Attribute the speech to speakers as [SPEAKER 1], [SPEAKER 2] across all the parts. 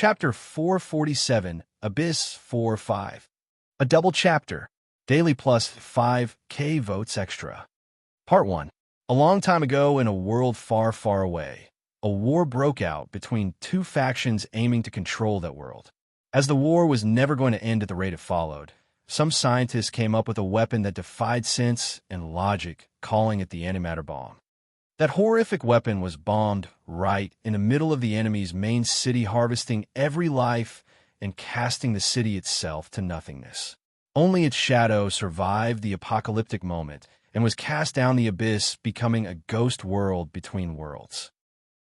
[SPEAKER 1] Chapter 447, Abyss 4-5. A double chapter. Daily plus 5k votes extra. Part 1. A long time ago in a world far, far away, a war broke out between two factions aiming to control that world. As the war was never going to end at the rate it followed, some scientists came up with a weapon that defied sense and logic, calling it the antimatter bomb. That horrific weapon was bombed right in the middle of the enemy's main city, harvesting every life and casting the city itself to nothingness. Only its shadow survived the apocalyptic moment and was cast down the abyss, becoming a ghost world between worlds.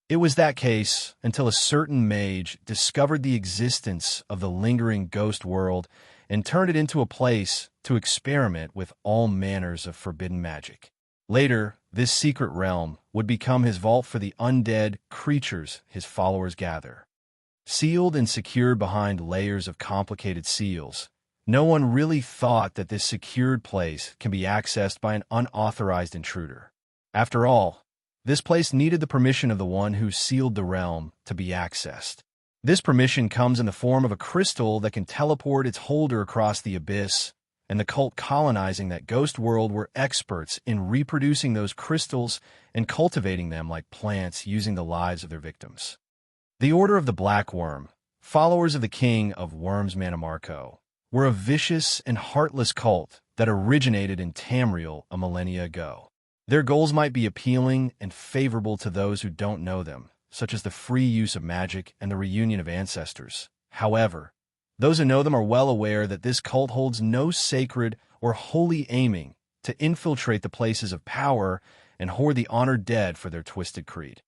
[SPEAKER 1] It was that case until a certain mage discovered the existence of the lingering ghost world and turned it into a place to experiment with all manners of forbidden magic. Later, this secret realm would become his vault for the undead creatures his followers gather. Sealed and secured behind layers of complicated seals, no one really thought that this secured place can be accessed by an unauthorized intruder. After all, this place needed the permission of the one who sealed the realm to be accessed. This permission comes in the form of a crystal that can teleport its holder across the abyss, and the cult colonizing that ghost world were experts in reproducing those crystals and cultivating them like plants, using the lives of their victims. The Order of the Black Worm, followers of the king of worms Mannimarco, were a vicious and heartless cult that originated in Tamriel a millennia ago. Their goals might be appealing and favorable to those who don't know them, such as the free use of magic and the reunion of ancestors. However, those who know them are well aware that this cult holds no sacred or holy aiming to infiltrate the places of power and hoard the honored dead for their twisted creed.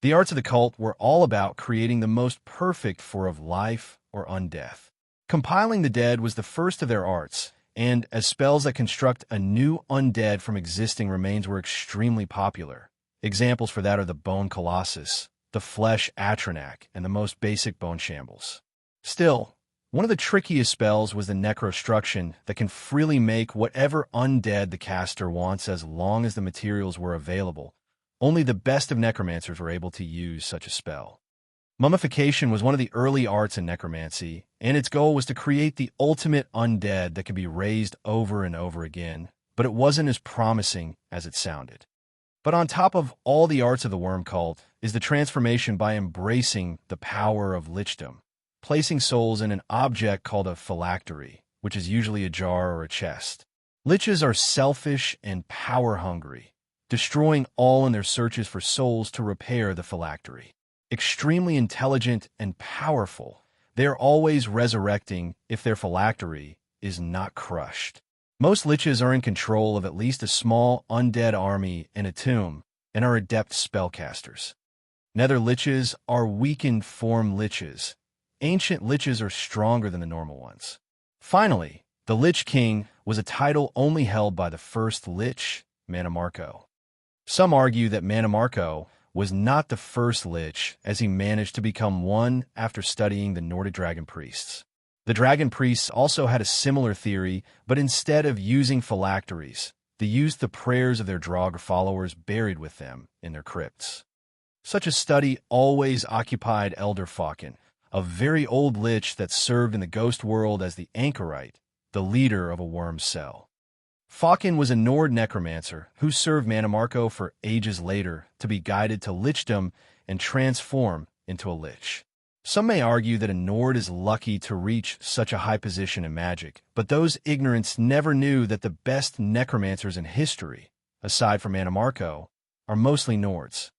[SPEAKER 1] The arts of the cult were all about creating the most perfect form of life or undeath. Compiling the dead was the first of their arts, and as spells that construct a new undead from existing remains were extremely popular. Examples for that are the Bone Colossus, the Flesh Atronak, and the most basic Bone Shambles. Still, one of the trickiest spells was the Necrostruction that can freely make whatever undead the caster wants as long as the materials were available. Only the best of necromancers were able to use such a spell. Mummification was one of the early arts in necromancy, and its goal was to create the ultimate undead that could be raised over and over again, but it wasn't as promising as it sounded. But on top of all the arts of the worm cult is the transformation by embracing the power of lichdom, placing souls in an object called a phylactery, which is usually a jar or a chest. Liches are selfish and power-hungry, destroying all in their searches for souls to repair the phylactery. Extremely intelligent and powerful, they are always resurrecting if their phylactery is not crushed. Most liches are in control of at least a small undead army in a tomb and are adept spellcasters. Nether liches are weakened form liches. Ancient liches are stronger than the normal ones. Finally, the Lich King was a title only held by the first Lich, Mannimarco. Some argue that Mannimarco was not the first Lich, as he managed to become one after studying the Nordic dragon priests. The dragon priests also had a similar theory, but instead of using phylacteries, they used the prayers of their Draugr followers buried with them in their crypts. Such a study always occupied Elder Fauken, a very old Lich that served in the ghost world as the Anchorite, the leader of a worm cell. Fauken was a Nord necromancer who served Mannimarco for ages later to be guided to lichdom and transform into a lich. Some may argue that a Nord is lucky to reach such a high position in magic, but those ignorants never knew that the best necromancers in history, aside from Mannimarco, are mostly Nords.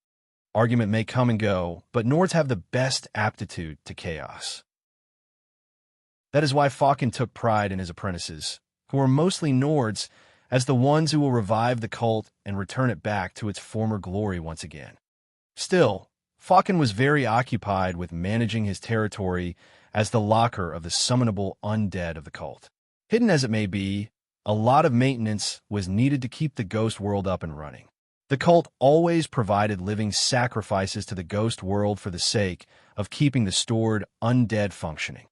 [SPEAKER 1] Argument may come and go, but Nords have the best aptitude to chaos. That is why Fauken took pride in his apprentices, who are mostly Nords, as the ones who will revive the cult and return it back to its former glory once again. Still, Fauken was very occupied with managing his territory as the locker of the summonable undead of the cult. Hidden as it may be, a lot of maintenance was needed to keep the ghost world up and running. The cult always provided living sacrifices to the ghost world for the sake of keeping the stored undead functioning.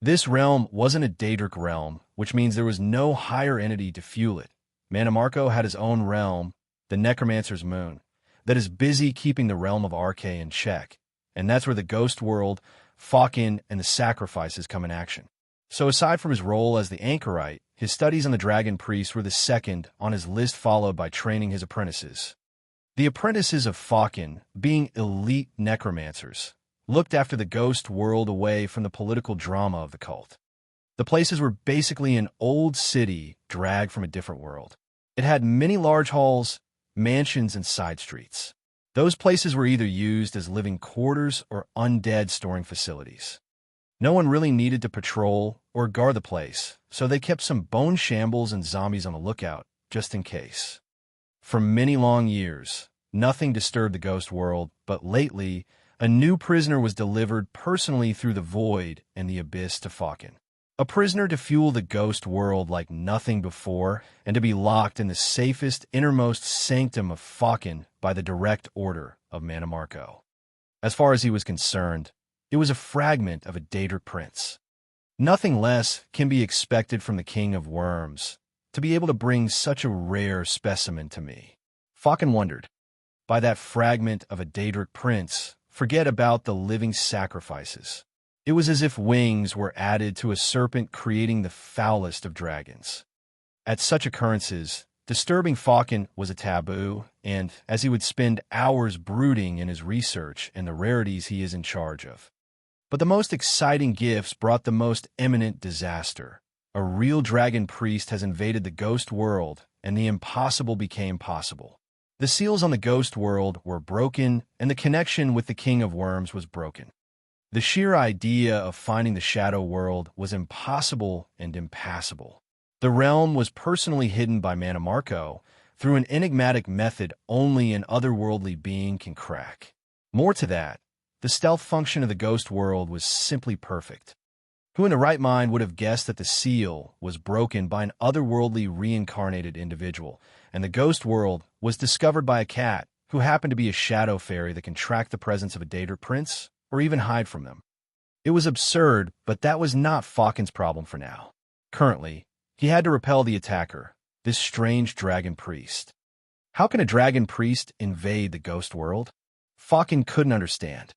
[SPEAKER 1] This realm wasn't a Daedric realm, which means there was no higher entity to fuel it. Mannimarco had his own realm, the Necromancer's Moon, that is busy keeping the realm of Arche in check, And that's where the ghost world, Faucon, and the sacrifices come in action. So aside from his role as the anchorite, his studies on the dragon priest were the second on his list, followed by training his apprentices. The apprentices of Faucon, being elite necromancers, looked after the ghost world away from the political drama of the cult. The places were basically an old city dragged from a different world. It had many large halls, mansions, and side streets. Those places were either used as living quarters or undead storing facilities. No one really needed to patrol or guard the place, so they kept some bone shambles and zombies on the lookout, just in case. For many long years, nothing disturbed the ghost world, but lately, a new prisoner was delivered personally through the void and the abyss to Faucon. A prisoner to fuel the ghost world like nothing before, and to be locked in the safest, innermost sanctum of Faucon by the direct order of Mannimarco. As far as he was concerned, it was a fragment of a Daedric prince. Nothing less can be expected from the king of worms, to be able to bring such a rare specimen to me. Faucon wondered. By that fragment of a Daedric prince, forget about the living sacrifices. It was as if wings were added to a serpent, creating the foulest of dragons. At such occurrences, disturbing Faucon was a taboo, and as he would spend hours brooding in his research and the rarities he is in charge of. But the most exciting gifts brought the most imminent disaster. A real dragon priest has invaded the ghost world, and the impossible became possible. The seals on the ghost world were broken, and the connection with the king of worms was broken. The sheer idea of finding the shadow world was impossible and impassable. The realm was personally hidden by Mannimarco through an enigmatic method only an otherworldly being can crack. More to that, the stealth function of the ghost world was simply perfect. Who in the right mind would have guessed that the seal was broken by an otherworldly reincarnated individual, and the ghost world was discovered by a cat who happened to be a shadow fairy that can track the presence of a Daedric prince or even hide from them? It was absurd, but that was not Faucon's problem for now. Currently, he had to repel the attacker, this strange dragon priest. How can a dragon priest invade the ghost world? Faucon couldn't understand.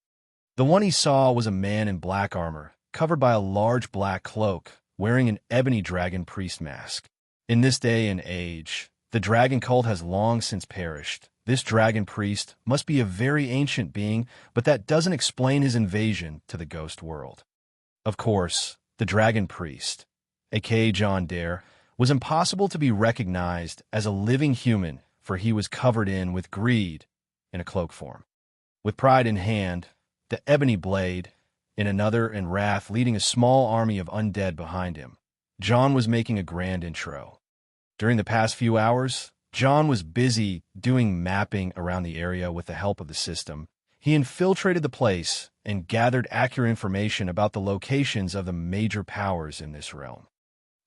[SPEAKER 1] The one he saw was a man in black armor, covered by a large black cloak, wearing an ebony dragon priest mask. In this day and age, the dragon cult has long since perished. This dragon priest must be a very ancient being, but that doesn't explain his invasion to the ghost world. Of course, the dragon priest, aka John Dare, was impossible to be recognized as a living human, for he was covered in with greed in a cloak form. With pride in hand, the ebony blade, in another, and wrath leading a small army of undead behind him, John was making a grand intro. During the past few hours, John was busy doing mapping around the area with the help of the system. He infiltrated the place and gathered accurate information about the locations of the major powers in this realm.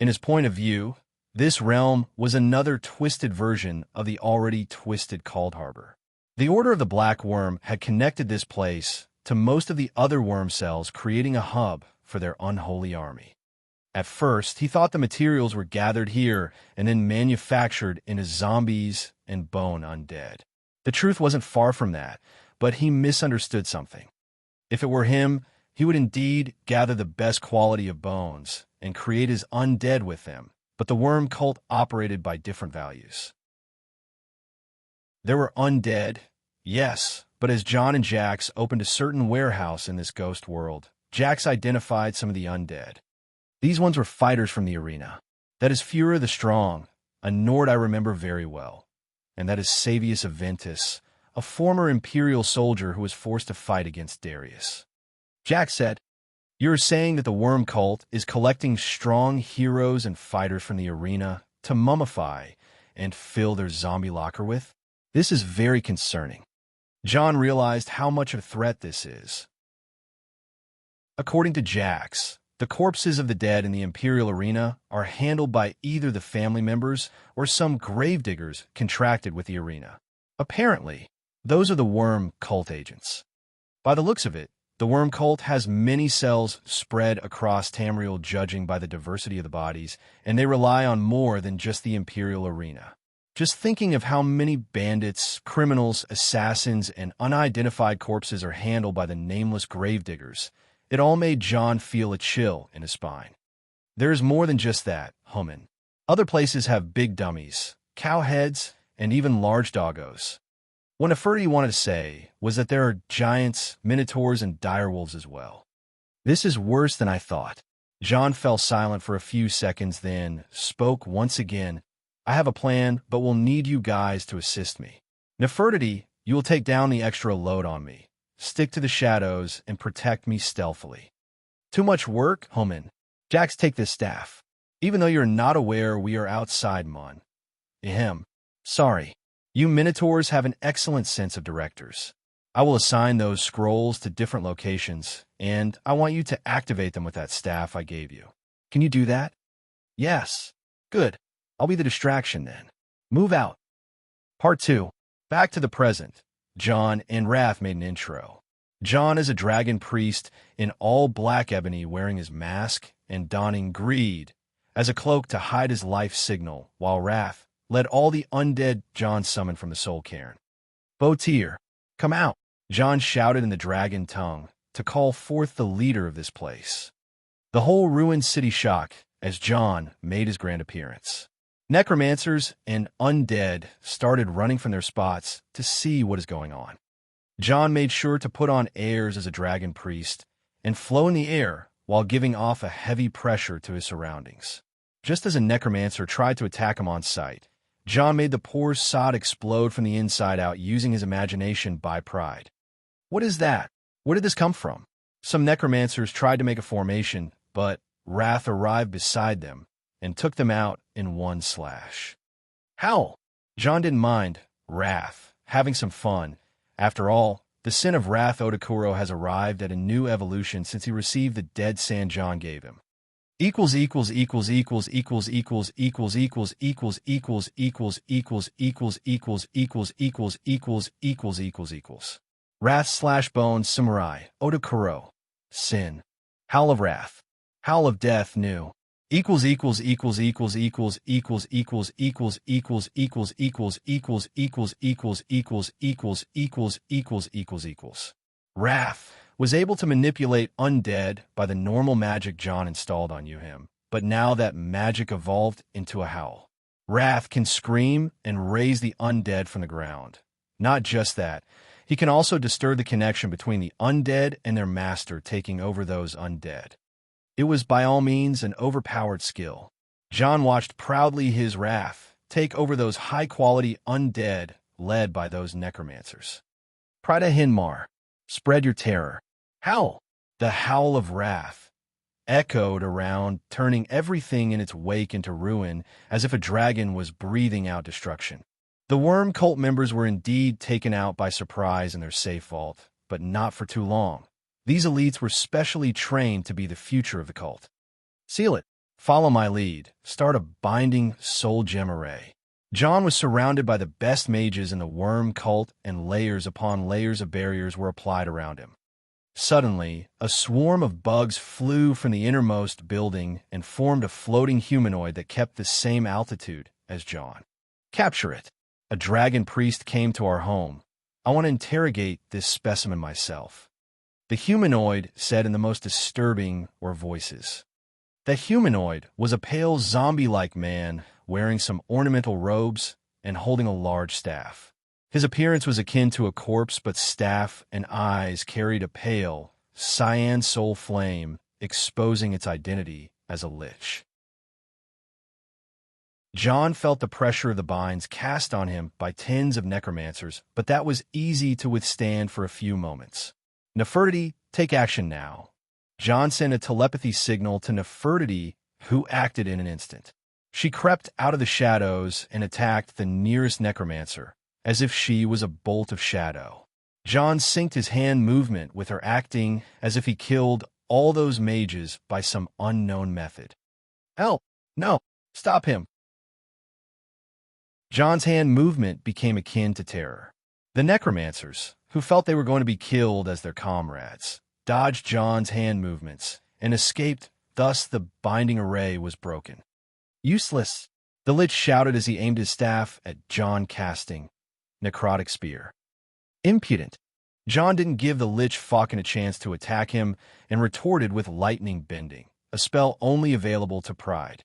[SPEAKER 1] In his point of view, this realm was another twisted version of the already twisted Cold Harbor. The Order of the Black Worm had connected this place to most of the other worm cells, creating a hub for their unholy army. At first, he thought the materials were gathered here and then manufactured into zombies and bone undead. The truth wasn't far from that, but he misunderstood something. If it were him, he would indeed gather the best quality of bones and create his undead with them, but the worm cult operated by different values. There were undead, yes, but as John and Jax opened a certain warehouse in this ghost world, Jax identified some of the undead. These ones were fighters from the arena. That is Fura the Strong, a Nord I remember very well. And that is Savius Aventus, a former Imperial soldier who was forced to fight against Darius. Jack said, "You're saying that the worm cult is collecting strong heroes and fighters from the arena to mummify and fill their zombie locker with? This is very concerning." John realized how much of a threat this is. According to Jax, the corpses of the dead in the Imperial arena are handled by either the family members or some gravediggers contracted with the arena. Apparently, those are the worm cult agents. By the looks of it, the worm cult has many cells spread across Tamriel, judging by the diversity of the bodies, and they rely on more than just the Imperial arena. Just thinking of how many bandits, criminals, assassins, and unidentified corpses are handled by the nameless gravediggers, it all made John feel a chill in his spine. There's more than just that, human. Other places have big dummies, cow heads, and even large doggos. What Nefertiti wanted to say was that there are giants, minotaurs, and direwolves as well. This is worse than I thought. John fell silent for a few seconds, then spoke once again. I have a plan, but will need you guys to assist me. Nefertiti, you will take down the extra load on me. Stick to the shadows and protect me stealthily. Too much work, Homan. Jax, take this staff. Even though you're not aware, we are outside, Mon. Ahem. Sorry. You Minotaurs have an excellent sense of directors. I will assign those scrolls to different locations, and I want you to activate them with that staff I gave you. Can you do that? Yes. Good. I'll be the distraction then. Move out. Part 2. Back to the present. John and Wrath made an intro. John is a dragon priest in all black ebony, wearing his mask and donning greed as a cloak to hide his life signal, while Wrath led all the undead John summoned from the soul cairn. Botir, come out, John shouted in the dragon tongue to call forth the leader of this place. The whole ruined city shocked as John made his grand appearance. Necromancers and undead started running from their spots to see what is going on. John made sure to put on airs as a dragon priest and flow in the air while giving off a heavy pressure to his surroundings. Just as a necromancer tried to attack him on sight, John made the poor sod explode from the inside out using his imagination by pride. What is that? Where did this come from? Some necromancers tried to make a formation, but Wrath arrived beside them and took them out in one slash. Howl! John didn't mind Wrath having some fun. After all, the sin of Wrath Odokuro has arrived at a new evolution since he received the dead sand John gave him. Equals equals equals equals equals equals equals equals equals equals equals equals equals equals equals equals equals equals equals. Wrath slash Bone Samurai Odokuro. Sin. Howl of Wrath. Howl of Death New. Equals equals equals equals equals equals equals equals equals equals equals equals equals equals equals equals equals equals. Wrath was able to manipulate undead by the normal magic John installed on him, but now that magic evolved into a howl. Wrath can scream and raise the undead from the ground. Not just that, he can also disturb the connection between the undead and their master, taking over those undead. It was by all means an overpowered skill. John watched proudly his Wrath take over those high-quality undead led by those necromancers. Prida Hinmar, spread your terror. Howl! The howl of Wrath echoed around, turning everything in its wake into ruin as if a dragon was breathing out destruction. The worm cult members were indeed taken out by surprise in their safe vault, but not for too long. These elites were specially trained to be the future of the cult. Seal it. Follow my lead. Start a binding soul gem array. John was surrounded by the best mages in the worm cult, and layers upon layers of barriers were applied around him. Suddenly, a swarm of bugs flew from the innermost building and formed a floating humanoid that kept the same altitude as John. Capture it. A dragon priest came to our home. I want to interrogate this specimen myself. The humanoid said in the most disturbing voices. The humanoid was a pale zombie-like man wearing some ornamental robes and holding a large staff. His appearance was akin to a corpse, but staff and eyes carried a pale, cyan soul flame, exposing its identity as a lich. John felt the pressure of the binds cast on him by tens of necromancers, but that was easy to withstand for a few moments. Nefertiti, take action now. John sent a telepathy signal to Nefertiti, who acted in an instant. She crept out of the shadows and attacked the nearest necromancer, as if she was a bolt of shadow. John synced his hand movement with her, acting as if he killed all those mages by some unknown method. Help! No! Stop him! John's hand movement became akin to terror. The necromancers, who felt they were going to be killed as their comrades, dodged John's hand movements and escaped, thus the binding array was broken. Useless! The Lich shouted as he aimed his staff at John, casting Necrotic Spear. Impudent. John didn't give the Lich Falcon a chance to attack him and retorted with Lightning Bending, a spell only available to Pride.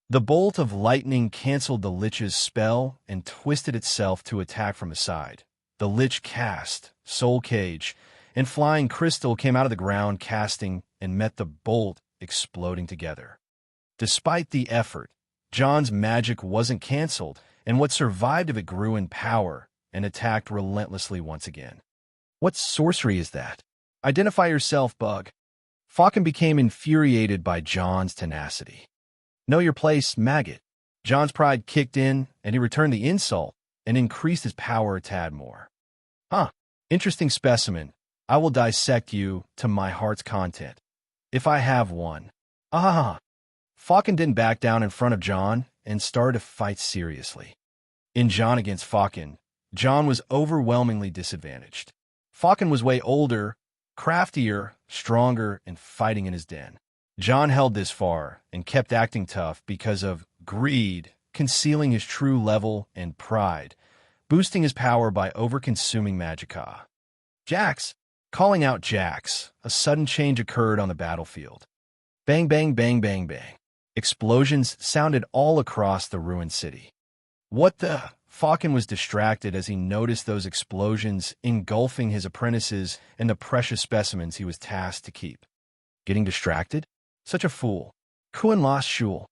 [SPEAKER 1] The bolt of lightning canceled the Lich's spell and twisted itself to attack from the side. The Lich cast Soul Cage, and Flying Crystal came out of the ground, casting and met the bolt, exploding together. Despite the effort, John's magic wasn't canceled, and what survived of it grew in power and attacked relentlessly once again. What sorcery is that? Identify yourself, Bug. Falcon became infuriated by John's tenacity. Know your place, Maggot. John's pride kicked in, and he returned the insult and increased his power a tad more. Huh, interesting specimen. I will dissect you to my heart's content, if I have one. Ah! Falcon didn't back down in front of John and started to fight seriously. In John against Falcon, John was overwhelmingly disadvantaged. Falcon was way older, craftier, stronger, and fighting in his den. John held this far and kept acting tough because of greed, concealing his true level, and pride, boosting his power by over-consuming magicka. Jax! Calling out Jax, a sudden change occurred on the battlefield. Bang, bang, bang, bang, bang. Explosions sounded all across the ruined city. What the? Falcon was distracted as he noticed those explosions engulfing his apprentices and the precious specimens he was tasked to keep. Getting distracted? Such a fool. Kuan lost Shul.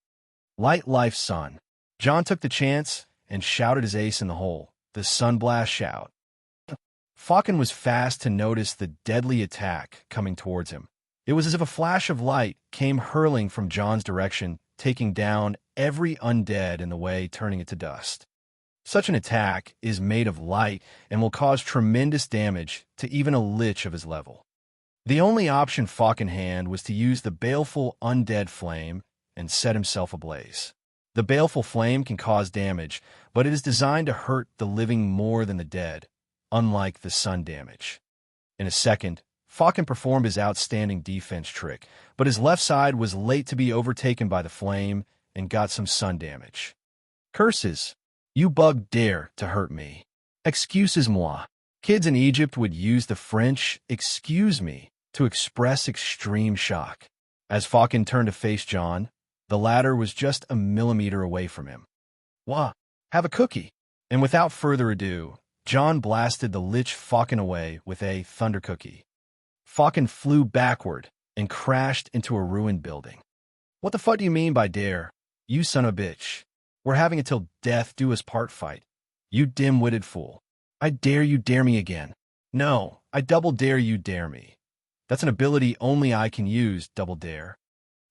[SPEAKER 1] Light life, son. John took the chance and shouted his ace in the hole, the Sunblast shout. Falcon was fast to notice the deadly attack coming towards him. It was as if a flash of light came hurling from John's direction, taking down every undead in the way, turning it to dust. Such an attack is made of light and will cause tremendous damage to even a Lich of his level. The only option Falcon had was to use the baleful undead flame and set himself ablaze. The baleful flame can cause damage, but it is designed to hurt the living more than the dead, unlike the sun damage. In a second, Falcon performed his outstanding defense trick, but his left side was late to be overtaken by the flame and got some sun damage. Curses! You bug dare to hurt me. Excusez-moi. Kids in Egypt would use the French excuse me to express extreme shock. As Falcon turned to face John, the latter was just a millimeter away from him. Wah! Have a cookie! And without further ado, John blasted the Lich Falcon away with a thunder cookie. Falcon flew backward and crashed into a ruined building. What the fuck do you mean by dare? You son of a bitch. We're having a till death do us part fight. You dim-witted fool. I dare you dare me again. No, I double dare you dare me. That's an ability only I can use, double dare.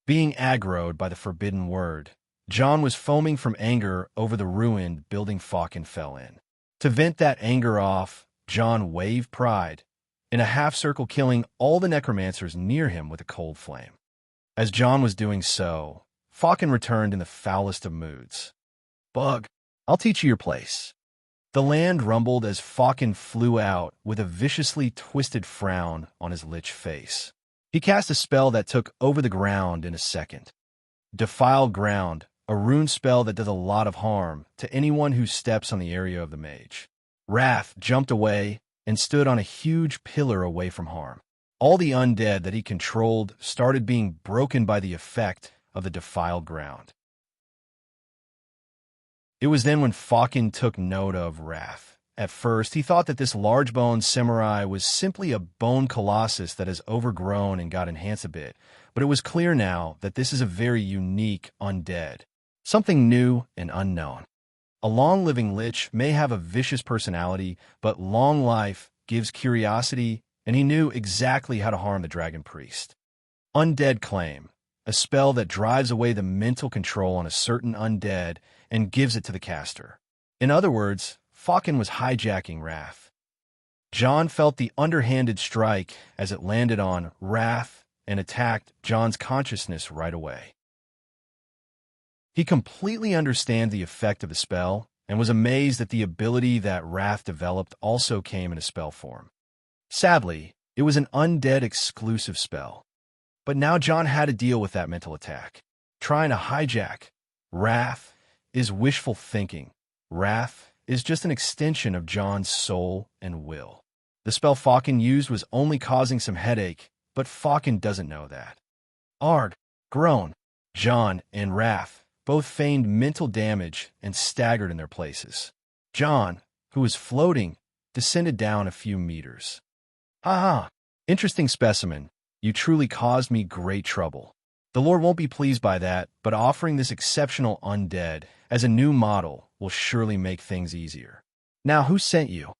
[SPEAKER 1] Being aggroed by the forbidden word, John was foaming from anger over the ruined building Falcon fell in. To vent that anger off, John waved pride, in a half-circle killing all the necromancers near him with a cold flame. As John was doing so, Falcon returned in the foulest of moods. Bug, I'll teach you your place. The land rumbled as Falcon flew out with a viciously twisted frown on his Lich face. He cast a spell that took over the ground in a second. Defiled Ground, a rune spell that does a lot of harm to anyone who steps on the area of the mage. Wrath jumped away and stood on a huge pillar away from harm. All the undead that he controlled started being broken by the effect of the Defiled Ground. It was then when Falcon took note of Wrath. At first, he thought that this large-boned samurai was simply a bone colossus that has overgrown and got enhanced a bit, but it was clear now that this is a very unique undead, something new and unknown. A long-living Lich may have a vicious personality, but long life gives curiosity, and he knew exactly how to harm the Dragon Priest. Undead Claim, a spell that drives away the mental control on a certain undead and gives it to the caster. In other words, Falcon was hijacking Wrath. John felt the underhanded strike as it landed on Wrath and attacked John's consciousness right away. He completely understood the effect of the spell and was amazed that the ability that Wrath developed also came in a spell form. Sadly, it was an undead exclusive spell. But now John had to deal with that mental attack. Trying to hijack Wrath is wishful thinking. Wrath is just an extension of John's soul and will. The spell Faucon used was only causing some headache, but Faucon doesn't know that. Ard, groan. John and Wrath both feigned mental damage and staggered in their places. John, who was floating, descended down a few meters. Ha ha! Interesting specimen. You truly caused me great trouble. The Lord won't be pleased by that, but offering this exceptional undead as a new model will surely make things easier. Now, who sent you?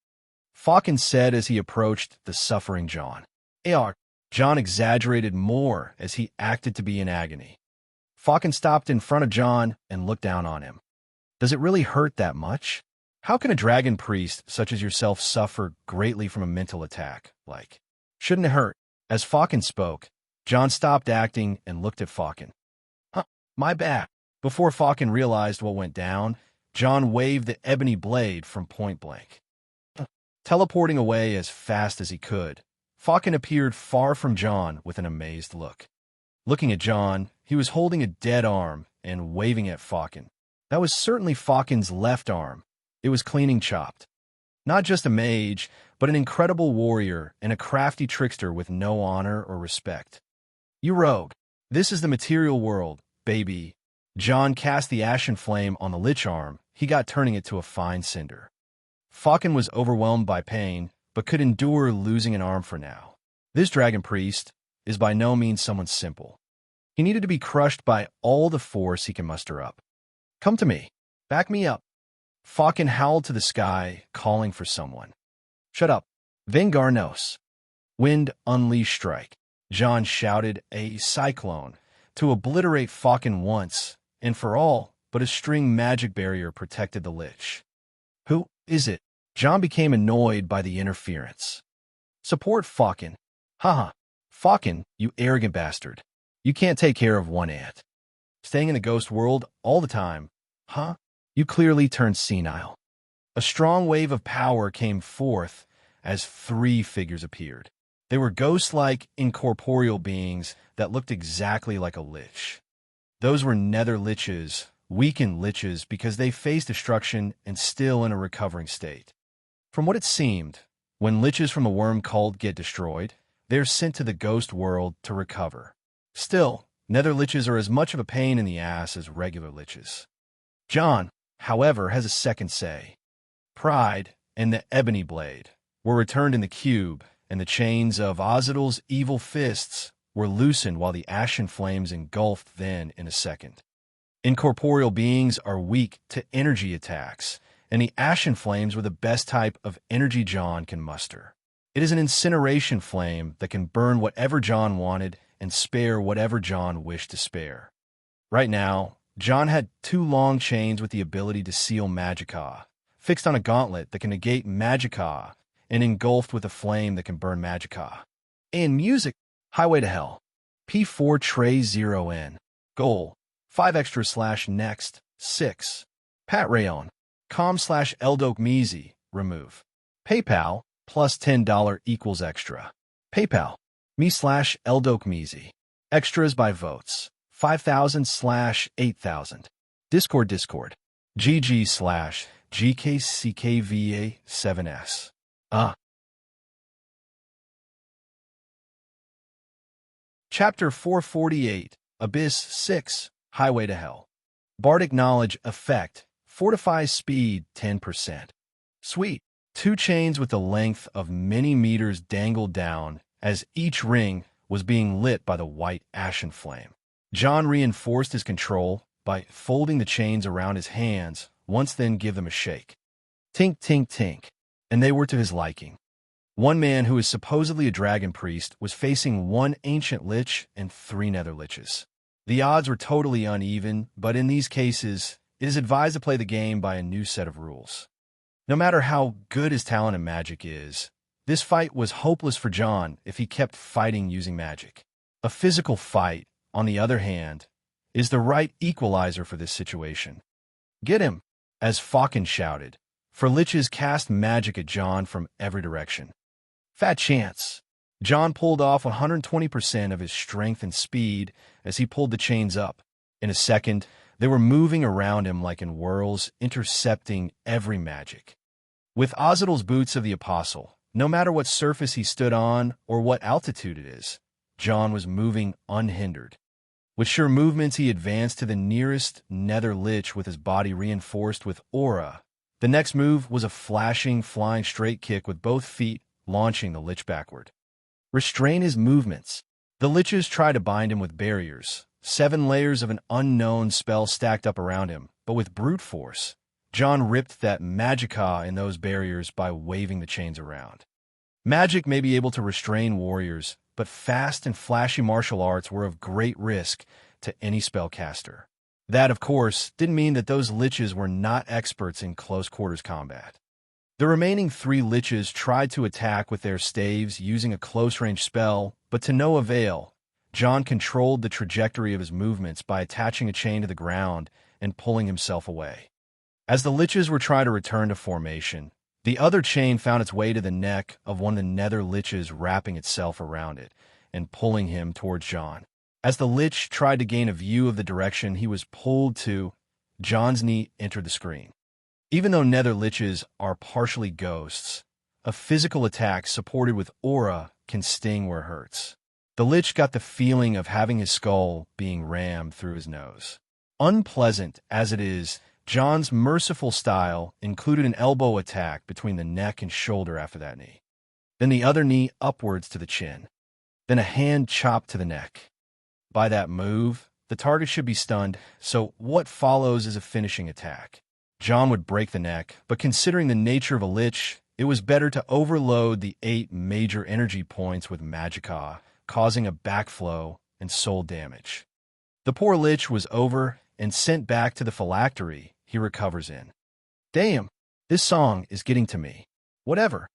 [SPEAKER 1] Faucon said as he approached the suffering John. Ard. John exaggerated more as he acted to be in agony. Faucon stopped in front of John and looked down on him. Does it really hurt that much? How can a dragon priest such as yourself suffer greatly from a mental attack? Shouldn't it hurt? As Faucon spoke, John stopped acting and looked at Faucon. Huh, my bad. Before Faucon realized what went down, John waved the ebony blade from point blank. Teleporting away as fast as he could, Faucon appeared far from John with an amazed look. Looking at John, he was holding a dead arm and waving at Faucon. That was certainly Faucon's left arm. It was cleaning chopped. Not just a mage, but an incredible warrior and a crafty trickster with no honor or respect. You rogue. This is the material world, baby. John cast the ashen flame on the lich arm. He got turning it to a fine cinder. Faucon was overwhelmed by pain, but could endure losing an arm for now. This dragon priest is by no means someone simple. He needed to be crushed by all the force he can muster up. Come to me. Back me up. Faucon howled to the sky, calling for someone. Shut up. Vengarnos. Wind, unleash strike. John shouted a cyclone to obliterate Faucon once and for all, but a string magic barrier protected the lich. Who is it? John became annoyed by the interference. Support Faucon. Haha. Faucon, you arrogant bastard. You can't take care of one ant. Staying in the ghost world all the time, huh? You clearly turned senile. A strong wave of power came forth as 3 figures appeared. They were ghost-like, incorporeal beings that looked exactly like a lich. Those were nether liches, weakened liches because they faced destruction and still in a recovering state. From what it seemed, when liches from the worm cult get destroyed, they're sent to the ghost world to recover. Still, nether liches are as much of a pain in the ass as regular liches. John, however, has a second say. Pride and the ebony blade were returned in the cube, and the chains of Ozidal's evil fists were loosened while the ashen flames engulfed then in a second. Incorporeal beings are weak to energy attacks, and the ashen flames were the best type of energy John can muster. It is an incineration flame that can burn whatever John wanted and spare whatever John wished to spare. Right now, John had 2 long chains with the ability to seal Magicka, fixed on a gauntlet that can negate Magicka, and engulfed with a flame that can burn Magicka. And music, Highway to Hell. P4 Tray 0N. Goal, 5 extra / next, 6. Pat Rayon. com/Eldok Meezy, remove. PayPal, plus $10 equals extra. PayPal, me/Eldok Meezy. Extras by votes, 5,000 / 8,000. Discord, GG/GKCKVA7S. Chapter 448, Abyss 6, Highway to Hell. Bardic Knowledge Effect, fortifies speed 10%. Sweet. 2 chains with the length of many meters dangled down as each ring was being lit by the white ashen flame. John reinforced his control by folding the chains around his hands, once then give them a shake. Tink, tink, tink. And they were to his liking. One man who is supposedly a dragon priest was facing 1 ancient lich and 3 nether liches. The odds were totally uneven, but in these cases, it is advised to play the game by a new set of rules. No matter how good his talent in magic is, this fight was hopeless for John if he kept fighting using magic. A physical fight, on the other hand, is the right equalizer for this situation. Get him, as Faucon shouted, for liches cast magic at John from every direction. Fat chance. John pulled off 120% of his strength and speed as he pulled the chains up. In a second, They were moving around him like in whirls, intercepting every magic. With Ozidal's boots of the Apostle, no matter what surface he stood on or what altitude it is, John was moving unhindered. With sure movements, he advanced to the nearest nether lich with his body reinforced with aura. The next move was a flashing, flying straight kick with both feet, launching the lich backward. Restrain his movements. The liches tried to bind him with barriers, 7 layers of an unknown spell stacked up around him, but with brute force, John ripped that magicka in those barriers by waving the chains around. Magic may be able to restrain warriors, but fast and flashy martial arts were of great risk to any spellcaster. That, of course, didn't mean that those liches were not experts in close-quarters combat. The remaining 3 liches tried to attack with their staves using a close-range spell, but to no avail. John controlled the trajectory of his movements by attaching a chain to the ground and pulling himself away. As the liches were trying to return to formation, the other chain found its way to the neck of one of the nether liches, wrapping itself around it and pulling him towards John. As the lich tried to gain a view of the direction he was pulled to, John's knee entered the screen. Even though nether liches are partially ghosts, a physical attack supported with aura can sting where it hurts. The lich got the feeling of having his skull being rammed through his nose. Unpleasant as it is, John's merciful style included an elbow attack between the neck and shoulder after that knee. Then the other knee upwards to the chin. Then a hand chopped to the neck. By that move, the target should be stunned, so what follows is a finishing attack. John would break the neck, but considering the nature of a lich, it was better to overload the 8 major energy points with magicka, causing a backflow and soul damage. The poor lich was over and sent back to the phylactery he recovers in. Damn, this song is getting to me. Whatever.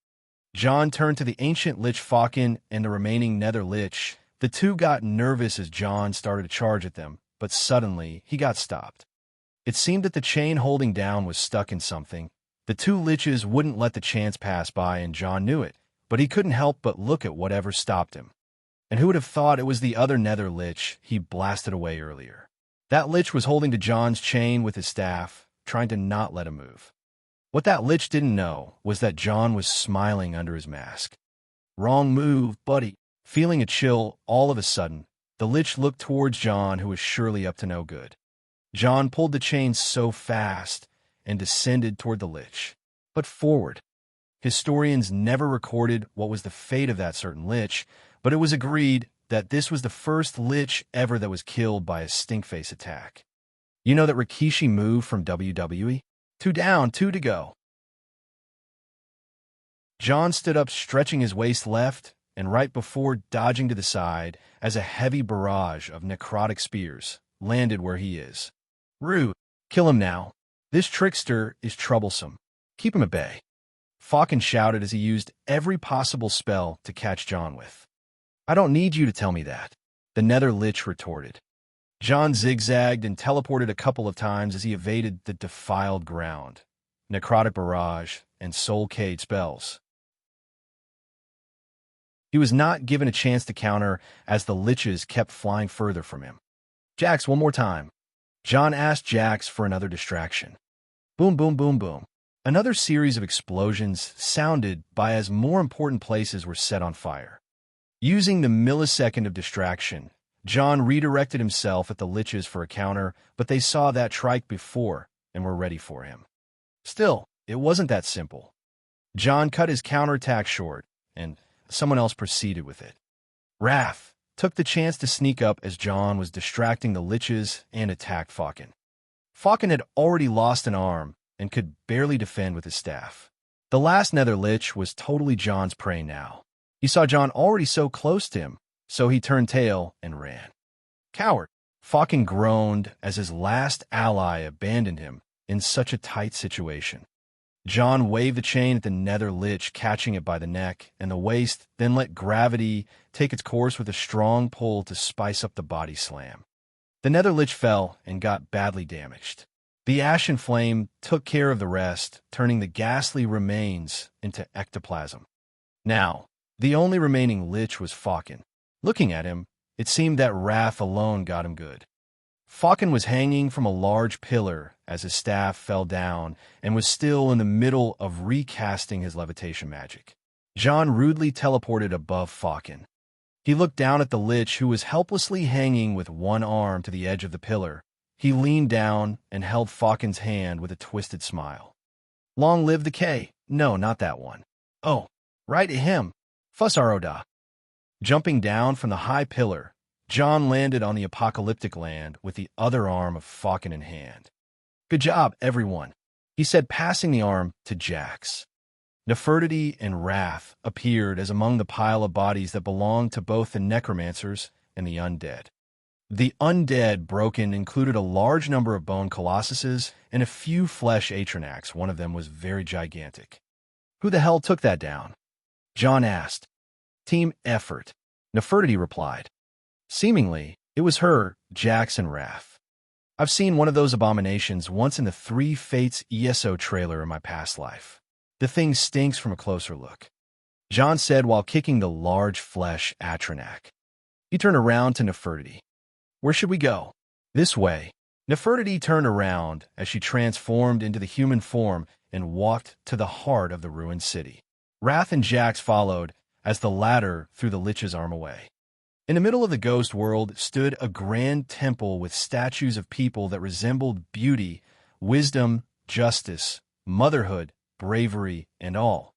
[SPEAKER 1] John turned to the ancient lich Falcon and the remaining nether lich. The two got nervous as John started to charge at them, but suddenly he got stopped. It seemed that the chain holding down was stuck in something. The 2 liches wouldn't let the chance pass by, and John knew it, but he couldn't help but look at whatever stopped him. And who would have thought it was the other nether lich he blasted away earlier? That lich was holding to John's chain with his staff, trying to not let him move. What that lich didn't know was that John was smiling under his mask. Wrong move, buddy. Feeling a chill all of a sudden, the lich looked towards John, who was surely up to no good. John pulled the chain so fast and descended toward the lich, but forward. Historians never recorded what was the fate of that certain lich, but it was agreed that this was the first lich ever that was killed by a stinkface attack. You know that Rikishi move from WWE? 2 down, 2 to go. John stood up, stretching his waist left and right before dodging to the side as a heavy barrage of necrotic spears landed where he is. Rude. Kill him now. This trickster is troublesome. Keep him at bay. Falcon shouted as he used every possible spell to catch John with. I don't need you to tell me that, the nether lich retorted. John zigzagged and teleported a couple of times as he evaded the defiled ground, necrotic barrage, and soul cage spells. He was not given a chance to counter as the liches kept flying further from him. Jax, one more time. John asked Jax for another distraction. Boom, boom, boom, boom. Another series of explosions sounded by as more important places were set on fire. Using the millisecond of distraction, John redirected himself at the liches for a counter, but they saw that trike before and were ready for him. Still, it wasn't that simple. John cut his counterattack short, and someone else proceeded with it. Wrath took the chance to sneak up as John was distracting the liches and attacked Falcon. Falcon had already lost an arm and could barely defend with his staff. The last nether lich was totally John's prey now. He saw John already so close to him, so he turned tail and ran. Coward! Falcon groaned as his last ally abandoned him in such a tight situation. John waved the chain at the nether lich, catching it by the neck and the waist, then let gravity take its course with a strong pull to spice up the body slam. The nether lich fell and got badly damaged. The ashen flame took care of the rest, turning the ghastly remains into ectoplasm. Now, the only remaining lich was Falcon. Looking at him, it seemed that wrath alone got him good. Faucon was hanging from a large pillar as his staff fell down and was still in the middle of recasting his levitation magic. John rudely teleported above Faucon. He looked down at the lich who was helplessly hanging with one arm to the edge of the pillar. He leaned down and held Faucon's hand with a twisted smile. Long live the K. No, not that one. Oh, right at him. Fussaroda. Jumping down from the high pillar, John landed on the apocalyptic land with the other arm of Faucon in hand. Good job, everyone, he said, passing the arm to Jax. Nefertiti and Wrath appeared as among the pile of bodies that belonged to both the necromancers and the undead. The undead broken included a large number of bone colossuses and a few flesh atronachs. One of them was very gigantic. Who the hell took that down? John asked. Team effort, Nefertiti replied. Seemingly, it was her, Jax, and Wrath. I've seen one of those abominations once in the Three Fates ESO trailer in my past life. The thing stinks from a closer look, John said while kicking the large flesh atronach. He turned around to Nefertiti. Where should we go? This way. Nefertiti turned around as she transformed into the human form and walked to the heart of the ruined city. Wrath and Jax followed as the latter threw the lich's arm away. In the middle of the ghost world stood a grand temple with statues of people that resembled beauty, wisdom, justice, motherhood, bravery, and all.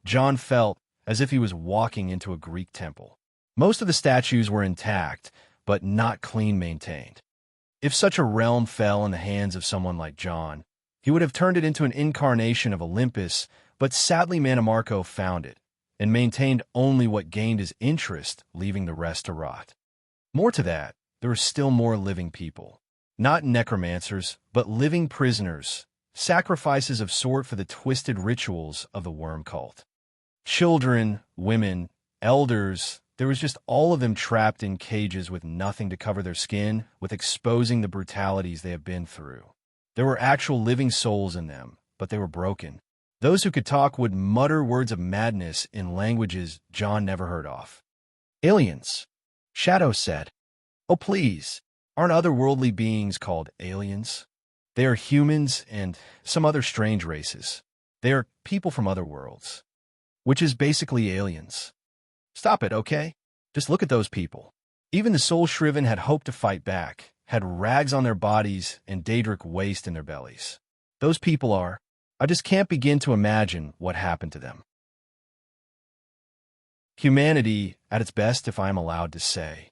[SPEAKER 1] John felt as if he was walking into a Greek temple. Most of the statues were intact, but not clean maintained. If such a realm fell in the hands of someone like John, he would have turned it into an incarnation of Olympus, but sadly Mannimarco found it, and maintained only what gained his interest, leaving the rest to rot. More to that, there were still more living people. Not necromancers, but living prisoners, sacrifices of sort for the twisted rituals of the worm cult. Children, women, elders, there was just all of them trapped in cages with nothing to cover their skin, with exposing the brutalities they have been through. There were actual living souls in them, but they were broken. Those who could talk would mutter words of madness in languages John never heard of. Aliens, Shadow said. Oh please, aren't otherworldly beings called aliens? They are humans and some other strange races. They are people from other worlds, which is basically aliens. Stop it, okay? Just look at those people. Even the soul-shriven had hoped to fight back, had rags on their bodies and Daedric waste in their bellies. Those people are... I just can't begin to imagine what happened to them. Humanity, at its best, if I am allowed to say.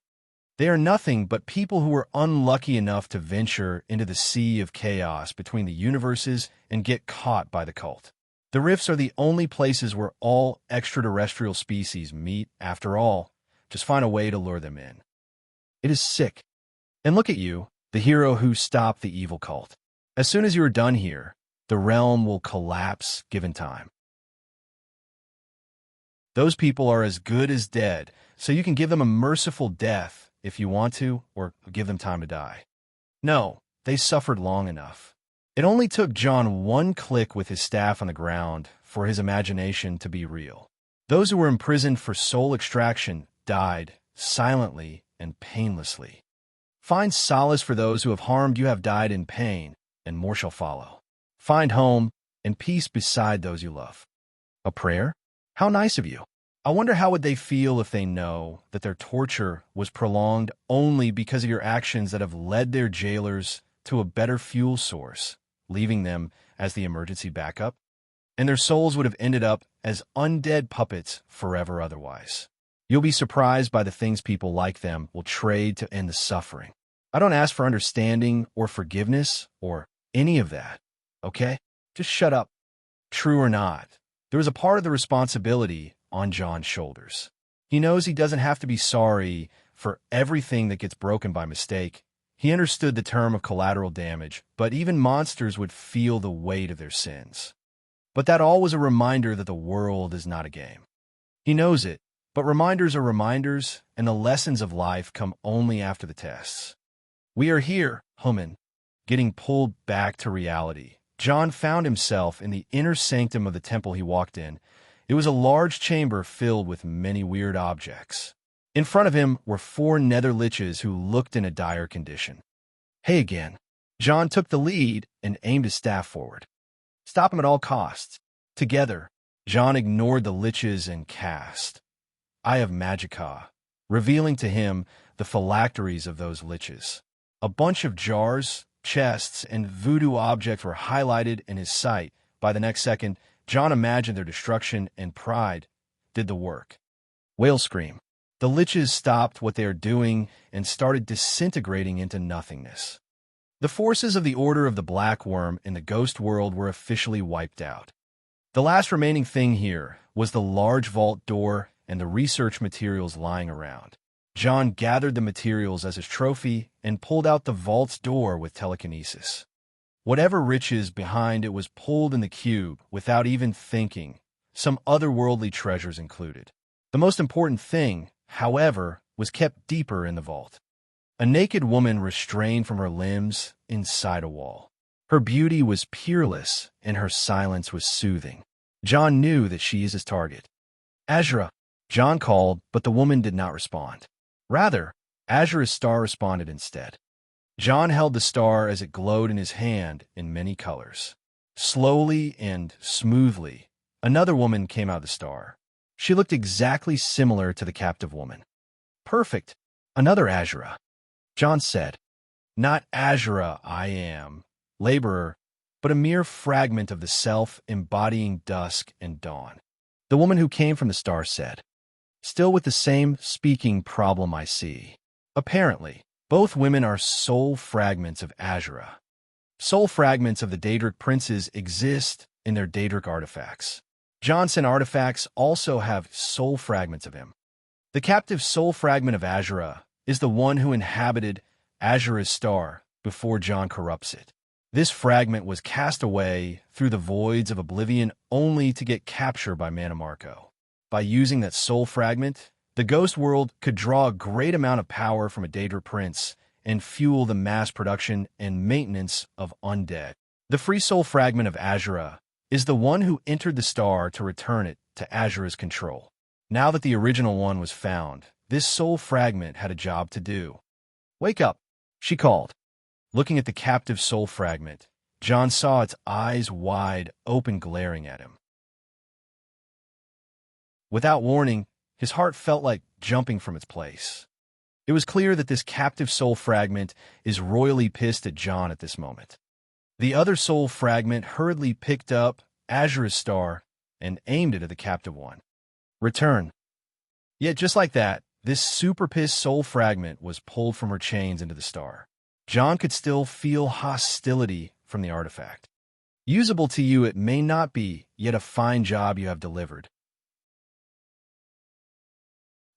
[SPEAKER 1] They are nothing but people who were unlucky enough to venture into the sea of chaos between the universes and get caught by the cult. The rifts are the only places where all extraterrestrial species meet. After all, just find a way to lure them in. It is sick. And look at you, the hero who stopped the evil cult. As soon as you are done here, the realm will collapse given time. Those people are as good as dead, so you can give them a merciful death if you want to, or give them time to die. No, they suffered long enough. It only took John one click with his staff on the ground for his imagination to be real. Those who were imprisoned for soul extraction died silently and painlessly. Find solace for those who have harmed you have died in pain, and more shall follow. Find home and peace beside those you love. A prayer? How nice of you. I wonder how would they feel if they know that their torture was prolonged only because of your actions that have led their jailers to a better fuel source, leaving them as the emergency backup? And their souls would have ended up as undead puppets forever otherwise. You'll be surprised by the things people like them will trade to end the suffering. I don't ask for understanding or forgiveness or any of that. Okay? Just shut up. True or not, there was a part of the responsibility on John's shoulders. He knows he doesn't have to be sorry for everything that gets broken by mistake. He understood the term of collateral damage, but even monsters would feel the weight of their sins. But that all was a reminder that the world is not a game. He knows it, but reminders are reminders, and the lessons of life come only after the tests. We are here, human, getting pulled back to reality. John found himself in the inner sanctum of the temple he walked in. It was a large chamber filled with many weird objects. In front of him were 4 nether liches who looked in a dire condition. Hey again. John took the lead and aimed his staff forward. Stop him at all costs. Together, John ignored the liches and cast Eye of Magica, revealing to him the phylacteries of those liches. A bunch of jars, chests, and voodoo objects were highlighted in his sight. By the next second, John imagined their destruction, and pride did the work. Whale scream. The liches stopped what they were doing and started disintegrating into nothingness. The forces of the Order of the Black Worm in the ghost world were officially wiped out. The last remaining thing here was the large vault door and the research materials lying around. John gathered the materials as his trophy and pulled out the vault's door with telekinesis. Whatever riches behind it was pulled in the cube without even thinking, some otherworldly treasures included. The most important thing, however, was kept deeper in the vault. A naked woman restrained from her limbs inside a wall. Her beauty was peerless, and her silence was soothing. John knew that she is his target. Azura, John called, but the woman did not respond. Rather, Azura's star responded instead. John held the star as it glowed in his hand in many colors. Slowly and smoothly, another woman came out of the star. She looked exactly similar to the captive woman. Perfect. Another Azura. John said, "Not Azura I am, laborer, but a mere fragment of the self embodying dusk and dawn." The woman who came from the star said, "Still with the same speaking problem I see. Apparently, both women are soul fragments of Azura. Soul fragments of the Daedric princes exist in their Daedric artifacts. Johnson artifacts also have soul fragments of him. The captive soul fragment of Azura is the one who inhabited Azura's star before John corrupts it. This fragment was cast away through the voids of oblivion only to get captured by Mannimarco. By using that soul fragment, the ghost world could draw a great amount of power from a Daedric prince and fuel the mass production and maintenance of undead. The free soul fragment of Azura is the one who entered the star to return it to Azura's control. Now that the original one was found, this soul fragment had a job to do. "Wake up," she called. Looking at the captive soul fragment, John saw its eyes wide open glaring at him. Without warning, his heart felt like jumping from its place. It was clear that this captive soul fragment is royally pissed at John at this moment. The other soul fragment hurriedly picked up Azura's star and aimed it at the captive one. "Return." Yet just like that, this super pissed soul fragment was pulled from her chains into the star. John could still feel hostility from the artifact. "Usable to you it may not be, yet a fine job you have delivered."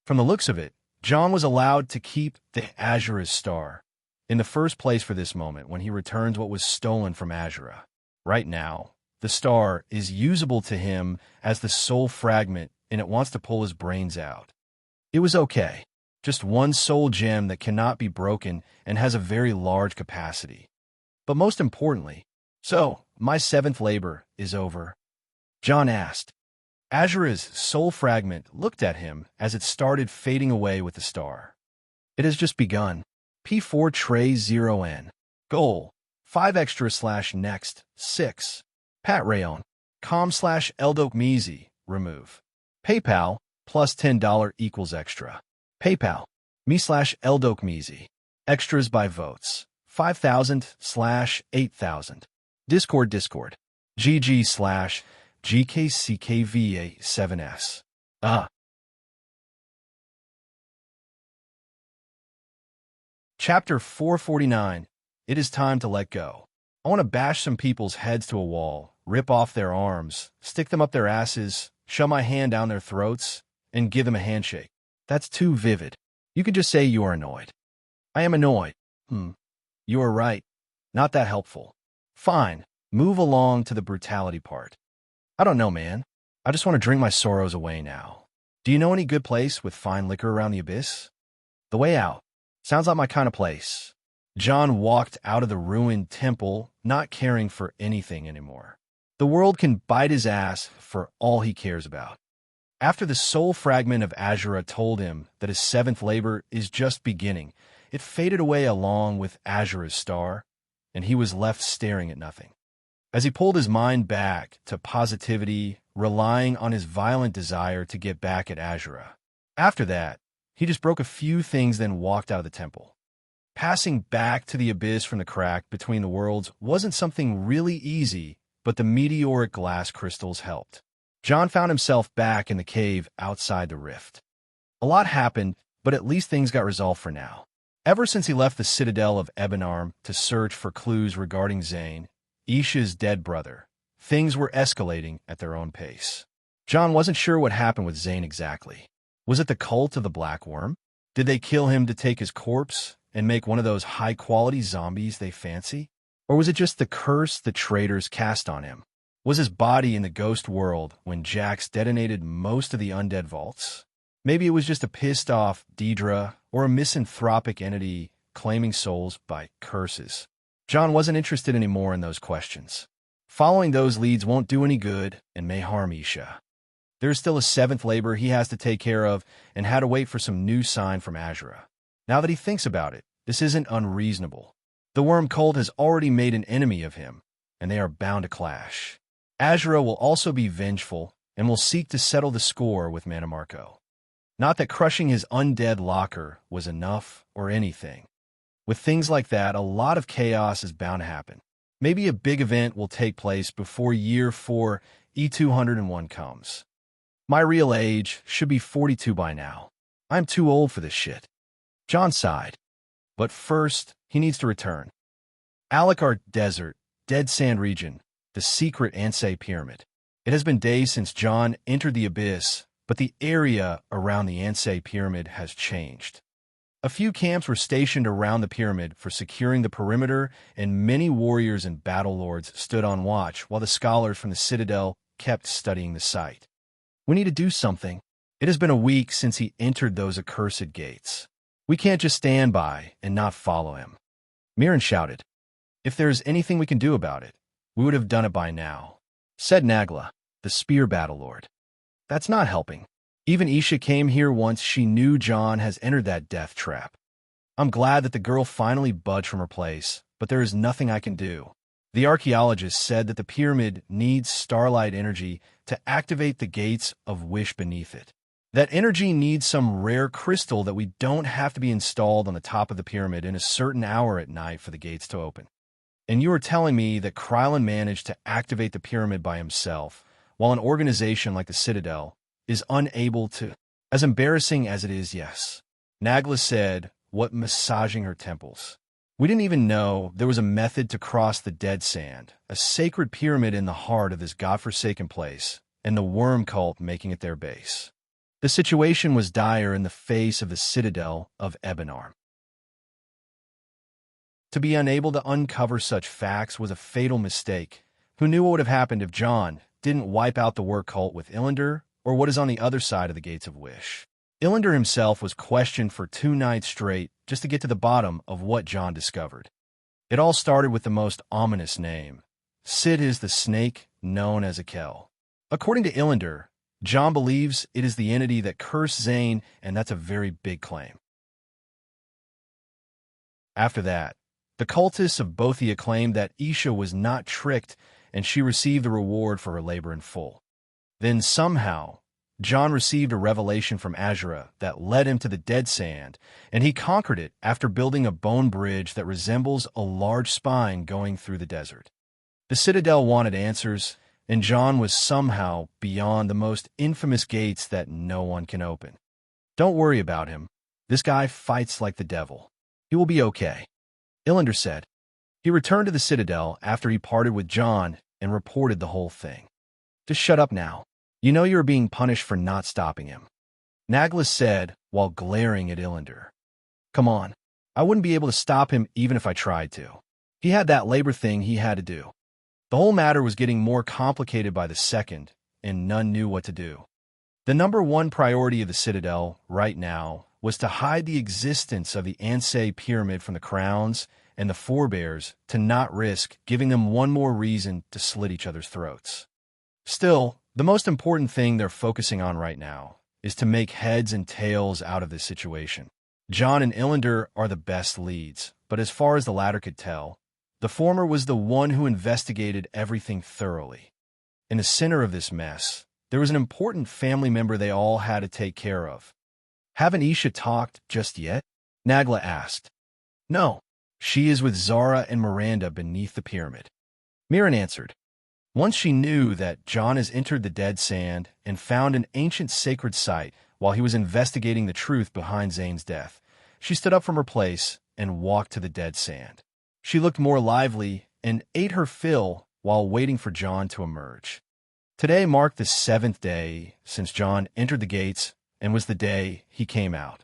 [SPEAKER 1] From the looks of it, John was allowed to keep the Azura's star in the first place for this moment when he returns what was stolen from Azura. Right now, the star is usable to him as the soul fragment, and it wants to pull his brains out. It was okay. Just one soul gem that cannot be broken and has a very large capacity. But most importantly, "So, my 7th labor is over?" John asked. Azura's soul fragment looked at him as it started fading away with the star. "It has just begun. P4 tray 0N. Goal 5 extra / next 6. Pat Rayon. Com / Eldok Meezy. Remove. PayPal plus $10 equals extra. PayPal. Me / Eldok Meezy. Extras by votes. 5,000 / 8,000. Discord. GG / GKCKVA7S. Chapter 449. It is time to let go. I want to bash some people's heads to a wall, rip off their arms, stick them up their asses, shove my hand down their throats, and give them a handshake. That's too vivid. You could just say you are annoyed. I am annoyed. You are right. Not that helpful. Fine. Move along to the brutality part. I don't know, man. I just want to drink my sorrows away now. Do you know any good place with fine liquor around the abyss? The Way Out. Sounds like my kind of place. John walked out of the ruined temple, not caring for anything anymore. The world can bite his ass for all he cares about. After the soul fragment of Azura told him that his 7th labor is just beginning, it faded away along with Azura's star, and he was left staring at nothing. As he pulled his mind back to positivity, relying on his violent desire to get back at Azura. After that, he just broke a few things, then walked out of the temple. Passing back to the abyss from the crack between the worlds wasn't something really easy, but the meteoric glass crystals helped. John found himself back in the cave outside the rift. A lot happened, but at least things got resolved for now. Ever since he left the citadel of Ebenarm to search for clues regarding Zane, Isha's dead brother, things were escalating at their own pace. John wasn't sure what happened with Zane exactly. Was it the cult of the Black Worm? Did they kill him to take his corpse and make one of those high-quality zombies they fancy? Or was it just the curse the traitors cast on him? Was his body in the ghost world when Jax detonated most of the undead vaults? Maybe it was just a pissed-off Daedra or a misanthropic entity claiming souls by curses. John wasn't interested anymore in those questions. Following those leads won't do any good and may harm Isha. There's still a seventh labor he has to take care of and had to wait for some new sign from Azura. Now that he thinks about it, this isn't unreasonable. The worm cult has already made an enemy of him, and they are bound to clash. Azura will also be vengeful and will seek to settle the score with Mannimarco. Not that crushing his undead locker was enough or anything. With things like that, a lot of chaos is bound to happen. Maybe a big event will take place before year 4 E201 comes. My real age should be 42 by now. I'm too old for this shit. John sighed. But first, he needs to return. Alucard Desert, Dead Sand Region, the secret Ansei Pyramid. It has been days since John entered the abyss, but the area around the Ansei Pyramid has changed. A few camps were stationed around the pyramid for securing the perimeter, and many warriors and battle lords stood on watch while the scholars from the citadel kept studying the site. We need to do something. It has been a week since he entered those accursed gates. We can't just stand by and not follow him. Mirren shouted. If there is anything we can do about it, we would have done it by now, said Nagla, the spear battle lord. That's not helping. Even Isha came here once she knew John has entered that death trap. I'm glad that the girl finally budged from her place, but there is nothing I can do. The archaeologist said that the pyramid needs starlight energy to activate the gates of wish beneath it. That energy needs some rare crystal that we don't have to be installed on the top of the pyramid in a certain hour at night for the gates to open. And you are telling me that Krylon managed to activate the pyramid by himself, while an organization like the Citadel is unable to. As embarrassing as it is, yes. Nagla said, what massaging her temples. We didn't even know there was a method to cross the dead sand, a sacred pyramid in the heart of this godforsaken place, and the worm cult making it their base. The situation was dire in the face of the Citadel of Ebenarm. To be unable to uncover such facts was a fatal mistake. Who knew what would have happened if John didn't wipe out the work cult with Illander, or what is on the other side of the Gates of Wish? Illander himself was questioned for 2 nights straight just to get to the bottom of what John discovered. It all started with the most ominous name. Sid is the snake known as Akel. According to Illander, John believes it is the entity that cursed Zane, and that's a very big claim. After that, the cultists of Bothia claimed that Isha was not tricked and she received the reward for her labor in full. Then somehow, John received a revelation from Azura that led him to the dead sand, and he conquered it after building a bone bridge that resembles a large spine going through the desert. The Citadel wanted answers, and John was somehow beyond the most infamous gates that no one can open. Don't worry about him. This guy fights like the devil. He will be okay, Illander said. He returned to the Citadel after he parted with John and reported the whole thing. Just shut up now. You know you are being punished for not stopping him, Nagla said while glaring at Illander. Come on. I wouldn't be able to stop him even if I tried to. He had that labor thing he had to do. The whole matter was getting more complicated by the second, and none knew what to do. The number one priority of the Citadel, right now, was to hide the existence of the Ansei Pyramid from the Crowns and the Forebears to not risk giving them one more reason to slit each other's throats. Still, the most important thing they're focusing on right now is to make heads and tails out of this situation. John and Illander are the best leads, but as far as the latter could tell, the former was the one who investigated everything thoroughly. In the center of this mess, there was an important family member they all had to take care of. "Haven't Isha talked just yet?" Nagla asked. "No. She is with Zara and Miranda beneath the pyramid," Mirren answered. Once she knew that John has entered the dead sand and found an ancient sacred site while he was investigating the truth behind Zane's death, she stood up from her place and walked to the dead sand. She looked more lively and ate her fill while waiting for John to emerge. Today marked the 7th day since John entered the gates and was the day he came out.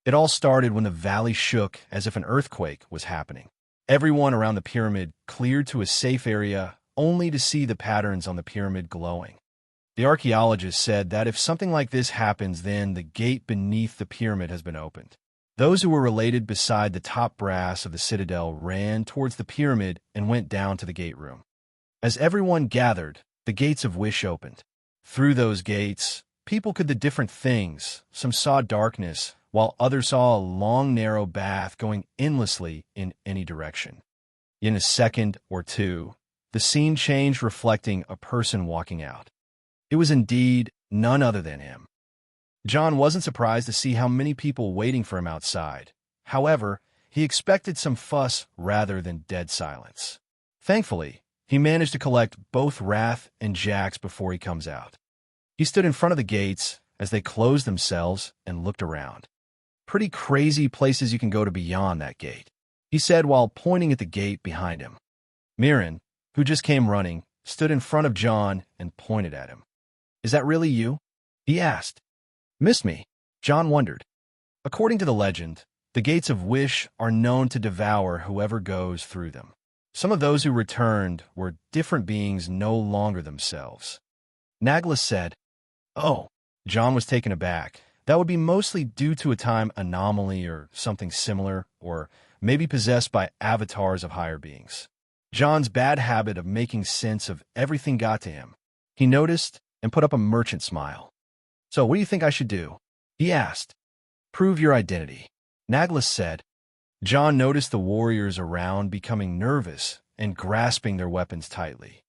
[SPEAKER 1] It all started when the valley shook as if an earthquake was happening. Everyone around the pyramid cleared to a safe area only to see the patterns on the pyramid glowing. The archaeologists said that if something like this happens, then the gate beneath the pyramid has been opened. Those who were related beside the top brass of the citadel ran towards the pyramid and went down to the gate room. As everyone gathered, the gates of wish opened. Through those gates, people could do different things. Some saw darkness, while others saw a long, narrow path going endlessly in any direction. In a second or two, the scene changed, reflecting a person walking out. It was indeed none other than him. John wasn't surprised to see how many people waiting for him outside. However, he expected some fuss rather than dead silence. Thankfully, he managed to collect both Wrath and Jax before he comes out. He stood in front of the gates as they closed themselves and looked around. "Pretty crazy places you can go to beyond that gate," he said while pointing at the gate behind him. Mirren, who just came running, stood in front of John and pointed at him. "Is that really you?" he asked. "Missed me?" John wondered. According to the legend, the gates of wish are known to devour whoever goes through them. Some of those who returned were different beings no longer themselves. Nagla said, "Oh." John was taken aback. That would be mostly due to a time anomaly or something similar, or maybe possessed by avatars of higher beings. John's bad habit of making sense of everything got to him. He noticed and put up a merchant smile. "So what do you think I should do?" he asked. "Prove your identity," Nagla said. John noticed the warriors around becoming nervous and grasping their weapons tightly.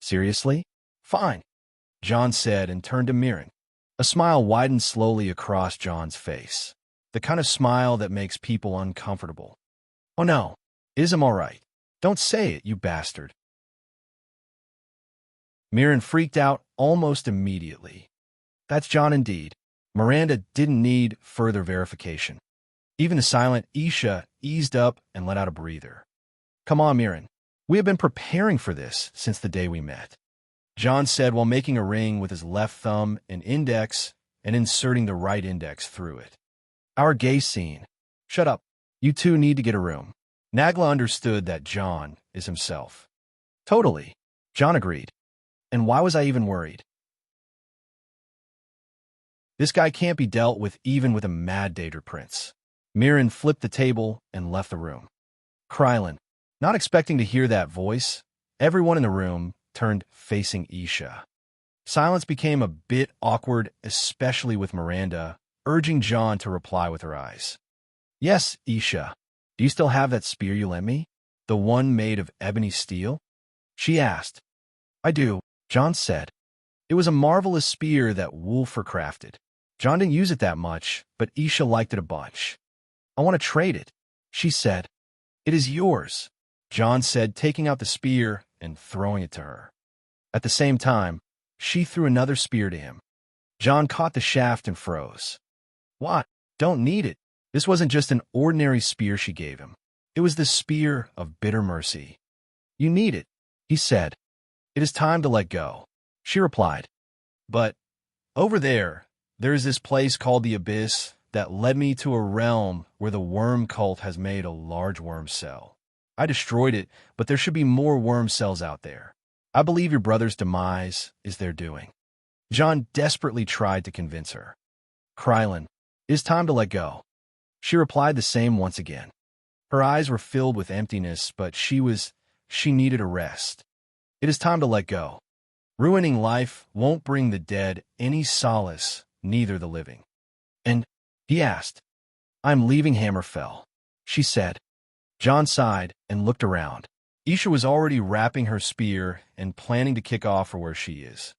[SPEAKER 1] "Seriously? Fine," John said and turned to Mirren. A smile widened slowly across John's face, the kind of smile that makes people uncomfortable. "Oh no, I'm all right. Don't say it, you bastard." Mirren freaked out almost immediately. That's John indeed. Miranda didn't need further verification. Even the silent Isha eased up and let out a breather. "Come on, Mirren. We have been preparing for this since the day we met," John said while making a ring with his left thumb and index and inserting the right index through it. "Our gay scene." "Shut up. You two need to get a room." Nagla understood that John is himself. "Totally," John agreed. "And why was I even worried? This guy can't be dealt with even with a mad dater prince." Mirren flipped the table and left the room. Krylin, not expecting to hear that voice, everyone in the room turned facing Isha. Silence became a bit awkward, especially with Miranda, urging John to reply with her eyes. "Yes, Isha. Do you still have that spear you lent me? The one made of ebony steel?" she asked. "I do," John said. "It was a marvelous spear that Wolfer crafted. John didn't use it that much, but Isha liked it a bunch." "I want to trade it," she said. "It is yours," John said, taking out the spear and throwing it to her. At the same time, she threw another spear to him. John caught the shaft and froze. "What? Don't need it." This wasn't just an ordinary spear she gave him. It was the spear of bitter mercy. "You need it," he said. "It is time to let go," she replied. "But over there is this place called the Abyss that led me to a realm where the worm cult has made a large worm cell. I destroyed it, but there should be more worm cells out there. I believe your brother's demise is their doing." John desperately tried to convince her. "Krylin, it is time to let go." She replied the same once again. Her eyes were filled with emptiness, but she needed a rest. "It is time to let go. Ruining life won't bring the dead any solace, neither the living." "And," he asked, I'm leaving Hammerfell, she said. John sighed and looked around. Isha was already wrapping her spear and planning to kick off for where she is.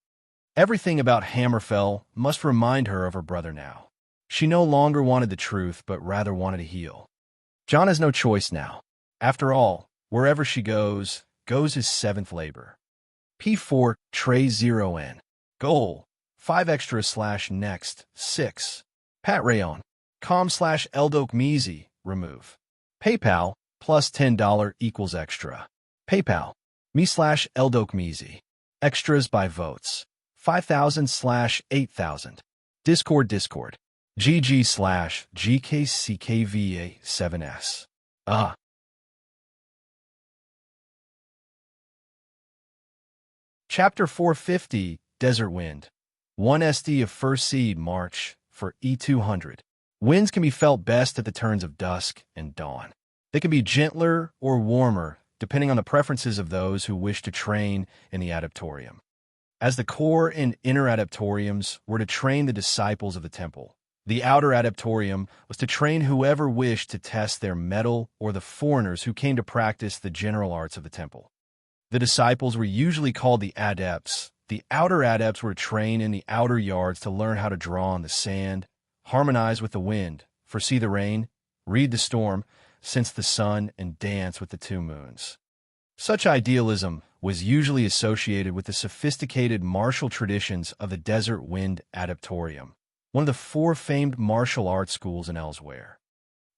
[SPEAKER 1] Everything about Hammerfell must remind her of her brother now. She no longer wanted the truth, but rather wanted to heal. John has no choice now. After all, wherever she goes his seventh labor. P4, Tray 0N. Goal, 5 extra / next, 6. Pat Rayon. Com / Eldok Meezy, remove. PayPal, plus $10 equals extra. PayPal, me / Eldok Meezy. Extras by votes. 5,000 / 8,000. Discord. GG / GKCKVA7S. Chapter 450, Desert Wind. 1 SD of First Seed March for E200. Winds can be felt best at the turns of dusk and dawn. They can be gentler or warmer, depending on the preferences of those who wish to train in the adaptorium. As the core and inner adaptoriums were to train the disciples of the temple, the outer adaptorium was to train whoever wished to test their mettle or the foreigners who came to practice the general arts of the temple. The disciples were usually called the adepts. The outer adepts were trained in the outer yards to learn how to draw on the sand, harmonize with the wind, foresee the rain, read the storm, sense the sun, and dance with the 2 moons. Such idealism was usually associated with the sophisticated martial traditions of the Desert Wind Adaptorium, one of the 4 famed martial arts schools in Elsewhere.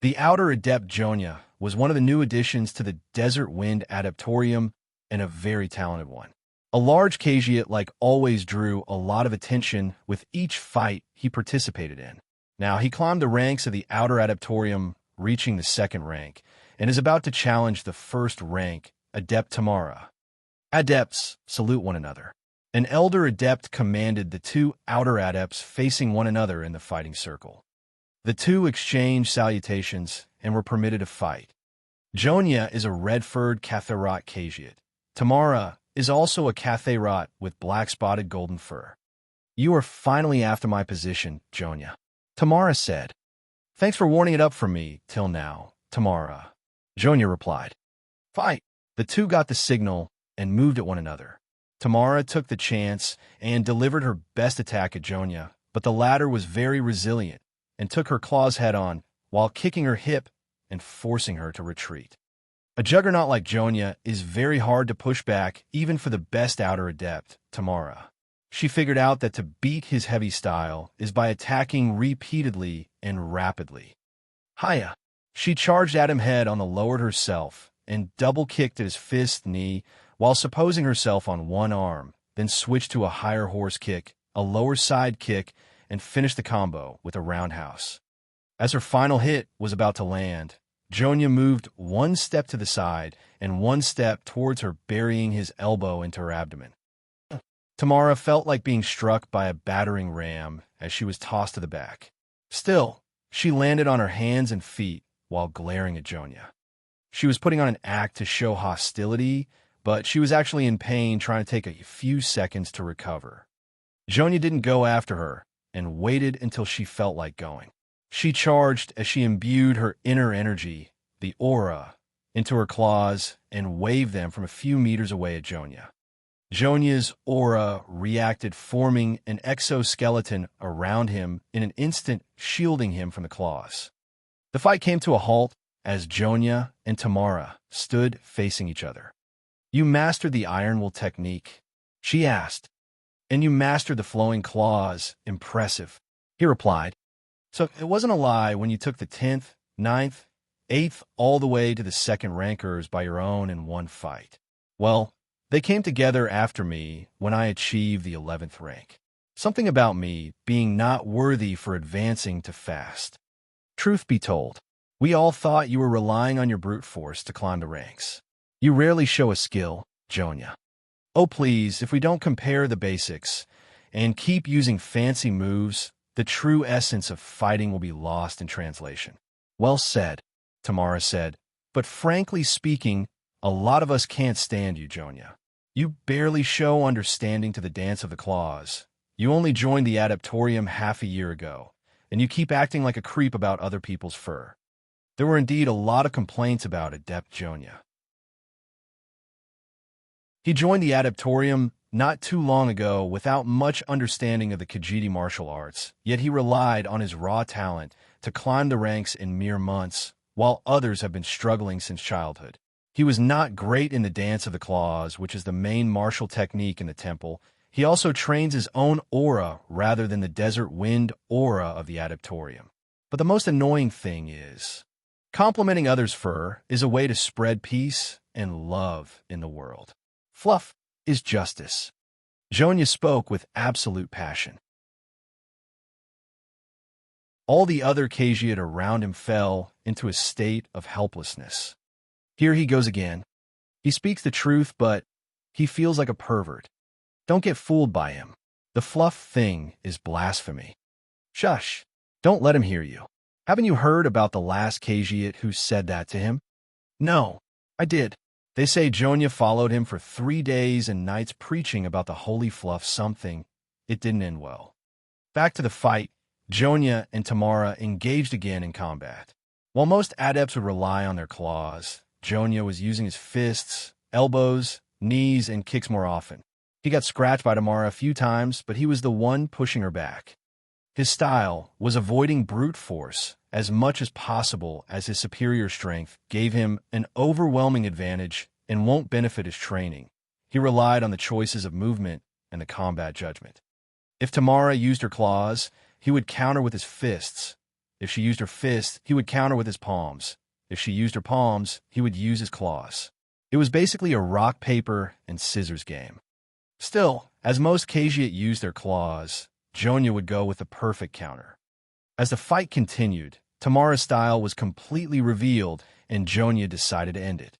[SPEAKER 1] The outer adept Jonya was one of the new additions to the Desert Wind Adaptorium, and a very talented one. A large Kajiat like always drew a lot of attention with each fight he participated in. Now he climbed the ranks of the outer adaptorium, reaching the 2nd rank, and is about to challenge the 1st rank, Adept Tamara. Adepts, salute one another. An elder adept commanded the 2 outer adepts facing one another in the fighting circle. The 2 exchanged salutations and were permitted to fight. Jonya is a red-furred Katharat Kajiat. Tamara is also a Katharat with black-spotted golden fur. You are finally after my position, Jonya, Tamara said. Thanks for warning it up for me, till now, Tamara. Jonya replied. Fight. The 2 got the signal and moved at one another. Tamara took the chance and delivered her best attack at Jonya, but the latter was very resilient and took her claws head-on while kicking her hip and forcing her to retreat. A juggernaut like Jonya is very hard to push back even for the best outer adept, Tamara. She figured out that to beat his heavy style is by attacking repeatedly and rapidly. Hiya! She charged at him head on the lowered herself and double-kicked at his fist knee while supposing herself on one arm, then switched to a higher horse kick, a lower side kick, and finished the combo with a roundhouse. As her final hit was about to land, Jonya moved 1 step to the side and 1 step towards her, burying his elbow into her abdomen. Tamara felt like being struck by a battering ram as she was tossed to the back. Still, she landed on her hands and feet while glaring at Jonya. She was putting on an act to show hostility, but she was actually in pain, trying to take a few seconds to recover. Jonya didn't go after her and waited until she felt like going. She charged as she imbued her inner energy, the aura, into her claws and waved them from a few meters away at Jonya. Jonya's aura reacted, forming an exoskeleton around him in an instant, shielding him from the claws. The fight came to a halt as Jonya and Tamara stood facing each other. You mastered the Iron Will technique, she asked. And you mastered the flowing claws. Impressive, he replied. So it wasn't a lie when you took the 10th, 9th, 8th, all the way to the 2nd rankers by your own in one fight. Well, they came together after me when I achieved the 11th rank. Something about me being not worthy for advancing to fast. Truth be told, we all thought you were relying on your brute force to climb the ranks. You rarely show a skill, Jonya. Oh please, if we don't compare the basics and keep using fancy moves, the true essence of fighting will be lost in translation. Well said, Tamara said, but frankly speaking, a lot of us can't stand you, Jonya. You barely show understanding to the dance of the claws. You only joined the Adaptorium half a year ago, and you keep acting like a creep about other people's fur. There were indeed a lot of complaints about Adept Jonya. He joined the Adeptorium not too long ago without much understanding of the Khajiit martial arts, yet he relied on his raw talent to climb the ranks in mere months, while others have been struggling since childhood. He was not great in the Dance of the Claws, which is the main martial technique in the temple. He also trains his own aura rather than the desert wind aura of the Adeptorium. But the most annoying thing is, complimenting others' fur is a way to spread peace and love in the world. Fluff is justice. Jonya spoke with absolute passion. All the other Khajiit around him fell into a state of helplessness. Here he goes again. He speaks the truth, but he feels like a pervert. Don't get fooled by him. The fluff thing is blasphemy. Shush. Don't let him hear you. Haven't you heard about the last Khajiit who said that to him? No, I did. They say Jonya followed him for 3 days and nights preaching about the holy fluff something. It didn't end well. Back to the fight, Jonya and Tamara engaged again in combat. While most adepts would rely on their claws, Jonya was using his fists, elbows, knees, and kicks more often. He got scratched by Tamara a few times, but he was the one pushing her back. His style was avoiding brute force as much as possible, as his superior strength gave him an overwhelming advantage and won't benefit his training. He relied on the choices of movement and the combat judgment. If Tamara used her claws, he would counter with his fists. If she used her fists, he would counter with his palms. If she used her palms, he would use his claws. It was basically a rock, paper, and scissors game. Still, as most Khajiit used their claws, Jonya would go with the perfect counter. As the fight continued, Tamara's style was completely revealed, and Jonya decided to end it.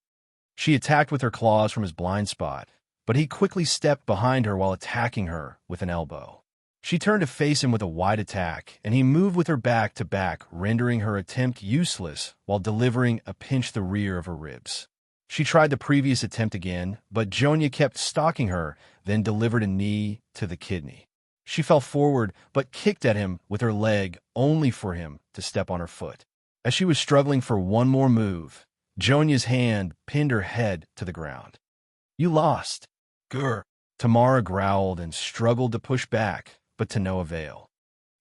[SPEAKER 1] She attacked with her claws from his blind spot, but he quickly stepped behind her while attacking her with an elbow. She turned to face him with a wide attack, and he moved with her back to back, rendering her attempt useless while delivering a pinch the rear of her ribs. She tried the previous attempt again, but Jonya kept stalking her, then delivered a knee to the kidney. She fell forward, but kicked at him with her leg only for him to step on her foot. As she was struggling for one more move, Jonya's hand pinned her head to the ground. You lost. Grr. Tamara growled and struggled to push back, but to no avail.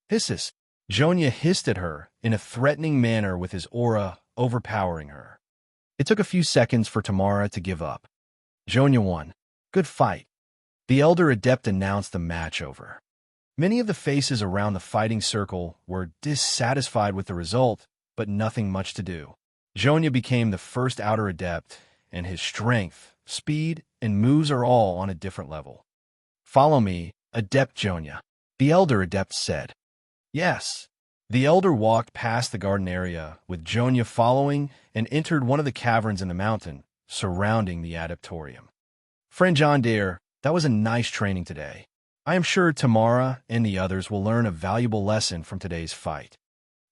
[SPEAKER 1] Hisses. Jonya hissed at her in a threatening manner with his aura overpowering her. It took a few seconds for Tamara to give up. Jonya won. Good fight. The elder adept announced the match over. Many of the faces around the fighting circle were dissatisfied with the result, but nothing much to do. Jonya became the first outer adept, and his strength, speed, and moves are all on a different level. Follow me, Adept Jonya, the elder adept said. Yes. The elder walked past the garden area, with Jonya following, and entered one of the caverns in the mountain, surrounding the Adeptorium. Friend John dear, that was a nice training today. I am sure Tamara and the others will learn a valuable lesson from today's fight.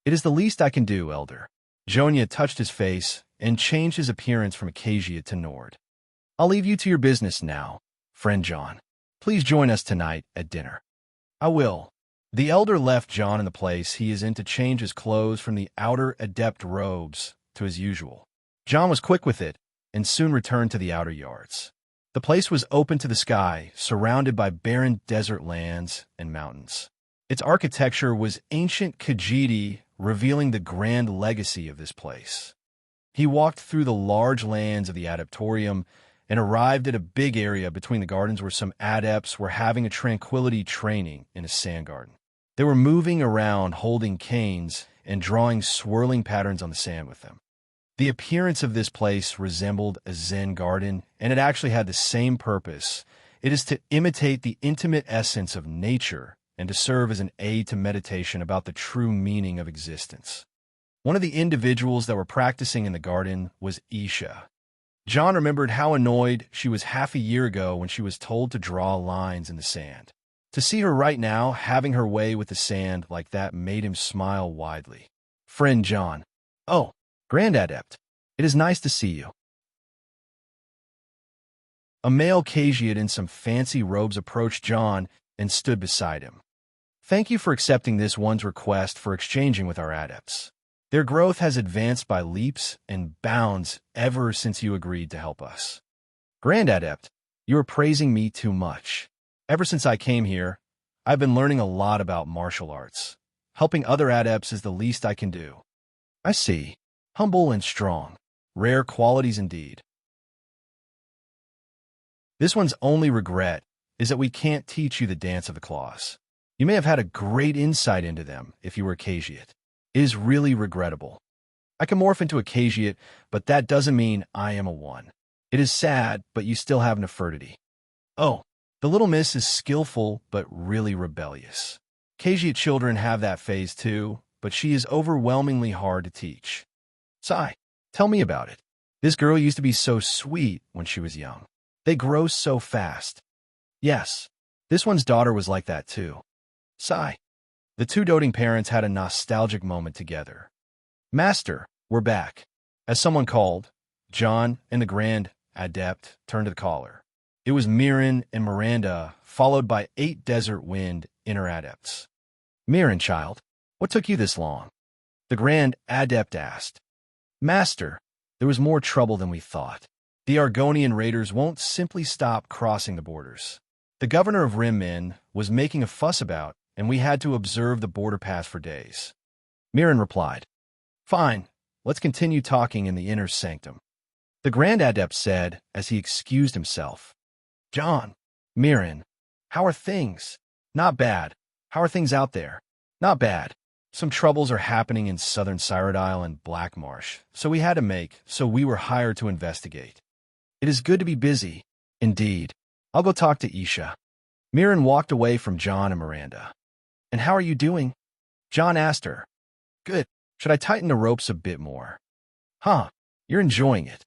[SPEAKER 1] It is the least I can do, Elder. Jonya touched his face and changed his appearance from Khajiit to Nord. I'll leave you to your business now, friend John. Please join us tonight at dinner. I will. The elder left John in the place he is in to change his clothes from the outer adept robes to his usual. John was quick with it and soon returned to the outer yards. The place was open to the sky, surrounded by barren desert lands and mountains. Its architecture was ancient Khajiit, revealing the grand legacy of this place. He walked through the large lands of the Adeptorium and arrived at a big area between the gardens where some adepts were having a tranquility training in a sand garden. They were moving around holding canes and drawing swirling patterns on the sand with them. The appearance of this place resembled a Zen garden, and it actually had the same purpose. It is to imitate the intimate essence of nature and to serve as an aid to meditation about the true meaning of existence. One of the individuals that were practicing in the garden was Isha. John remembered how annoyed she was half a year ago when she was told to draw lines in the sand. To see her right now having her way with the sand like that made him smile widely. Friend John. Oh, Grand Adept. It is nice to see you. A male Khajiit in some fancy robes approached John and stood beside him. Thank you for accepting this one's request for exchanging with our adepts. Their growth has advanced by leaps and bounds ever since you agreed to help us. Grand Adept, you are praising me too much. Ever since I came here, I've been learning a lot about martial arts. Helping other adepts is the least I can do. I see. Humble and strong. Rare qualities indeed. This one's only regret is that we can't teach you the dance of the claws. You may have had a great insight into them if you were a Cagiate. It is really regrettable. I can morph into a Cagiate, but that doesn't mean I am a one. It is sad, but you still have Nefertiti. Oh, the little miss is skillful, but really rebellious. Cagiate children have that phase too, but she is overwhelmingly hard to teach. Sigh, tell me about it. This girl used to be so sweet when she was young. They grow so fast. Yes, this one's daughter was like that too. Sigh. The two doting parents had a nostalgic moment together. Master, we're back. As someone called, John and the Grand Adept turned to the caller. It was Mirren and Miranda, followed by 8 Desert Wind inner adepts. Mirren, child, what took you this long? The Grand Adept asked. Master, there was more trouble than we thought. The Argonian raiders won't simply stop crossing the borders. The governor of Rim Min was making a fuss about, and we had to observe the border pass for days. Mirren replied, Fine, let's continue talking in the inner sanctum. The Grand Adept said as he excused himself. John, Mirren, how are things? Not bad. How are things out there? Not bad. Some troubles are happening in southern Cyrodiil and Black Marsh, so we were hired to investigate. It is good to be busy. Indeed. I'll go talk to Isha. Mirren walked away from John and Miranda. And how are you doing? John asked her. Good. Should I tighten the ropes a bit more? Huh, you're enjoying it.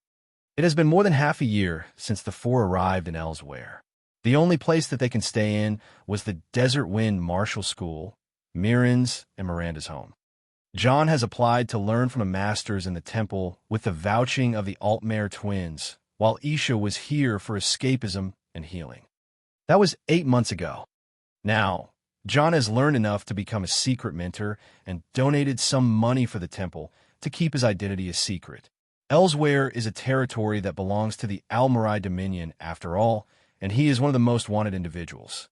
[SPEAKER 1] It has been more than half a year since the 4 arrived in Elsewhere. The only place that they can stay in was the Desert Wind Martial School, Mirren's and Miranda's home. John has applied to learn from a master's in the temple with the vouching of the Altmare twins, while Isha was here for escapism and healing. That was 8 months ago. Now, John has learned enough to become a secret mentor and donated some money for the temple to keep his identity a secret. Elsewhere is a territory that belongs to the Almarai Dominion, after all, and he is one of the most wanted individuals.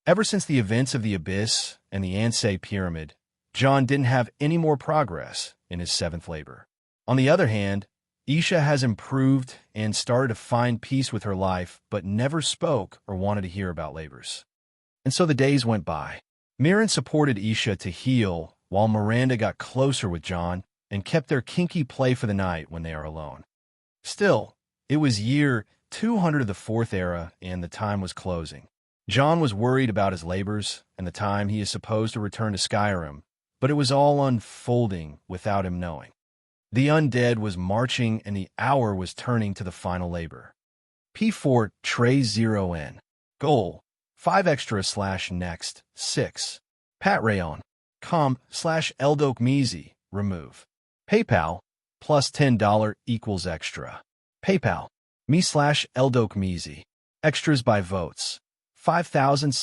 [SPEAKER 1] Ever since the events of the Abyss and the Ansei Pyramid, John didn't have any more progress in his 7th labor. On the other hand, Isha has improved and started to find peace with her life, but never spoke or wanted to hear about labors. And so the days went by. Mirren supported Isha to heal, while Miranda got closer with John and kept their kinky play for the night when they are alone. Still, it was year 200 of the 4th era, and the time was closing. John was worried about his labors and the time he is supposed to return to Skyrim, but it was all unfolding without him knowing. The undead was marching and the hour was turning to the final labor. P4 Tray 0N. Goal 5 extra / next 6. Pat Rayon. Comp / Eldok Mizi. Remove. PayPal plus $10 equals extra. PayPal. Me / Eldok Mizi. Extras by votes. 5,000 /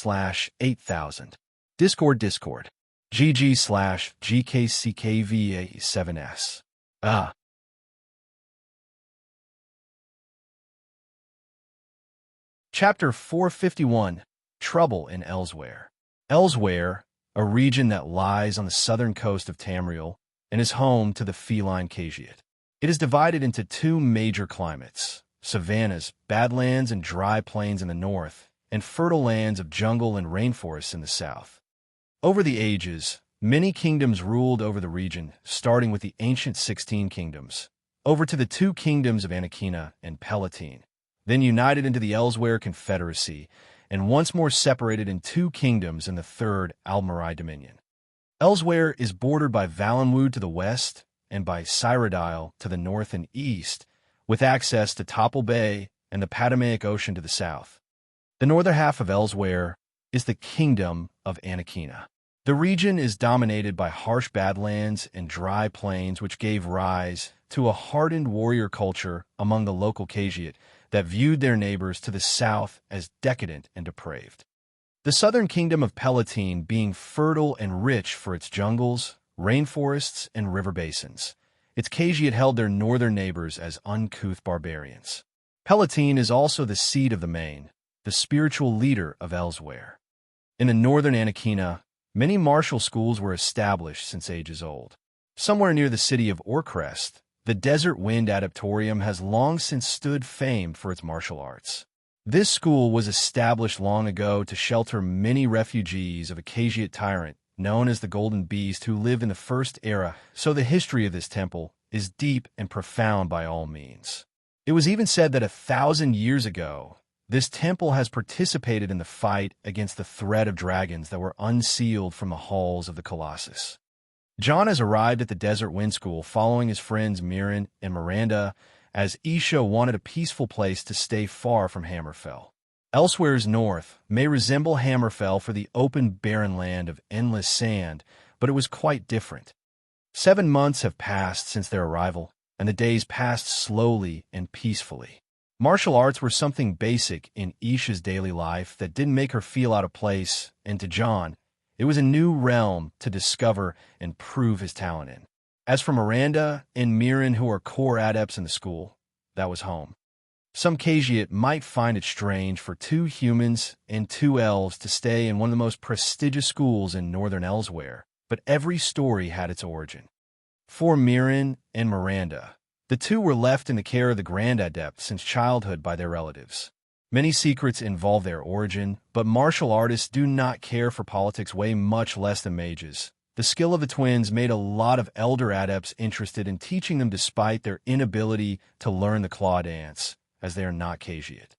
[SPEAKER 1] 8,000. Discord. GG / GKCKVA7S. Chapter 451. Trouble in Elsewhere. Elsewhere, a region that lies on the southern coast of Tamriel and is home to the feline Cagiate. It is divided into 2 major climates, savannas, badlands, and dry plains in the north, and fertile lands of jungle and rainforests in the south. Over the ages, many kingdoms ruled over the region, starting with the ancient 16 kingdoms, over to the 2 kingdoms of Anakina and Palatine, then united into the Elsewhere Confederacy, and once more separated in 2 kingdoms in the 3rd Almarai Dominion. Elsewhere is bordered by Valenwood to the west and by Cyrodiil to the north and east, with access to Topple Bay and the Patamaic Ocean to the south. The northern half of Elsewhere is the Kingdom of Anakina. The region is dominated by harsh badlands and dry plains, which gave rise to a hardened warrior culture among the local Cagiate that viewed their neighbors to the south as decadent and depraved. The southern kingdom of Palatine being fertile and rich for its jungles, rainforests, and river basins. Its Khajiit held their northern neighbors as uncouth barbarians. Palatine is also the seat of the Main, the spiritual leader of Elsewhere. In the northern Anakinna, many martial schools were established since ages old. Somewhere near the city of Orcrest, the Desert Wind Adeptorium has long since stood famed for its martial arts. This school was established long ago to shelter many refugees of a Khajiit tyrant known as the Golden Beast who lived in the First Era, so the history of this temple is deep and profound by all means. It was even said that 1,000 years ago, this temple has participated in the fight against the threat of dragons that were unsealed from the halls of the Colossus. John has arrived at the Desert Wind School following his friends Mirren and Miranda, as Isha wanted a peaceful place to stay far from Hammerfell. Elsewhere's north may resemble Hammerfell for the open barren land of endless sand, but it was quite different. 7 months have passed since their arrival, and the days passed slowly and peacefully. Martial arts were something basic in Isha's daily life that didn't make her feel out of place, and to John, it was a new realm to discover and prove his talent in. As for Miranda and Mirren, who are core adepts in the school, that was home. Some Khajiit might find it strange for 2 humans and 2 elves to stay in one of the most prestigious schools in northern Elsewhere, but every story had its origin. For Mirren and Miranda, the 2 were left in the care of the Grand Adept since childhood by their relatives. Many secrets involve their origin, but martial artists do not care for politics way much less than mages. The skill of the twins made a lot of elder adepts interested in teaching them despite their inability to learn the claw dance, as they are not Khajiit.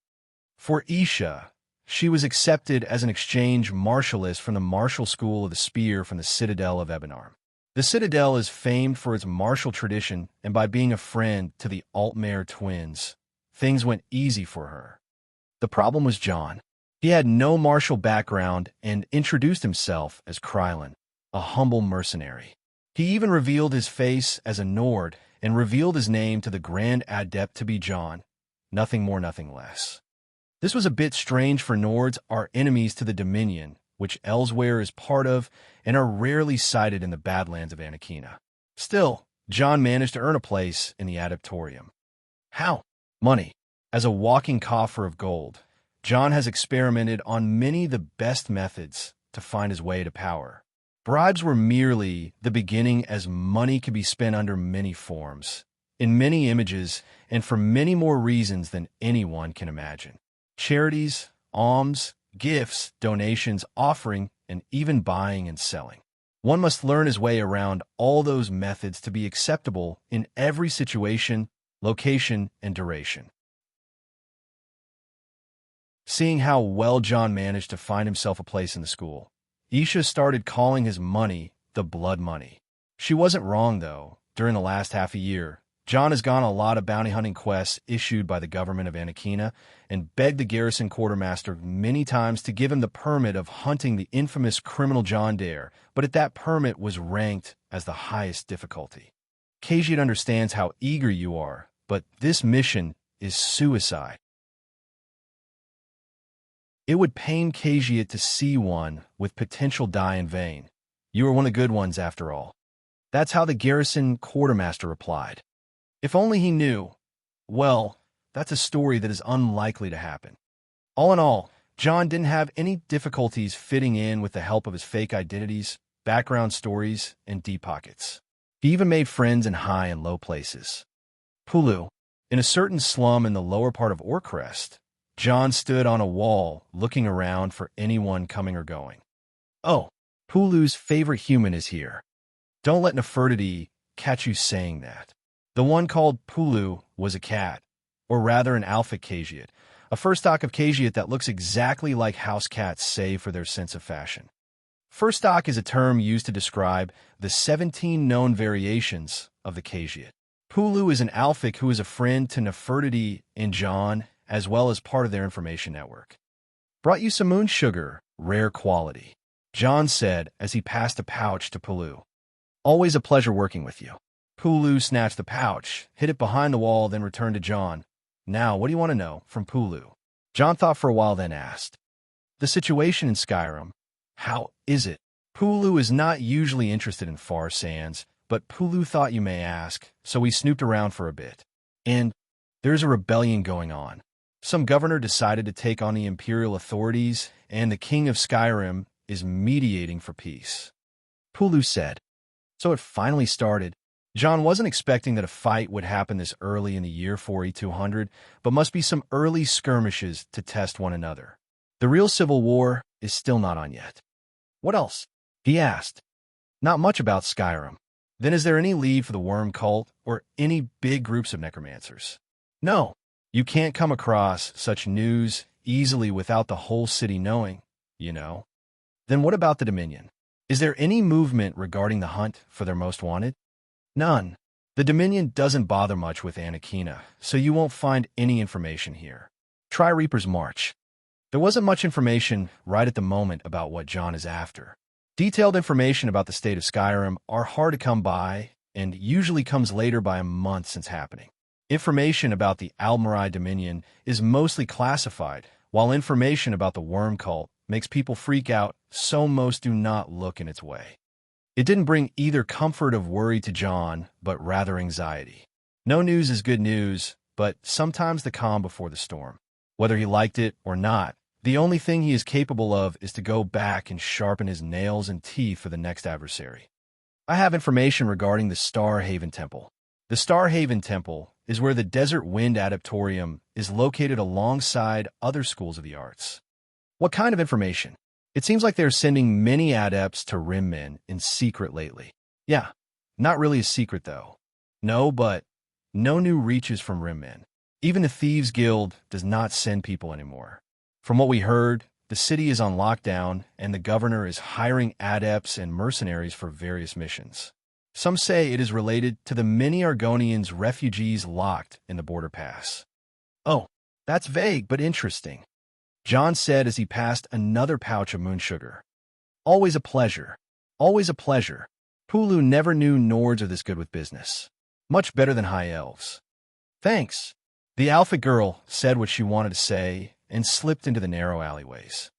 [SPEAKER 1] For Isha, she was accepted as an exchange martialist from the martial school of the spear from the Citadel of Ebenarm. The Citadel is famed for its martial tradition, and by being a friend to the Altmare twins, things went easy for her. The problem was John. He had no martial background and introduced himself as Krylon, a humble mercenary. He even revealed his face as a Nord and revealed his name to the Grand Adept to be John. Nothing more, nothing less. This was a bit strange for Nords, our enemies to the Dominion, which Elsewhere is part of and are rarely sighted in the Badlands of Anakinna. Still, John managed to earn a place in the Adeptorium. How? Money. As a walking coffer of gold, John has experimented on many of the best methods to find his way to power. Bribes were merely the beginning, as money could be spent under many forms, in many images, and for many more reasons than anyone can imagine. Charities, alms, gifts, donations, offering, and even buying and selling. One must learn his way around all those methods to be acceptable in every situation, location, and duration. Seeing how well John managed to find himself a place in the school, Isha started calling his money the blood money. She wasn't wrong, though. During the last half a year, John has gone on a lot of bounty hunting quests issued by the government of Anakinna and begged the garrison quartermaster many times to give him the permit of hunting the infamous criminal John Dare, but that permit was ranked as the highest difficulty. Khajiit understands how eager you are, but this mission is suicide. It would pain Khajiit to see one with potential die in vain. You are one of the good ones, after all. That's how the garrison quartermaster replied. If only he knew. Well, that's a story that is unlikely to happen. All in all, John didn't have any difficulties fitting in with the help of his fake identities, background stories, and deep pockets. He even made friends in high and low places. Pulu. In a certain slum in the lower part of Orcrest, John stood on a wall looking around for anyone coming or going. Oh, Pulu's favorite human is here. Don't let Nefertiti catch you saying that. The one called Pulu was a cat, or rather an alpha Khajiit, a first stock of Khajiit that looks exactly like house cats save for their sense of fashion. First stock is a term used to describe the 17 known variations of the Khajiit. Pulu is an alphic who is a friend to Nefertiti and John, as well as part of their information network. Brought you some moon sugar, rare quality, John said as he passed a pouch to Pulu. Always a pleasure working with you. Pulu snatched the pouch, hid it behind the wall, then returned to John. Now, what do you want to know from Pulu? John thought for a while, then asked. The situation in Skyrim. How is it? Pulu is not usually interested in far sands, but Pulu thought you may ask, so we snooped around for a bit. And there's a rebellion going on. Some governor decided to take on the imperial authorities, and the king of Skyrim is mediating for peace. Pulu said. So it finally started. John wasn't expecting that a fight would happen this early in the year 4200, but must be some early skirmishes to test one another. The real civil war is still not on yet. What else? He asked. Not much about Skyrim. Then is there any lead for the worm cult or any big groups of necromancers? No, you can't come across such news easily without the whole city knowing, you know. Then what about the Dominion? Is there any movement regarding the hunt for their most wanted? None. The Dominion doesn't bother much with Anakinna, so you won't find any information here. Try Reaper's March. There wasn't much information right at the moment about what John is after. Detailed information about the state of Skyrim are hard to come by and usually comes later by a month since happening. Information about the Almarai Dominion is mostly classified, while information about the worm cult makes people freak out, so most do not look in its way. It didn't bring either comfort of worry to John, but rather anxiety. No news is good news, but sometimes the calm before the storm. Whether he liked it or not, the only thing he is capable of is to go back and sharpen his nails and teeth for the next adversary. I have information regarding the Starhaven Temple. The Starhaven Temple is where the Desert Wind Adaptorium is located alongside other schools of the arts. What kind of information? It seems like they're sending many adepts to Rimmen in secret lately. Yeah, not really a secret though. No, but no new reaches from Rimmen. Even the Thieves Guild does not send people anymore. From what we heard, the city is on lockdown and the governor is hiring adepts and mercenaries for various missions. Some say it is related to the many Argonians refugees locked in the border pass. Oh, that's vague but interesting, John said as he passed another pouch of moon sugar. Always a pleasure. Always a pleasure. Pulu never knew Nords are this good with business. Much better than high elves. Thanks. The Alpha girl said what she wanted to say and slipped into the narrow alleyways.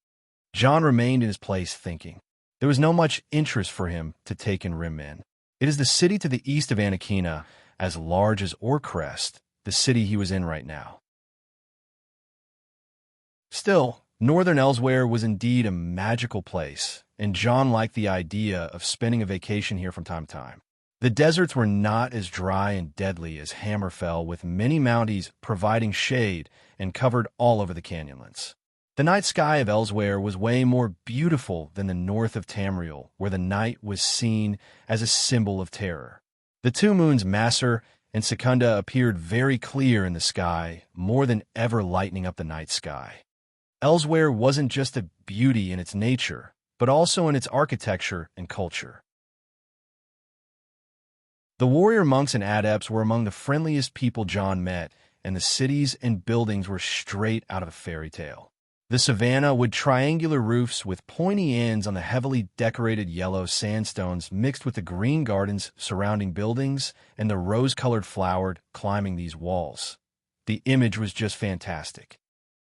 [SPEAKER 1] John remained in his place thinking. There was no much interest for him to take in Rimmen. It is the city to the east of Anakinna, as large as Orcrest, the city he was in right now. Still, northern Elsewhere was indeed a magical place, and John liked the idea of spending a vacation here from time to time. The deserts were not as dry and deadly as Hammerfell, with many mounties providing shade and covered all over the canyonlands. The night sky of Elsewhere was way more beautiful than the north of Tamriel, where the night was seen as a symbol of terror. The two moons, Masser and Secunda, appeared very clear in the sky, more than ever lightening up the night sky. Elsewhere wasn't just a beauty in its nature, but also in its architecture and culture. The warrior monks and adepts were among the friendliest people John met, and the cities and buildings were straight out of a fairy tale. The savannah with triangular roofs with pointy ends on the heavily decorated yellow sandstones mixed with the green gardens surrounding buildings and the rose-colored flowered climbing these walls. The image was just fantastic.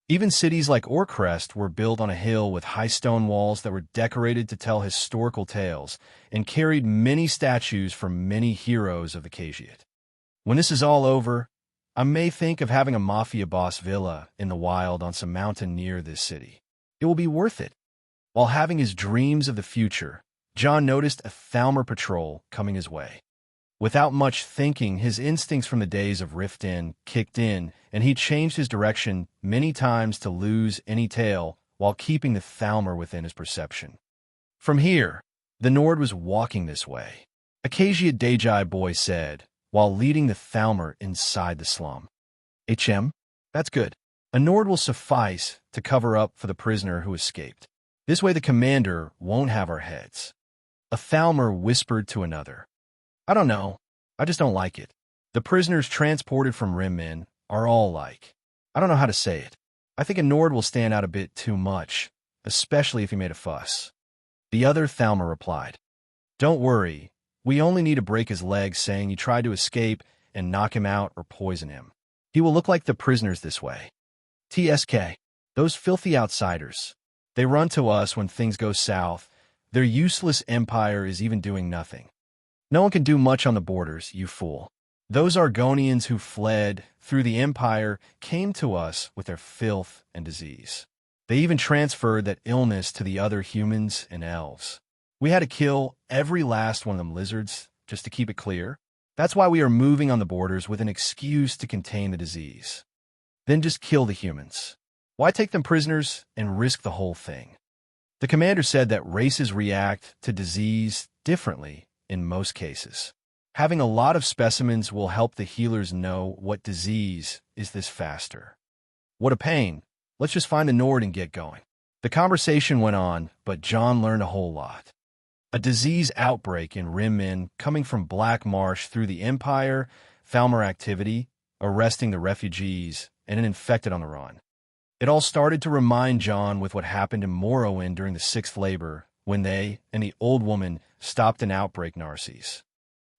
[SPEAKER 1] Even cities like Orcrest were built on a hill with high stone walls that were decorated to tell historical tales and carried many statues from many heroes of the Cagiat. When this is all over, I may think of having a mafia boss villa in the wild on some mountain near this city. It will be worth it. While having his dreams of the future, John noticed a Thalmor patrol coming his way. Without much thinking, his instincts from the days of Rift Inn kicked in, and he changed his direction many times to lose any tail while keeping the Thalmor within his perception. From here, the Nord was walking this way, Acacia Dejai boy said, while leading the Thalmor inside the slum. HM? That's good. A Nord will suffice to cover up for the prisoner who escaped. This way the commander won't have our heads. A Thalmor whispered to another. I don't know. I just don't like it. The prisoners transported from Rimmen are all like. I don't know how to say it. I think a Nord will stand out a bit too much, especially if he made a fuss. The other Thalmor replied. Don't worry. We only need to break his legs saying you tried to escape and knock him out or poison him. He will look like the prisoners this way. TSK. Those filthy outsiders. They run to us when things go south. Their useless empire is even doing nothing. No one can do much on the borders, you fool. Those Argonians who fled through the empire came to us with their filth and disease. They even transferred that illness to the other humans and elves. We had to kill every last one of them lizards, just to keep it clear. That's why we are moving on the borders with an excuse to contain the disease. Then just kill the humans. Why take them prisoners and risk the whole thing? The commander said that races react to disease differently in most cases. Having a lot of specimens will help the healers know what disease is this faster. What a pain. Let's just find the Nord and get going. The conversation went on, but John learned a whole lot. A disease outbreak in Rim Min coming from Black Marsh through the Empire, Falmer activity, arresting the refugees, and an infected on the run. It all started to remind John with what happened in Morrowind during the Sixth Labor, when they and the old woman stopped an outbreak Narses.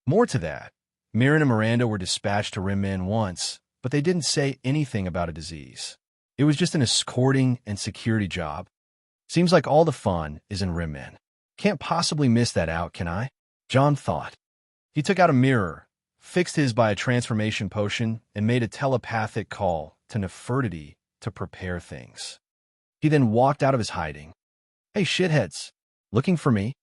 [SPEAKER 1] More to that, Mirren and Miranda were dispatched to Rim Min once, but they didn't say anything about a disease. It was just an escorting and security job. Seems like all the fun is in Rim Min. Can't possibly miss that out, can I? John thought. He took out a mirror, fixed his by a transformation potion, and made a telepathic call to Nefertiti to prepare things. He then walked out of his hiding. Hey, shitheads. Looking for me?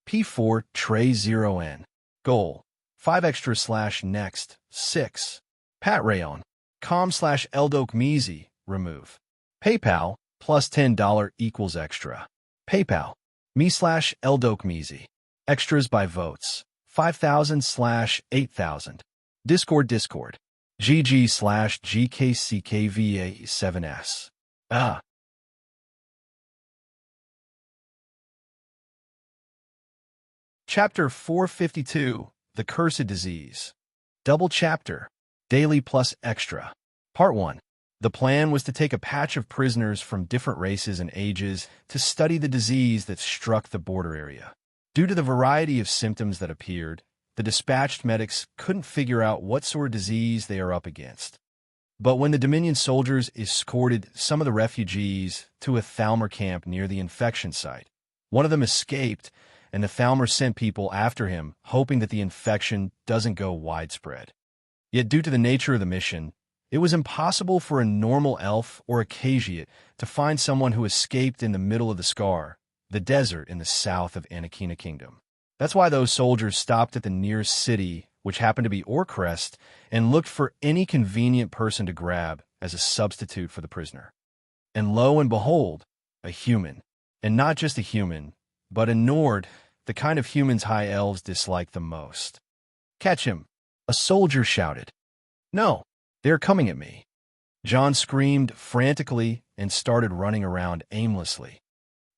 [SPEAKER 1] P4 Tray 0N. Goal. 5 extra / next. 6. Pat Rayon. Com / Eldok Meezy. Remove. PayPal. Plus $10 equals extra. PayPal. Me / Eldok Meezy. Extras by votes. 5,000 / 8,000. Discord. GG / GKCKVA7S. Chapter 452, The Cursed Disease. Double Chapter, Daily plus Extra. Part 1. The plan was to take a patch of prisoners from different races and ages to study the disease that struck the border area. Due to the variety of symptoms that appeared, the dispatched medics couldn't figure out what sort of disease they are up against. But when the Dominion soldiers escorted some of the refugees to a Thalmor camp near the infection site, one of them escaped, and the Thalmor sent people after him, hoping that the infection doesn't go widespread. Yet due to the nature of the mission, it was impossible for a normal elf or a Khajiit to find someone who escaped in the middle of the Scar, the desert in the south of Anakina Kingdom. That's why those soldiers stopped at the nearest city, which happened to be Orcrest, and looked for any convenient person to grab as a substitute for the prisoner. And lo and behold, a human. And not just a human, but a Nord, the kind of humans high elves dislike the most. Catch him, a soldier shouted. No, they are coming at me. John screamed frantically and started running around aimlessly.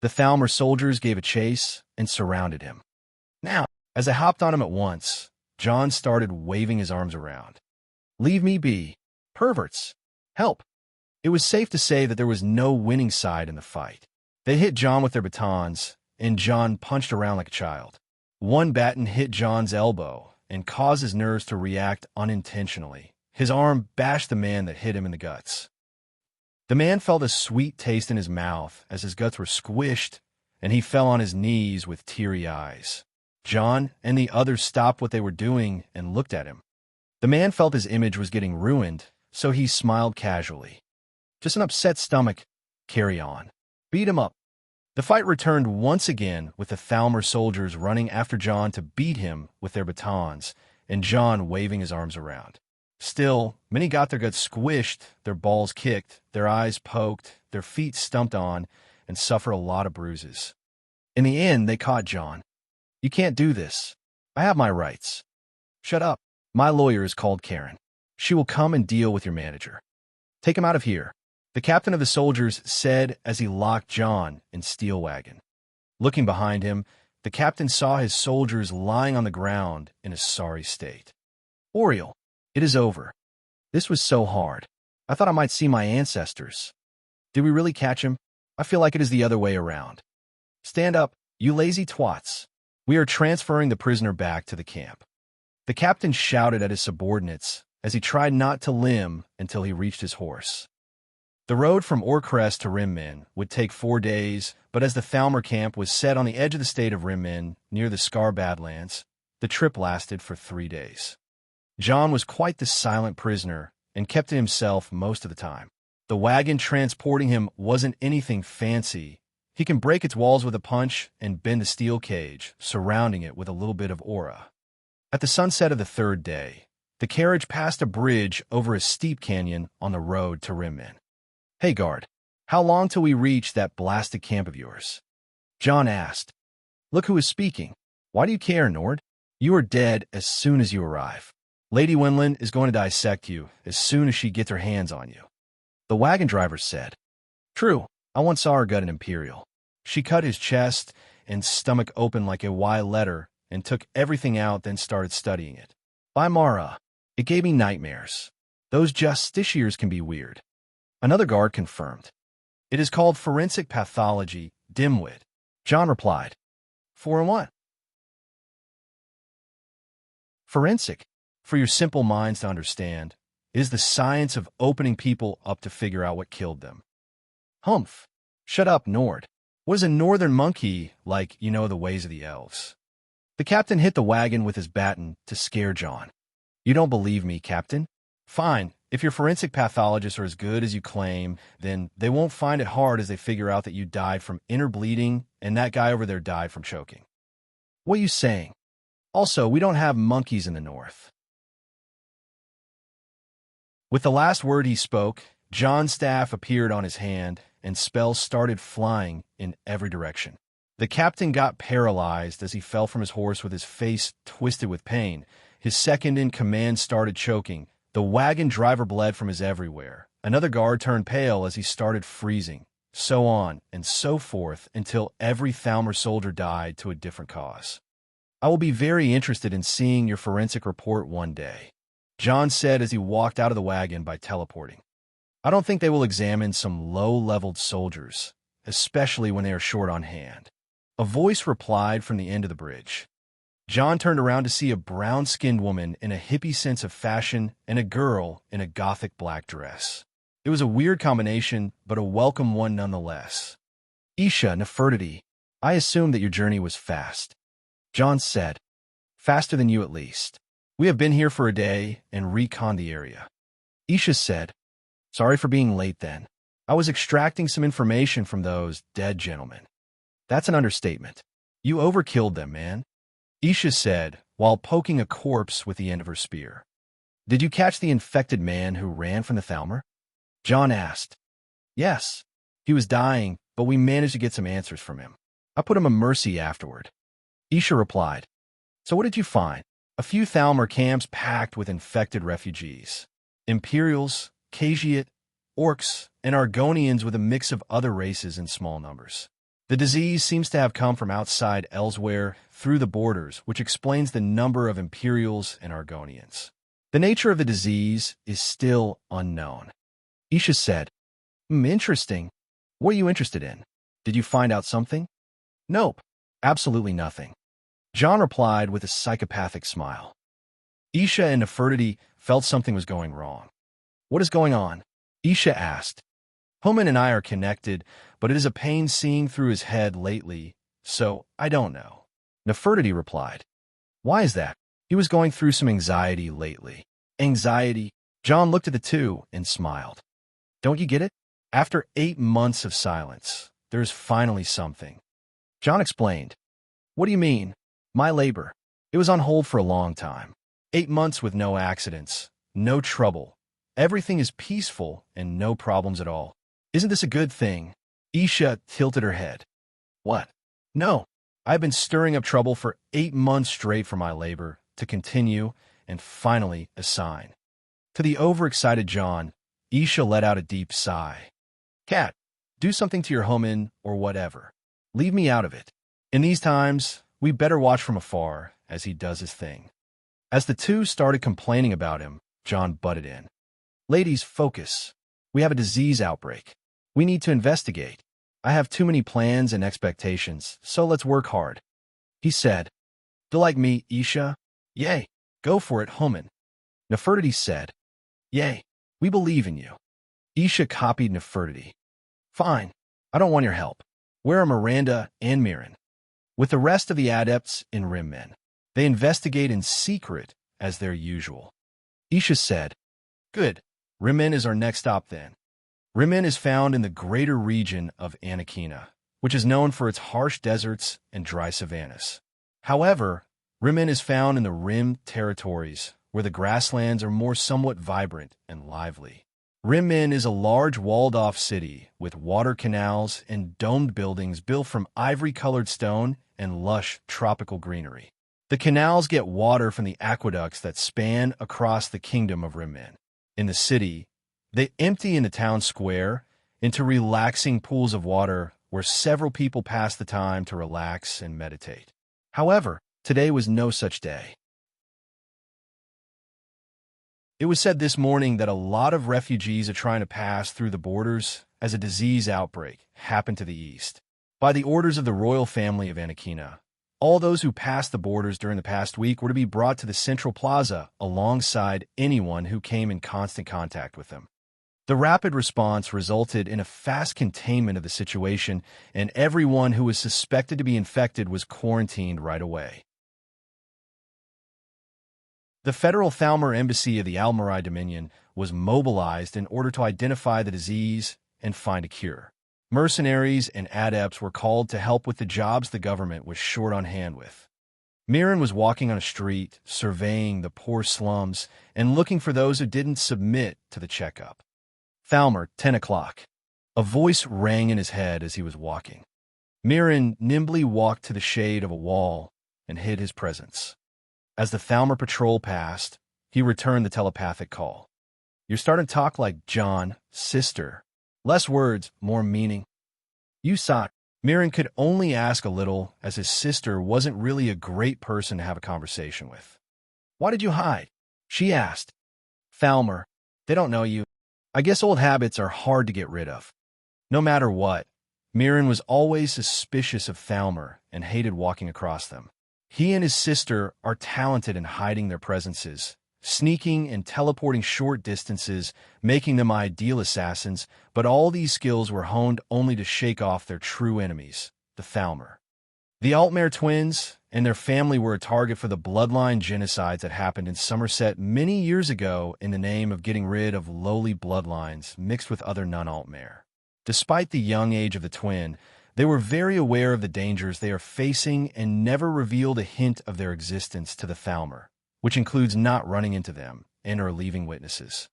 [SPEAKER 1] The Thalmor soldiers gave a chase and surrounded him. Now, as I hopped on him at once, John started waving his arms around. Leave me be. Perverts. Help. It was safe to say that there was no winning side in the fight. They hit John with their batons, and John punched around like a child. One baton hit John's elbow and caused his nerves to react unintentionally. His arm bashed the man that hit him in the guts. The man felt a sweet taste in his mouth as his guts were squished, and he fell on his knees with teary eyes. John and the others stopped what they were doing and looked at him. The man felt his image was getting ruined, so he smiled casually. Just an upset stomach. Carry on. Beat him up. The fight returned once again with the Thalmor soldiers running after John to beat him with their batons, and John waving his arms around. Still, many got their guts squished, their balls kicked, their eyes poked, their feet stumped on, and suffered a lot of bruises. In the end, they caught John. You can't do this. I have my rights. Shut up. My lawyer is called Karen. She will come and deal with your manager. Take him out of here, the captain of the soldiers said as he locked John in Steel Wagon. Looking behind him, the captain saw his soldiers lying on the ground in a sorry state. Oriel, it is over. This was so hard. I thought I might see my ancestors. Did we really catch him? I feel like it is the other way around. Stand up, you lazy twats. We are transferring the prisoner back to the camp. The captain shouted at his subordinates as he tried not to limp until he reached his horse. The road from Orcrest to Rimmen would take 4 days, but as the Thalmor camp was set on the edge of the state of Rimmen, near the Scar Badlands, the trip lasted for 3 days. John was quite the silent prisoner and kept to himself most of the time. The wagon transporting him wasn't anything fancy. He can break its walls with a punch and bend the steel cage, surrounding it with a little bit of aura. At the sunset of the 3rd day, the carriage passed a bridge over a steep canyon on the road to Rimmen. "Hey, guard, how long till we reach that blasted camp of yours?" John asked. "Look who is speaking. Why do you care, Nord? You are dead as soon as you arrive. Lady Winland is going to dissect you as soon as she gets her hands on you." The wagon driver said. "True, I once saw her gut an Imperial. She cut his chest and stomach open like a Y letter and took everything out, then started studying it. By Mara, it gave me nightmares. Those justiciars can be weird." Another guard confirmed. "It is called forensic pathology, dimwit." John replied. "For what?" "Forensic, for your simple minds to understand, is the science of opening people up to figure out what killed them." "Humph. Shut up, Nord. What is a northern monkey like, you know the ways of the elves?" The captain hit the wagon with his baton to scare John. "You don't believe me, Captain? Fine. If your forensic pathologists are as good as you claim, then they won't find it hard as they figure out that you died from inner bleeding and that guy over there died from choking." "What are you saying? Also, we don't have monkeys in the north." With the last word he spoke, John's staff appeared on his hand, and spells started flying in every direction. The captain got paralyzed as he fell from his horse with his face twisted with pain. His second-in-command started choking. The wagon driver bled from his everywhere. Another guard turned pale as he started freezing. So on and so forth until every Thalmor soldier died to a different cause. "I will be very interested in seeing your forensic report one day," John said as he walked out of the wagon by teleporting. "I don't think they will examine some low-leveled soldiers, especially when they are short on hand." A voice replied from the end of the bridge. John turned around to see a brown-skinned woman in a hippie sense of fashion and a girl in a gothic black dress. It was a weird combination, but a welcome one nonetheless. "Isha, Nefertiti, I assumed that your journey was fast," John said. "Faster than you at least. We have been here for a day and reconned the area." Isha said, "Sorry for being late then. I was extracting some information from those dead gentlemen." "That's an understatement. You overkilled them, man," Isha said, while poking a corpse with the end of her spear. "Did you catch the infected man who ran from the Thalmor?" John asked. "Yes. He was dying, but we managed to get some answers from him. I put him a mercy afterward." Isha replied. "So what did you find?" "A few Thalmor camps packed with infected refugees. Imperials, Khajiit, Orcs, and Argonians with a mix of other races in small numbers. The disease seems to have come from outside elsewhere through the borders, which explains the number of Imperials and Argonians. The nature of the disease is still unknown." Isha said, Interesting. What are you interested in? Did you find out something?" "Nope, absolutely nothing," John replied with a psychopathic smile. Isha and Nefertiti felt something was going wrong. "What is going on?" Isha asked. "Homan and I are connected, but it is a pain seeing through his head lately, so I don't know." Nefertiti replied. "Why is that?" "He was going through some anxiety lately." "Anxiety?" John looked at the two and smiled. "Don't you get it? After 8 months of silence, there's finally something." John explained. "What do you mean?" "My labor. It was on hold for a long time. 8 months with no accidents, no trouble. Everything is peaceful and no problems at all. Isn't this a good thing?" Isha tilted her head. "What?" "No. I've been stirring up trouble for 8 months straight for my labor to continue and finally a sign." To the overexcited John, Isha let out a deep sigh. "Cat, do something to your Homan or whatever. Leave me out of it. In these times, we better watch from afar as he does his thing." As the two started complaining about him, John butted in. "Ladies, focus. We have a disease outbreak. We need to investigate. I have too many plans and expectations, so let's work hard." He said. "Do like me, Isha?" "Yay. Go for it, Homan." Nefertiti said. "Yay. We believe in you." Isha copied Nefertiti. Fine. I don't want your help. Where are Miranda and Miran? With the rest of the adepts in Rimmen, they investigate in secret as their usual. Isha said, Good. Rimmen is our next stop then. Rimmen is found in the greater region of Anakina, which is known for its harsh deserts and dry savannas. However, Rimmen is found in the Rim territories, where the grasslands are more somewhat vibrant and lively. Rimmen is a large walled-off city with water canals and domed buildings built from ivory-colored stone and lush tropical greenery. The canals get water from the aqueducts that span across the kingdom of Rimmen. In the city, they empty in the town square into relaxing pools of water where several people pass the time to relax and meditate. However, today was no such day. It was said this morning that a lot of refugees are trying to pass through the borders as a disease outbreak happened to the east. By the orders of the royal family of Anakina, all those who passed the borders during the past week were to be brought to the central plaza alongside anyone who came in constant contact with them. The rapid response resulted in a fast containment of the situation, and everyone who was suspected to be infected was quarantined right away. The Federal Thalmor Embassy of the Almarai Dominion was mobilized in order to identify the disease and find a cure. Mercenaries and adepts were called to help with the jobs the government was short on hand with. Miran was walking on a street, surveying the poor slums and looking for those who didn't submit to the checkup. Thalmor, 10 o'clock. A voice rang in his head as he was walking. Miran nimbly walked to the shade of a wall and hid his presence. As the Thalmor patrol passed, he returned the telepathic call. You're starting to talk like John, sister. Less words, more meaning. You saw it. Miran could only ask a little, as his sister wasn't really a great person to have a conversation with. Why did you hide? She asked. Thalmor, they don't know you. I guess old habits are hard to get rid of. No matter what, Miran was always suspicious of Thalmor and hated walking across them. He and his sister are talented in hiding their presences, sneaking and teleporting short distances, making them ideal assassins, but all these skills were honed only to shake off their true enemies, the Thalmor. The Altmare twins and their family were a target for the bloodline genocides that happened in Somerset many years ago in the name of getting rid of lowly bloodlines mixed with other non-Altmare. Despite the young age of the twin, they were very aware of the dangers they are facing and never revealed a hint of their existence to the Thalmor, which includes not running into them and or leaving witnesses.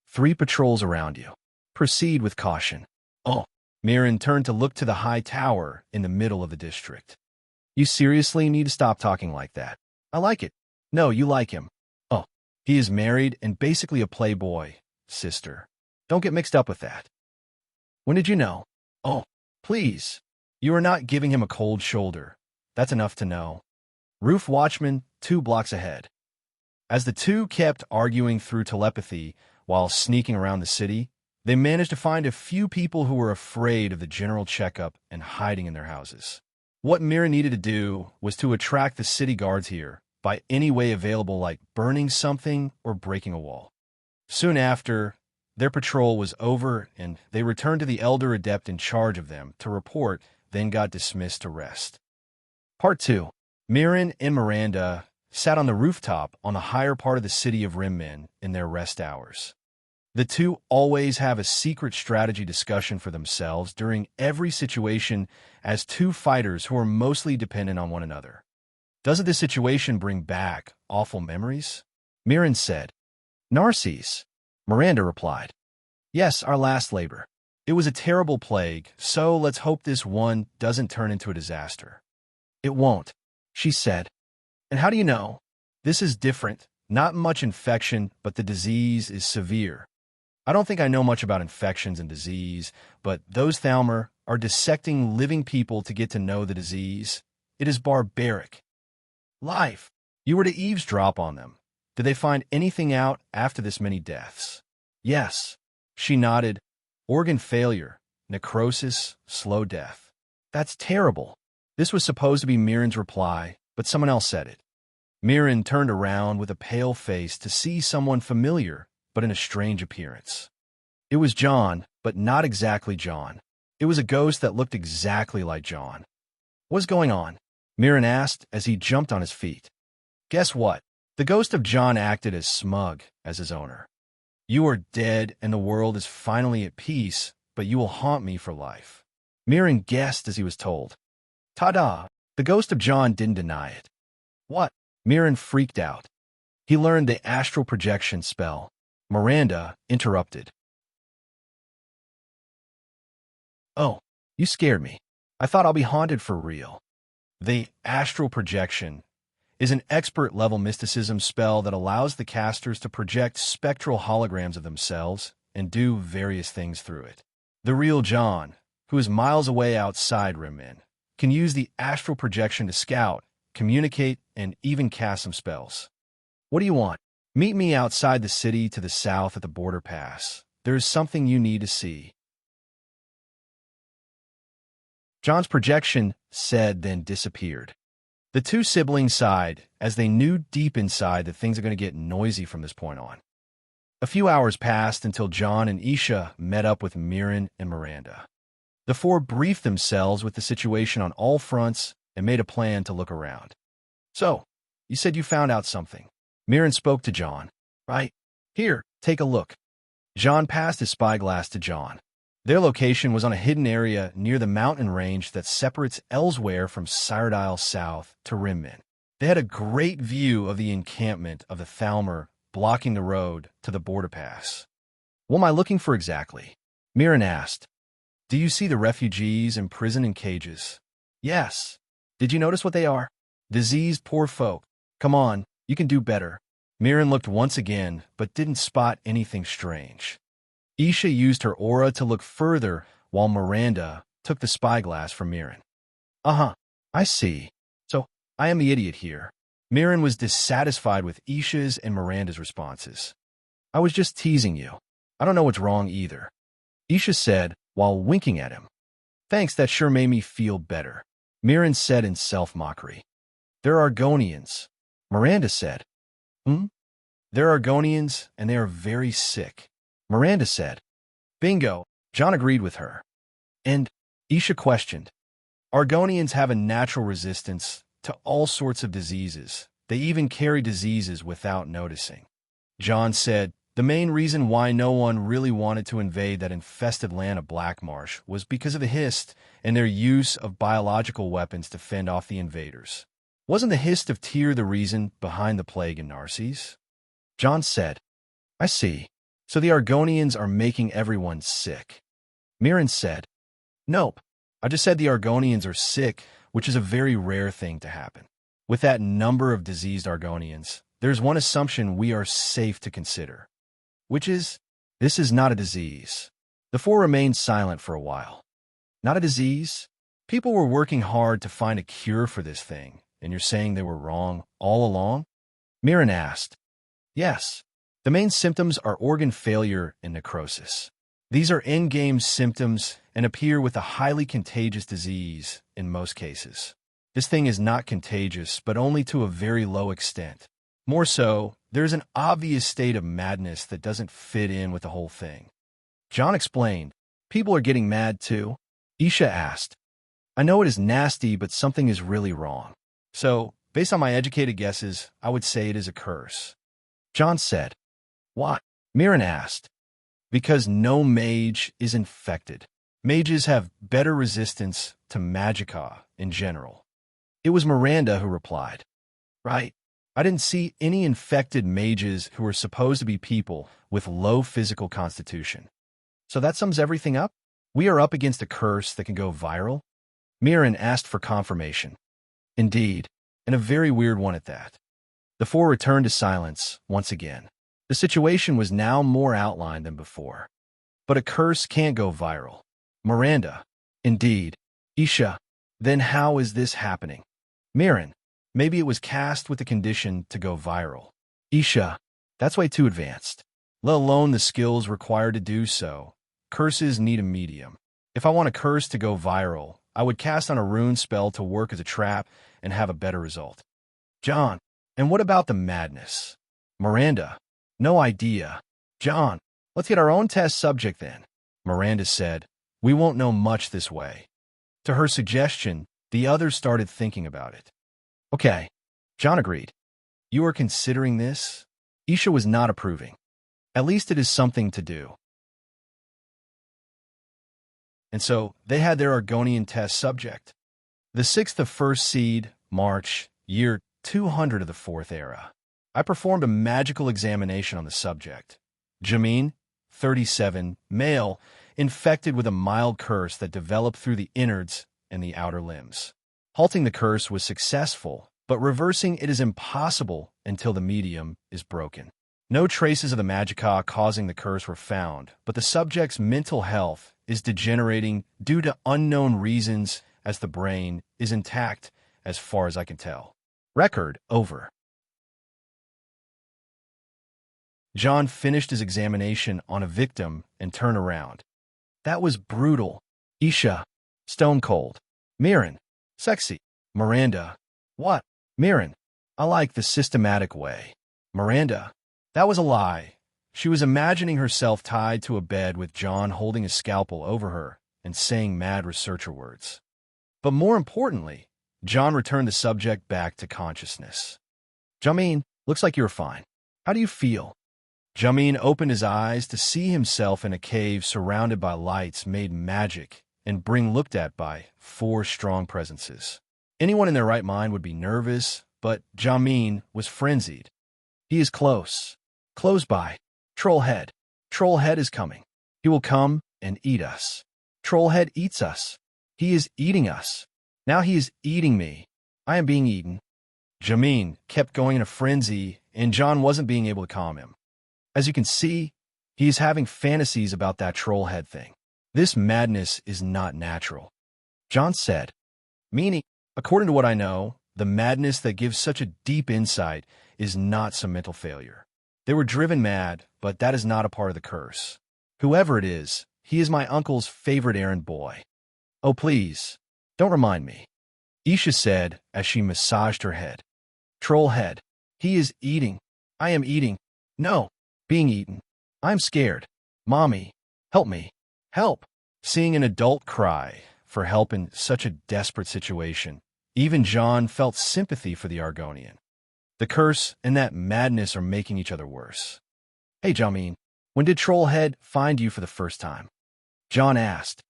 [SPEAKER 1] 3 patrols around you. Proceed with caution. Oh, Miran turned to look to the high tower in the middle of the district. You seriously need to stop talking like that. I like it. No, you like him. Oh, he is married and basically a playboy, sister. Don't get mixed up with that. When did you know? Oh, please. You are not giving him a cold shoulder. That's enough to know. Roof watchman, 2 blocks ahead. As the two kept arguing through telepathy while sneaking around the city, they managed to find a few people who were afraid of the general checkup and hiding in their houses. What Mira needed to do was to attract the city guards here by any way available, like burning something or breaking a wall. Soon after, their patrol was over and they returned to the elder adept in charge of them to report, then got dismissed to rest. Part 2. Miran and Miranda sat on the rooftop on the higher part of the city of Rimmen in their rest hours. The two always have a secret strategy discussion for themselves during every situation as two fighters who are mostly dependent on one another. Doesn't this situation bring back awful memories? Miran said. Narcisse. Miranda replied. Yes, our last labor. It was a terrible plague, so let's hope this one doesn't turn into a disaster. It won't, she said. And how do you know? This is different. Not much infection, but the disease is severe. I don't think I know much about infections and disease, but those Thalmor are dissecting living people to get to know the disease. It is barbaric. Life. You were to eavesdrop on them. Did they find anything out after this many deaths? Yes. She nodded. Organ failure, necrosis, slow death. That's terrible. This was supposed to be Miran's reply, but someone else said it. Miran turned around with a pale face to see someone familiar, but in a strange appearance. It was John, but not exactly John. It was a ghost that looked exactly like John. "What's going on?" Mirren asked as he jumped on his feet. Guess what? The ghost of John acted as smug as his owner. "You are dead and the world is finally at peace, but you will haunt me for life." Mirren guessed as he was told. Ta-da! The ghost of John didn't deny it. "What?" Mirren freaked out. He learned the astral projection spell. Miranda interrupted. "Oh, you scared me. I thought I'll be haunted for real." The astral projection is an expert-level mysticism spell that allows the casters to project spectral holograms of themselves and do various things through it. The real John, who is miles away outside Rimmin, can use the astral projection to scout, communicate, and even cast some spells. "What do you want?" "Meet me outside the city to the south at the border pass. There is something you need to see." John's projection said, then disappeared. The two siblings sighed, as they knew deep inside that things are going to get noisy from this point on. A few hours passed until John and Isha met up with Mirren and Miranda. The four briefed themselves with the situation on all fronts and made a plan to look around. "So, you said you found out something." Mirren spoke to John. "Right. Here, take a look." John passed his spyglass to John. Their location was on a hidden area near the mountain range that separates Elsewhere from Cyrodiil south to Rimmin. They had a great view of the encampment of the Thalmor blocking the road to the border pass. "What am I looking for exactly?" Mirren asked. "Do you see the refugees imprisoned in cages?" "Yes." "Did you notice what they are?" "Diseased poor folk." "Come on, you can do better." Mirren looked once again, but didn't spot anything strange. Isha used her aura to look further, while Miranda took the spyglass from Mirren. "Uh-huh, I see. So, I am the idiot here." Mirren was dissatisfied with Isha's and Miranda's responses. "I was just teasing you. I don't know what's wrong either." Isha said, while winking at him. "Thanks, that sure made me feel better." Mirren said in self-mockery. "They're Argonians." Miranda said. "Hmm? They're Argonians, and they are very sick." Miranda said. "Bingo." John agreed with her. "And," Isha questioned, "Argonians have a natural resistance to all sorts of diseases. They even carry diseases without noticing." John said, "The main reason why no one really wanted to invade that infested land of Blackmarsh was because of the Hist and their use of biological weapons to fend off the invaders. Wasn't the Hist of Tyr the reason behind the plague in Narses?" John said, "I see. So the Argonians are making everyone sick." Mirren said, "Nope. I just said the Argonians are sick, which is a very rare thing to happen. With that number of diseased Argonians, there's one assumption we are safe to consider. Which is, this is not a disease." The four remained silent for a while. "Not a disease? People were working hard to find a cure for this thing, and you're saying they were wrong all along?" Mirren asked. "Yes. The main symptoms are organ failure and necrosis. These are endgame symptoms and appear with a highly contagious disease in most cases. This thing is not contagious, but only to a very low extent. More so, there's an obvious state of madness that doesn't fit in with the whole thing." John explained. "People are getting mad too?" Isha asked. "I know it is nasty, but something is really wrong. So, based on my educated guesses, I would say it is a curse." John said. "Why?" Mirren asked. "Because no mage is infected. Mages have better resistance to magicka in general." It was Miranda who replied. "Right. I didn't see any infected mages who are supposed to be people with low physical constitution. So that sums everything up? We are up against a curse that can go viral?" Mirren asked for confirmation. "Indeed, and a very weird one at that." The four returned to silence once again. The situation was now more outlined than before. "But a curse can't go viral." Miranda. "Indeed." Isha. "Then how is this happening?" Mirren. "Maybe it was cast with the condition to go viral." Isha. "That's way too advanced. Let alone the skills required to do so. Curses need a medium. If I want a curse to go viral, I would cast on a rune spell to work as a trap and have a better result." John. "And what about the madness?" Miranda. "No idea." John. Let's get our own test subject then. Miranda said, we won't know much this way. To her suggestion, the others started thinking about it. Okay, John agreed. You are considering this? Isha was not approving. At least it is something to do. And so they had their Argonian test subject. The 6th of first seed, March, year 200 of the 4th era. I performed a magical examination on the subject. Jamin, 37, male, infected with a mild curse that developed through the innards and the outer limbs. Halting the curse was successful, but reversing it is impossible until the medium is broken. No traces of the magica causing the curse were found, but the subject's mental health is degenerating due to unknown reasons as the brain is intact as far as I can tell. Record over. John finished his examination on a victim and turned around. That was brutal. Isha, stone cold. Mirren, sexy. Miranda, what? Mirren, I like the systematic way. Miranda, that was a lie. She was imagining herself tied to a bed with John holding a scalpel over her and saying mad researcher words. But more importantly, John returned the subject back to consciousness. Jamin, looks like you're fine. How do you feel? Jamin opened his eyes to see himself in a cave surrounded by lights made magic and being looked at by 4 strong presences. Anyone in their right mind would be nervous, but Jamin was frenzied. He is close. Close by. Trollhead. Trollhead is coming. He will come and eat us. Trollhead eats us. He is eating us. Now he is eating me. I am being eaten. Jamin kept going in a frenzy, and John wasn't being able to calm him. As you can see, he is having fantasies about that trollhead thing. This madness is not natural. John said, meaning, according to what I know, the madness that gives such a deep insight is not some mental failure. They were driven mad, but that is not a part of the curse. Whoever it is, he is my uncle's favorite errand boy. Oh, please, don't remind me. Isha said as she massaged her head. Trollhead. He is eating. I am eating. No, being eaten. I'm scared. Mommy, help me. Help. Seeing an adult cry for help in such a desperate situation, even John felt sympathy for the Argonian. The curse and that madness are making each other worse. Hey, Jamin, when did Trollhead find you for the first time? John asked.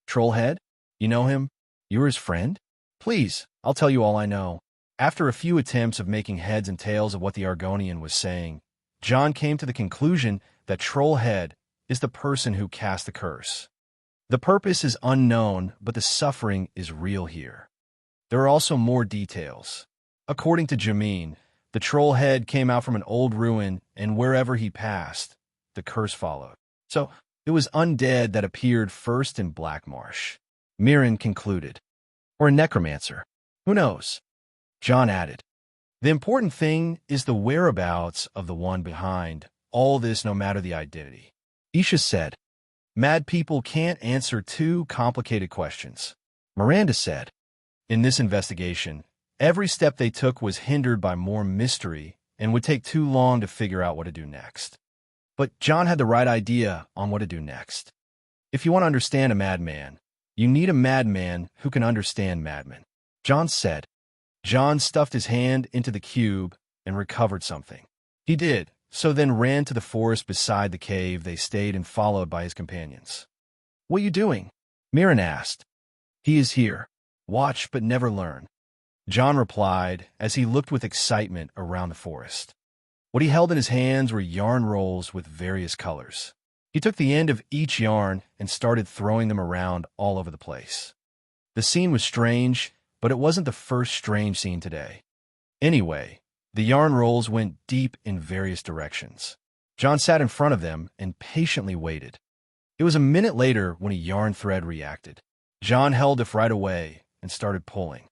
[SPEAKER 1] Trollhead? You know him? You're his friend? Please, I'll tell you all I know. After a few attempts of making heads and tails of what the Argonian was saying, John came to the conclusion that Trollhead is the person who cast the curse. The purpose is unknown, but the suffering is real here. There are also more details. According to Jamin, the Trollhead came out from an old ruin, and wherever he passed, the curse followed. So, it was undead that appeared first in Blackmarsh. Mirren concluded. Or a necromancer. Who knows? John added. The important thing is the whereabouts of the one behind all this, no matter the identity. Isha said, mad people can't answer 2 complicated questions. Miranda said, in this investigation, every step they took was hindered by more mystery and would take too long to figure out what to do next. But John had the right idea on what to do next. If you want to understand a madman, you need a madman who can understand madmen. John said. John stuffed his hand into the cube and recovered something. He did, so then ran to the forest beside the cave they stayed and followed by his companions. What are you doing? Mirren asked. He is here. Watch but never learn. John replied as he looked with excitement around the forest. What he held in his hands were yarn rolls with various colors. He took the end of each yarn and started throwing them around all over the place. The scene was strange, but it wasn't the first strange scene today. Anyway, the yarn rolls went deep in various directions. John sat in front of them and patiently waited. It was a minute later when a yarn thread reacted. John held it right away and started pulling.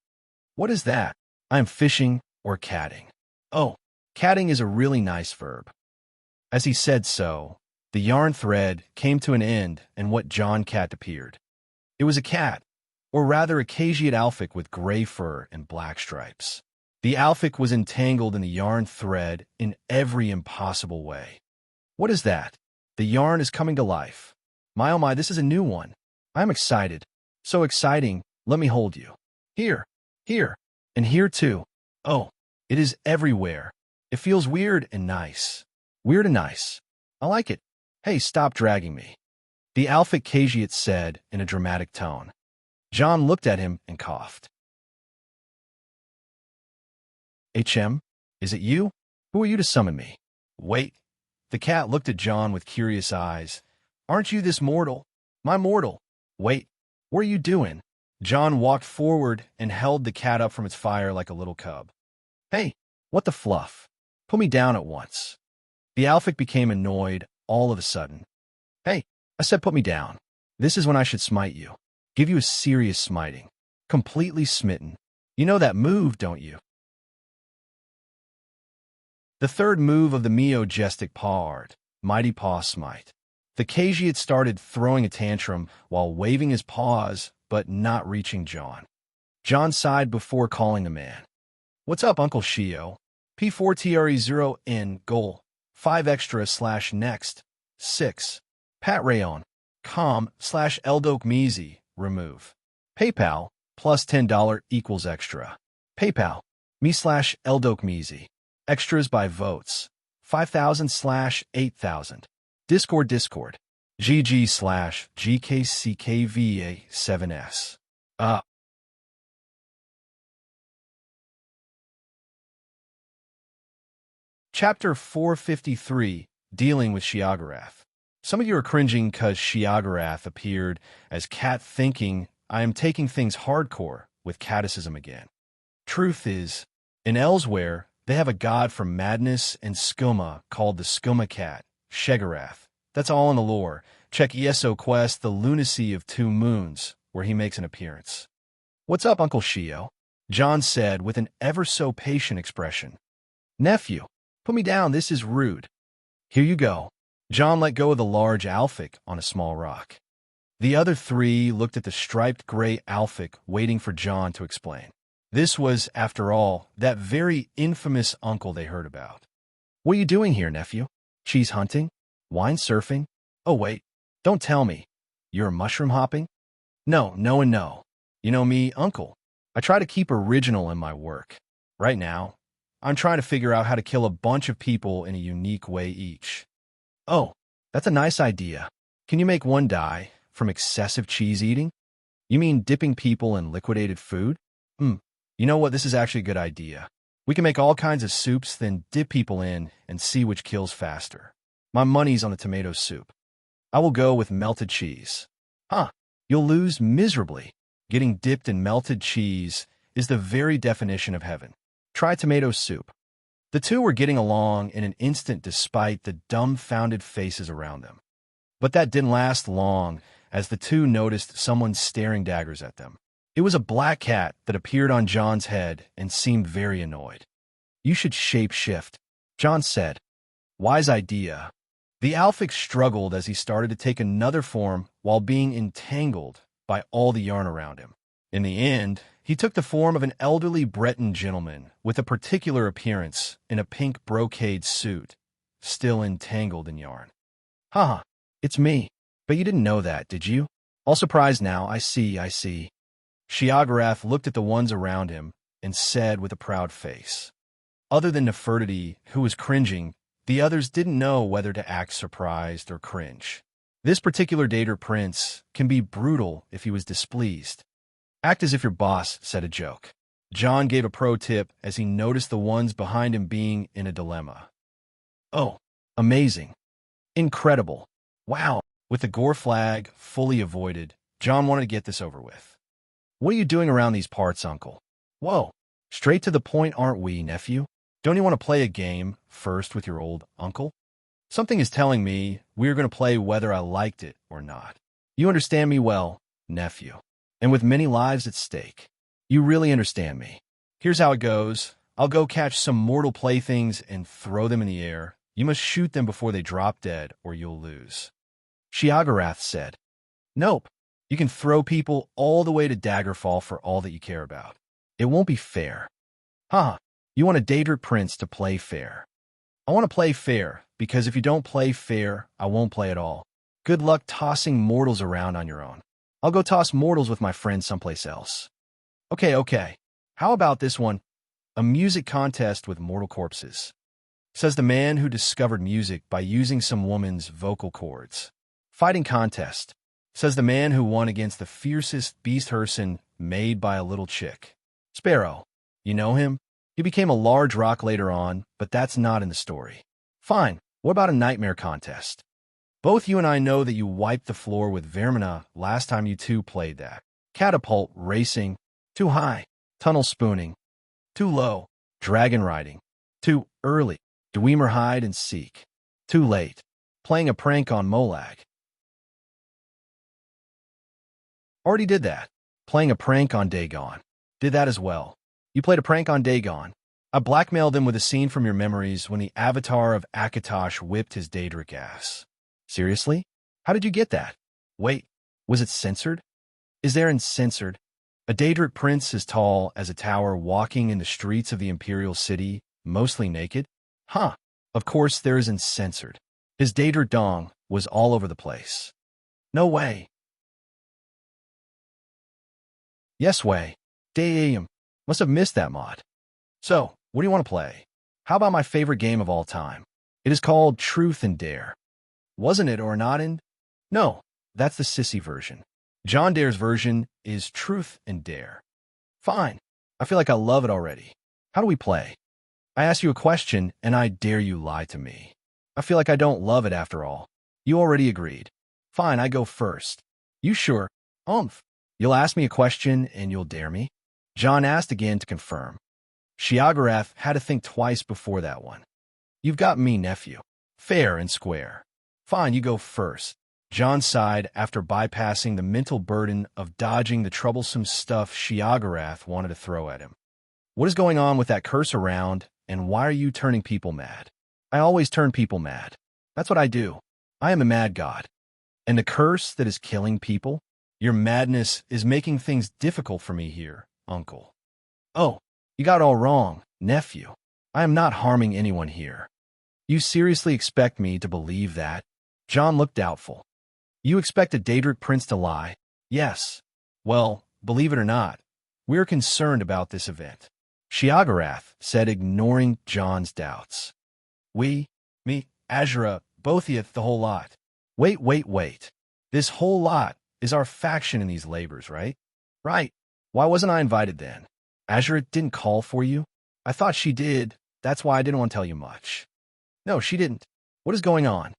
[SPEAKER 1] What is that? I am fishing or catting. Oh, catting is a really nice verb. As he said so, the yarn thread came to an end and what John cat appeared. It was a cat, or rather a cageate alfic with gray fur and black stripes. The alfic was entangled in the yarn thread in every impossible way. What is that? The yarn is coming to life. My oh my, this is a new one. I'm excited. So exciting, let me hold you. Here, here, and here too. Oh, it is everywhere. It feels weird and nice. Weird and nice. I like it. Hey, stop dragging me. The Alphic Cagiate said in a dramatic tone. John looked at him and coughed. HM, is it you? Who are you to summon me? Wait. The cat looked at John with curious eyes. Aren't you this mortal? My mortal. Wait, what are you doing? John walked forward and held the cat up from its fire like a little cub. Hey, what the fluff? Put me down at once. The Alphic became annoyed all of a sudden. Hey, I said put me down. This is when I should smite you. Give you a serious smiting. Completely smitten. You know that move, don't you? The third move of the Meogestic Paw art, Mighty Paw Smite. The Cagiate started throwing a tantrum while waving his paws, but not reaching John. John sighed before calling the man. What's up, Uncle Shio? P4TRE0 in goal. 5 extra / next. 6. Pat Rayon. com/Eldoke Measy. Remove. PayPal plus $10 equals extra. PayPal. me/Eldoke Measy. Extras by votes. 5,000 / 8,000. Discord. GG/GKCKVA7S. Chapter 453, Dealing with Sheogorath. Some of you are cringing because Sheogorath appeared as Cat thinking, I am taking things hardcore with Catticism again. Truth is, in Elsewhere, they have a god for madness and skooma called the Skooma Cat, Sheogorath. That's all in the lore. Check ESO Quest, The Lunacy of 2 Moons, where he makes an appearance. What's up, Uncle Shio? John said with an ever-so-patient expression. Nephew, put me down, this is rude. Here you go. John let go of the large Alphic on a small rock. The other 3 looked at the striped gray Alphic, waiting for John to explain. This was, after all, that very infamous uncle they heard about. What are you doing here, nephew? Cheese hunting? Wine surfing? Oh, wait. Don't tell me. You're mushroom hopping? No, and no. You know me, uncle. I try to keep original in my work. Right now, I'm trying to figure out how to kill a bunch of people in a unique way each. Oh, that's a nice idea. Can you make one die from excessive cheese eating? You mean dipping people in liquidated food? You know what? This is actually a good idea. We can make all kinds of soups, then dip people in and see which kills faster. My money's on the tomato soup. I will go with melted cheese. You'll lose miserably. Getting dipped in melted cheese is the very definition of heaven. Try tomato soup. The two were getting along in an instant despite the dumbfounded faces around them. But that didn't last long, as the two noticed someone staring daggers at them. It was a black cat that appeared on John's head and seemed very annoyed. You should shape-shift, John said. Wise idea. The Alphic struggled as he started to take another form while being entangled by all the yarn around him. In the end, he took the form of an elderly Breton gentleman with a particular appearance in a pink brocade suit, still entangled in yarn. Haha, it's me. But you didn't know that, did you? All surprised now, I see. Sheogorath looked at the ones around him and said with a proud face. Other than Nefertiti, who was cringing, the others didn't know whether to act surprised or cringe. This particular Dater prince can be brutal if he was displeased. Act as if your boss said a joke. John gave a pro tip as he noticed the ones behind him being in a dilemma. Oh, amazing. Incredible. Wow. With the gore flag fully avoided, John wanted to get this over with. What are you doing around these parts, uncle? Whoa, straight to the point, aren't we, nephew? Don't you want to play a game first with your old uncle? Something is telling me we're going to play whether I liked it or not. You understand me well, nephew. And with many lives at stake, you really understand me. Here's how it goes. I'll go catch some mortal playthings and throw them in the air. You must shoot them before they drop dead, or you'll lose. Sheogorath said, Nope. You can throw people all the way to Daggerfall for all that you care about. It won't be fair. You want a Daedric prince to play fair. I want to play fair, because if you don't play fair, I won't play at all. Good luck tossing mortals around on your own. I'll go toss mortals with my friends someplace else. Okay. How about this one? A music contest with mortal corpses. Says the man who discovered music by using some woman's vocal cords. Fighting contest. Says the man who won against the fiercest beast person made by a little chick. Sparrow. You know him? He became a large rock later on, but that's not in the story. Fine. What about a nightmare contest? Both you and I know that you wiped the floor with Vermina last time you two played that. Catapult racing. Too high. Tunnel spooning. Too low. Dragon riding. Too early. Dwemer hide and seek. Too late. Playing a prank on Molag. Already did that. Playing a prank on Dagon. Did that as well. You played a prank on Dagon. I blackmailed him with a scene from your memories when the avatar of Akatosh whipped his Daedric ass. Seriously? How did you get that? Wait, was it censored? Is there uncensored? A Daedric prince as tall as a tower walking in the streets of the imperial city, mostly naked? Huh. Of course there is uncensored. His Daedric dong was all over the place. No way. Yes way. Damn. Must have missed that mod. So, what do you want to play? How about my favorite game of all time? It is called Truth and Dare. Wasn't it or not in? No, that's the sissy version. John Dare's version is Truth and Dare. Fine. I feel like I love it already. How do we play? I ask you a question and I dare you lie to me. I feel like I don't love it after all. You already agreed. Fine, I go first. You sure? You'll ask me a question and you'll dare me? John asked again to confirm. Shiagarath had to think twice before that one. You've got me, nephew. Fair and square. Fine, you go first. John sighed after bypassing the mental burden of dodging the troublesome stuff Shiagarath wanted to throw at him. What is going on with that curse around, and why are you turning people mad? I always turn people mad. That's what I do. I am a mad god. And the curse that is killing people? Your madness is making things difficult for me here, uncle. Oh, you got it all wrong, nephew. I am not harming anyone here. You seriously expect me to believe that? John looked doubtful. You expect a Daedric prince to lie? Yes. Well, believe it or not, we're concerned about this event. Shiagarath said, ignoring John's doubts. We, me, Azura, both of you, the whole lot. Wait. This whole lot is our faction in these labors, right? Right. Why wasn't I invited then? Azura didn't call for you? I thought she did. That's why I didn't want to tell you much. No, she didn't. What is going on?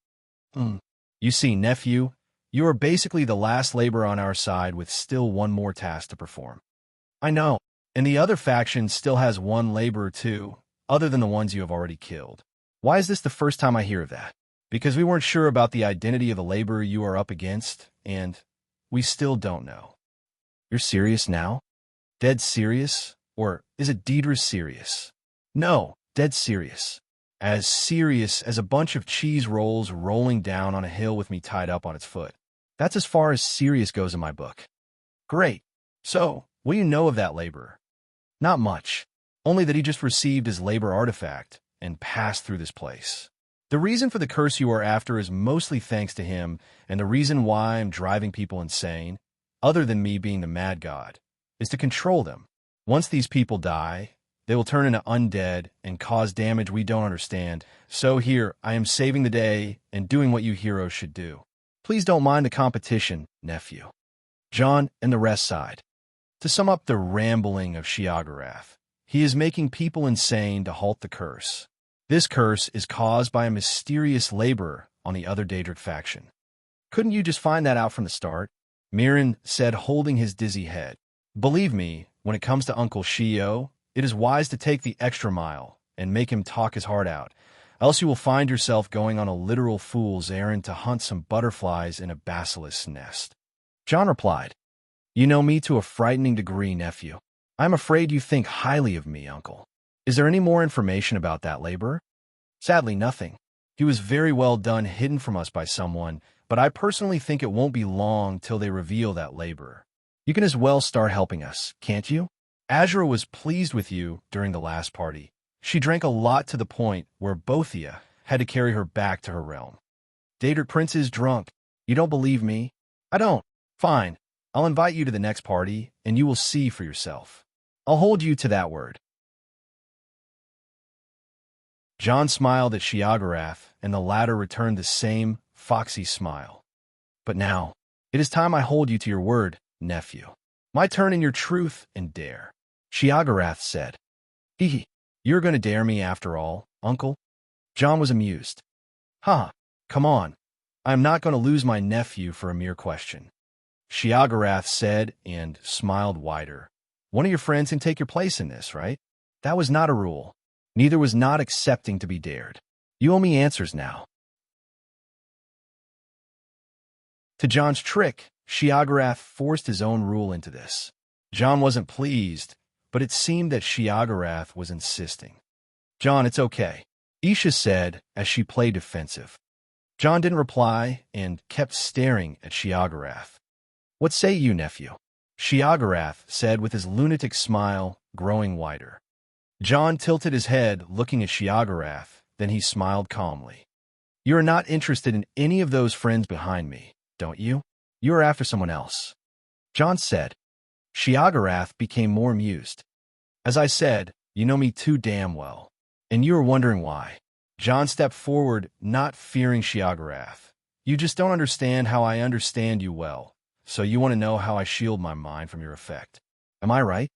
[SPEAKER 1] You see, nephew, you are basically the last labor on our side with still one more task to perform. I know, and the other faction still has one laborer too, other than the ones you have already killed. Why is this the first time I hear of that? Because we weren't sure about the identity of the laborer you are up against, and we still don't know. You're serious now? Dead serious? Or is it Deidre serious? No, dead serious. As serious as a bunch of cheese rolls rolling down on a hill with me tied up on its foot. That's as far as serious goes in my book. Great. So, what do you know of that laborer? Not much. Only that he just received his labor artifact and passed through this place. The reason for the curse you are after is mostly thanks to him, and the reason why I'm driving people insane, other than me being the mad god, is to control them. Once these people die, they will turn into undead and cause damage we don't understand. So here, I am saving the day and doing what you heroes should do. Please don't mind the competition, nephew. John and the rest sighed. To sum up the rambling of Shiagarath, he is making people insane to halt the curse. This curse is caused by a mysterious laborer on the other Daedric faction. Couldn't you just find that out from the start? Mirren said, holding his dizzy head. Believe me, when it comes to Uncle Shio, it is wise to take the extra mile and make him talk his heart out, else you will find yourself going on a literal fool's errand to hunt some butterflies in a basilisk's nest. John replied, You know me to a frightening degree, nephew. I'm afraid you think highly of me, uncle. Is there any more information about that laborer? Sadly, nothing. He was very well done hidden from us by someone, but I personally think it won't be long till they reveal that laborer. You can as well start helping us, can't you? Azura was pleased with you during the last party. She drank a lot to the point where both of you had to carry her back to her realm. Daedric Prince is drunk. You don't believe me? I don't. Fine. I'll invite you to the next party, and you will see for yourself. I'll hold you to that word. John smiled at Sheogorath, and the latter returned the same foxy smile. But now, it is time I hold you to your word, nephew. My turn in your truth and dare. Sheogorath said. You're going to dare me after all, uncle? John was amused. Come on. I am not going to lose my nephew for a mere question. Sheogorath said and smiled wider. One of your friends can take your place in this, right? That was not a rule. Neither was not accepting to be dared. You owe me answers now. To John's trick, Sheogorath forced his own rule into this. John wasn't pleased, but it seemed that Sheogorath was insisting. John, it's okay, Isha said as she played defensive. John didn't reply and kept staring at Sheogorath. What say you, nephew? Sheogorath said with his lunatic smile growing wider. John tilted his head, looking at Sheogorath, then he smiled calmly. You are not interested in any of those friends behind me, don't you? You are after someone else. John said. Sheogorath became more amused. As I said, you know me too damn well. And you are wondering why. John stepped forward, not fearing Sheogorath. You just don't understand how I understand you well, so you want to know how I shield my mind from your effect. Am I right?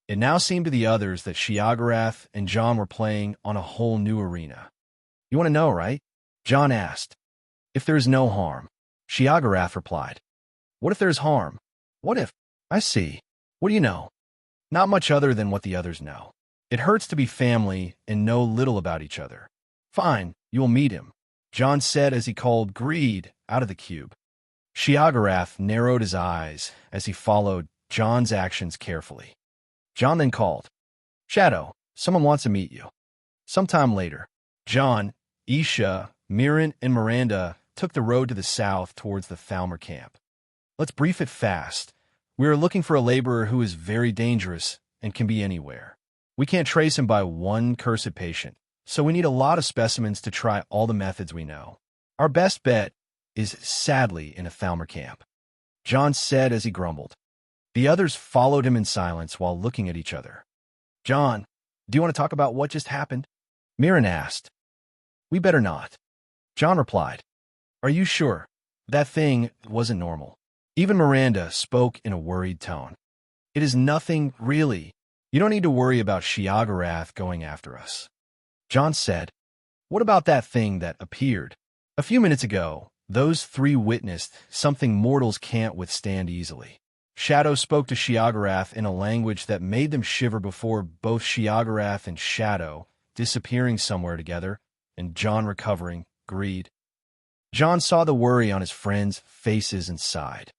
[SPEAKER 1] It now seemed to the others that Sheogorath and John were playing on a whole new arena. You want to know, right? John asked. If there is no harm. Sheogorath replied. What if there's harm? What if? I see. What do you know? Not much other than what the others know. It hurts to be family and know little about each other. Fine, you will meet him, John said as he called Greed out of the cube. Sheogorath narrowed his eyes as he followed John's actions carefully. John then called. Shadow, someone wants to meet you. Sometime later, John, Isha, Mirren, and Miranda took the road to the south towards the Thalmer camp. Let's brief it fast. We are looking for a laborer who is very dangerous and can be anywhere. We can't trace him by one cursed patient, so we need a lot of specimens to try all the methods we know. Our best bet is sadly in a Thalmer camp, John said as he grumbled. The others followed him in silence while looking at each other. John, do you want to talk about what just happened? Mirren asked. We better not. John replied. Are you sure? That thing wasn't normal. Even Miranda spoke in a worried tone. It is nothing, really. You don't need to worry about Sheogorath going after us. John said. What about that thing that appeared? A few minutes ago, those three witnessed something mortals can't withstand easily. Shadow spoke to Sheogorath in a language that made them shiver before both Sheogorath and Shadow disappearing somewhere together, and John recovering, Greed. John saw the worry on his friends' faces and sighed.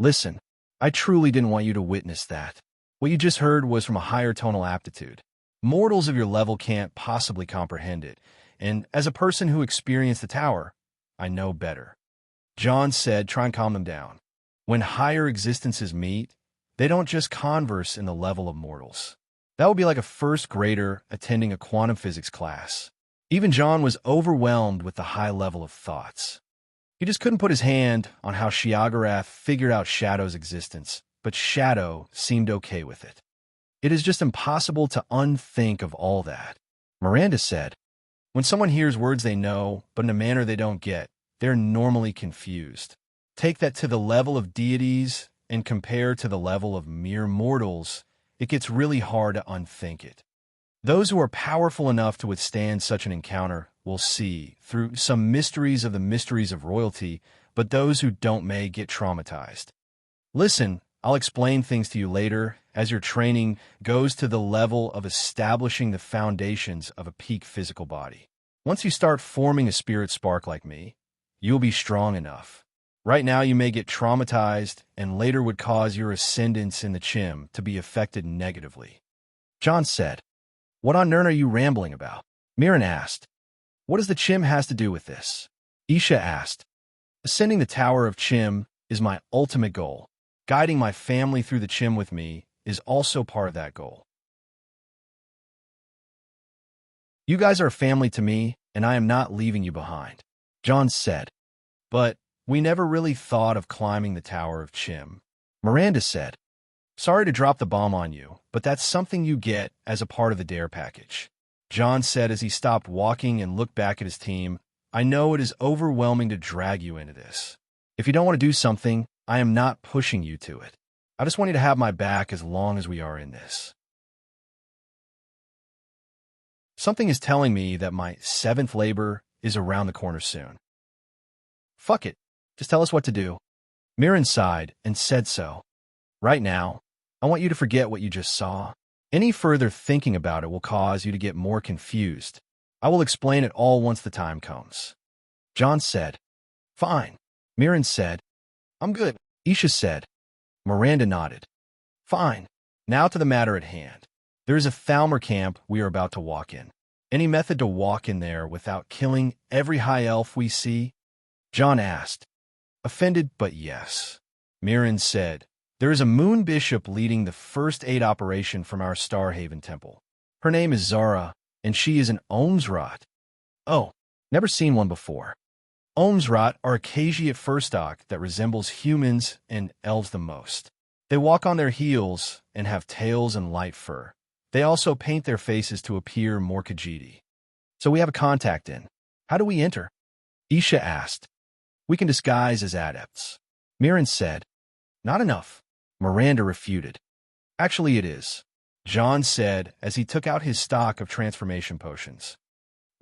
[SPEAKER 1] Listen, I truly didn't want you to witness that. What you just heard was from a higher tonal aptitude. Mortals of your level can't possibly comprehend it, and as a person who experienced the tower, I know better. John said, try and calm them down. When higher existences meet, they don't just converse in the level of mortals. That would be like a first grader attending a quantum physics class. Even John was overwhelmed with the high level of thoughts. He just couldn't put his hand on how Sheogorath figured out Shadow's existence, but Shadow seemed okay with it. It is just impossible to unthink of all that. Miranda said, when someone hears words they know, but in a manner they don't get, they're normally confused. Take that to the level of deities and compare to the level of mere mortals, it gets really hard to unthink it. Those who are powerful enough to withstand such an encounter will see through some mysteries of the mysteries of royalty, but those who don't may get traumatized. Listen, I'll explain things to you later as your training goes to the level of establishing the foundations of a peak physical body. Once you start forming a spirit spark like me, you'll be strong enough. Right now you may get traumatized and later would cause your ascendance in the Chim to be affected negatively. John said, what on earth are you rambling about? Mirren asked. What does the Chim has to do with this? Isha asked. Ascending the Tower of Chim is my ultimate goal. Guiding my family through the Chim with me is also part of that goal. You guys are family to me, and I am not leaving you behind, John said. But we never really thought of climbing the Tower of Chim. Miranda said, sorry to drop the bomb on you, but that's something you get as a part of the DARE package. John said as he stopped walking and looked back at his team, I know it is overwhelming to drag you into this. If you don't want to do something, I am not pushing you to it. I just want you to have my back as long as we are in this. Something is telling me that my 7th labor is around the corner soon. Fuck it. Just tell us what to do. Mirren sighed and said so. Right now, I want you to forget what you just saw. Any further thinking about it will cause you to get more confused. I will explain it all once the time comes. John said, fine. Mirren said, I'm good. Isha said. Miranda nodded. Fine. Now to the matter at hand. There is a Thalmor camp we are about to walk in. Any method to walk in there without killing every high elf we see? John asked. Offended, but yes. Mirren said, there is a moon bishop leading the first aid operation from our Starhaven temple. Her name is Zara, and she is an Ohmsrot. Oh, never seen one before. Ohmsrot are a Khajiit furstock that resembles humans and elves the most. They walk on their heels and have tails and light fur. They also paint their faces to appear more Khajiit. So we have a contact in. How do we enter? Isha asked. We can disguise as adepts. Mirren said. Not enough. Miranda refuted. Actually, it is. John said as he took out his stock of transformation potions.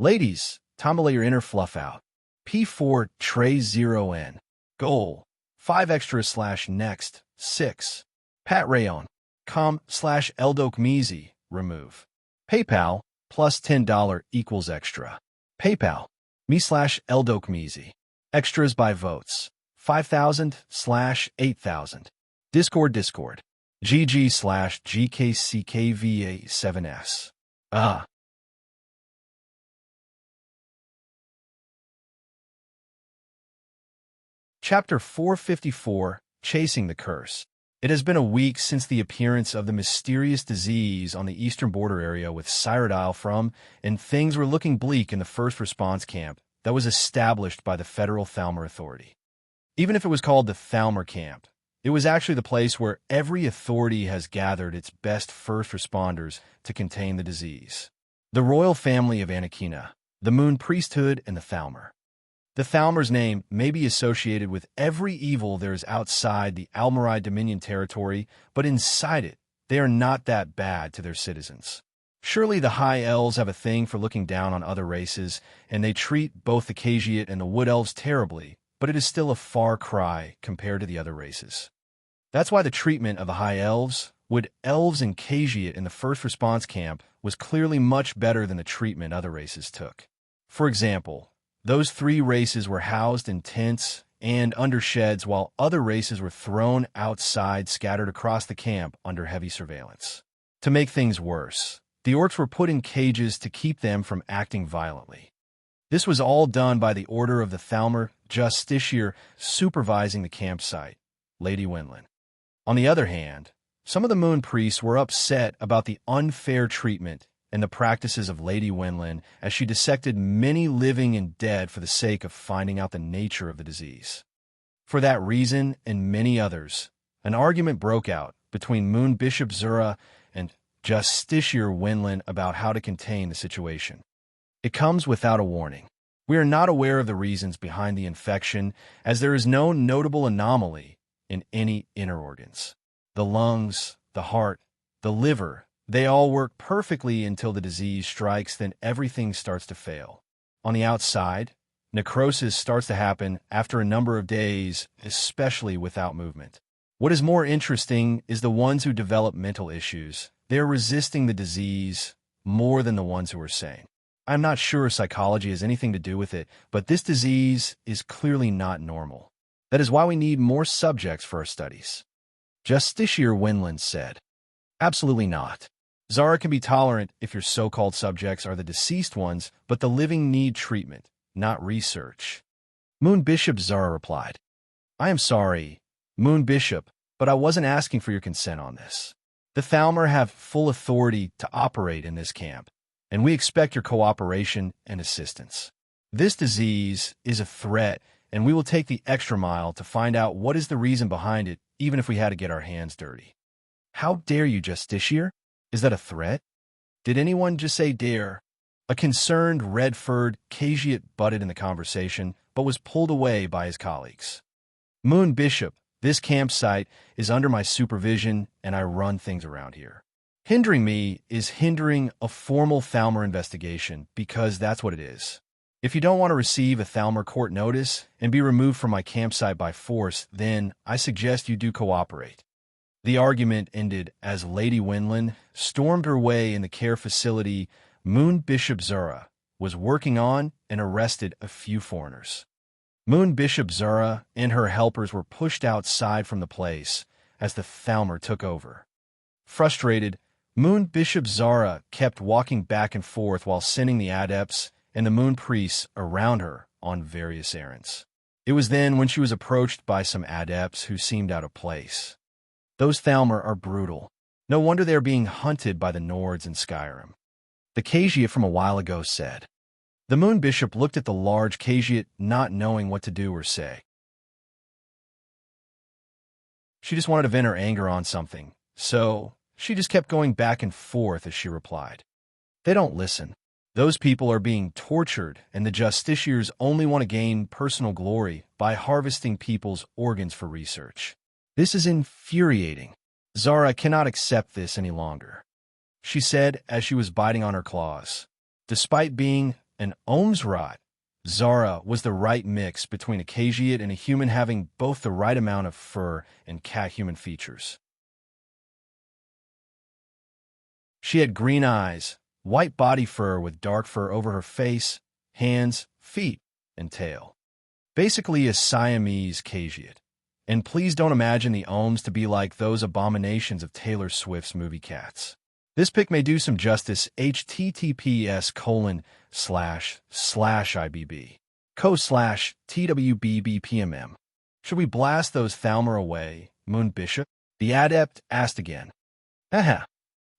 [SPEAKER 1] Ladies, time to let your inner fluff out. P4 tray 0N. Goal. 5 extra / next. 6. Pat Rayon. com/Eldokmizi. Remove. PayPal plus $10 equals extra. PayPal. me/Eldokmizi. Extras by votes. 5,000 / 8,000. Discord. GG/GKCKVA7S. Chapter 454, Chasing the Curse. It has been a week since the appearance of the mysterious disease on the eastern border area with Cyrodiil from, and things were looking bleak in the first response camp that was established by the Federal Thalmor Authority. Even if it was called the Thalmor Camp, it was actually the place where every authority has gathered its best first responders to contain the disease. The royal family of Anakina, the Moon Priesthood, and the Thalmor. The Thalmor's name may be associated with every evil there is outside the Almarai Dominion territory, but inside it, they are not that bad to their citizens. Surely the High Elves have a thing for looking down on other races, and they treat both the Khajiit and the Wood Elves terribly, but it is still a far cry compared to the other races. That's why the treatment of the High Elves, Wood Elves, and Khajiit in the first response camp was clearly much better than the treatment other races took. For example, those 3 races were housed in tents and under sheds while other races were thrown outside scattered across the camp under heavy surveillance. To make things worse, the orcs were put in cages to keep them from acting violently. This was all done by the order of the Thalmor Justiciar supervising the campsite, Lady Winlin. On the other hand, some of the Moon Priests were upset about the unfair treatment and the practices of Lady Winlin as she dissected many living and dead for the sake of finding out the nature of the disease. For that reason and many others, an argument broke out between Moon Bishop Zura and Justiciar Winlin about how to contain the situation. It comes without a warning. We are not aware of the reasons behind the infection, as there is no notable anomaly in any inner organs. The lungs, the heart, the liver, they all work perfectly until the disease strikes, then everything starts to fail. On the outside, necrosis starts to happen after a number of days, especially without movement. What is more interesting is the ones who develop mental issues. They are resisting the disease more than the ones who are sane. I'm not sure psychology has anything to do with it, but this disease is clearly not normal. That is why we need more subjects for our studies. Justiciar Winland said. Absolutely not. Zara can be tolerant if your so-called subjects are the deceased ones, but the living need treatment, not research. Moon Bishop Zara replied. I am sorry, Moon Bishop, but I wasn't asking for your consent on this. The Thalmor have full authority to operate in this camp. and we expect your cooperation and assistance. This disease is a threat, and we will take the extra mile to find out what is the reason behind it, even if we had to get our hands dirty. How dare you, Justiciar? Is that a threat? Did anyone just say dare? A concerned, red-furred Cagiate butted in the conversation, but was pulled away by his colleagues. Moon Bishop, this campsite is under my supervision, and I run things around here. Hindering me is hindering a formal Thalmor investigation, because that's what it is. If you don't want to receive a Thalmor court notice and be removed from my campsite by force, then I suggest you do cooperate. The argument ended as Lady Winland stormed her way in the care facility Moon Bishop Zura was working on and arrested a few foreigners. Moon Bishop Zura and her helpers were pushed outside from the place as the Thalmor took over. Frustrated, Moon Bishop Zura kept walking back and forth while sending the adepts and the moon priests around her on various errands. It was then when she was approached by some adepts who seemed out of place. Those Thalmor are brutal. No wonder they are being hunted by the Nords in Skyrim. The Cagiate from a while ago said. The Moon Bishop looked at the large Cagiate, not knowing what to do or say. She just wanted to vent her anger on something, so she just kept going back and forth as she replied. They don't listen. Those people are being tortured, and the Justiciars only want to gain personal glory by harvesting people's organs for research. This is infuriating. Zara cannot accept this any longer, she said as she was biting on her claws. Despite being an Ohmsrod, Zara was the right mix between a Cagiate and a human, having both the right amount of fur and cat-human features. She had green eyes, white body fur with dark fur over her face, hands, feet, and tail. Basically a Siamese Cagiate. And please don't imagine the Ohms to be like those abominations of Taylor Swift's movie cats. This pic may do some justice. https://ibb.co/TWBBPMM. Should we blast those Thalmor away, Moon Bishop? The adept asked again. Haha.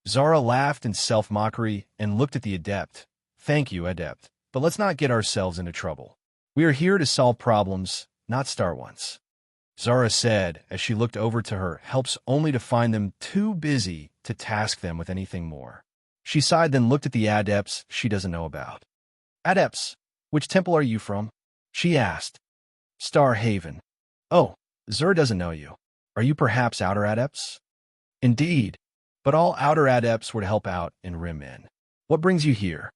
[SPEAKER 1] Zara laughed in self-mockery and looked at the adept. Thank you, adept, but let's not get ourselves into trouble. We are here to solve problems, not start ones. Zara said as she looked over to her helps only to find them too busy to task them with anything more. She sighed, then looked at the adepts she doesn't know about. Adepts, which temple are you from? She asked. Star Haven. Oh, Zara doesn't know you. Are you perhaps outer adepts? Indeed, but all outer adepts would help out in Rim Inn. What brings you here?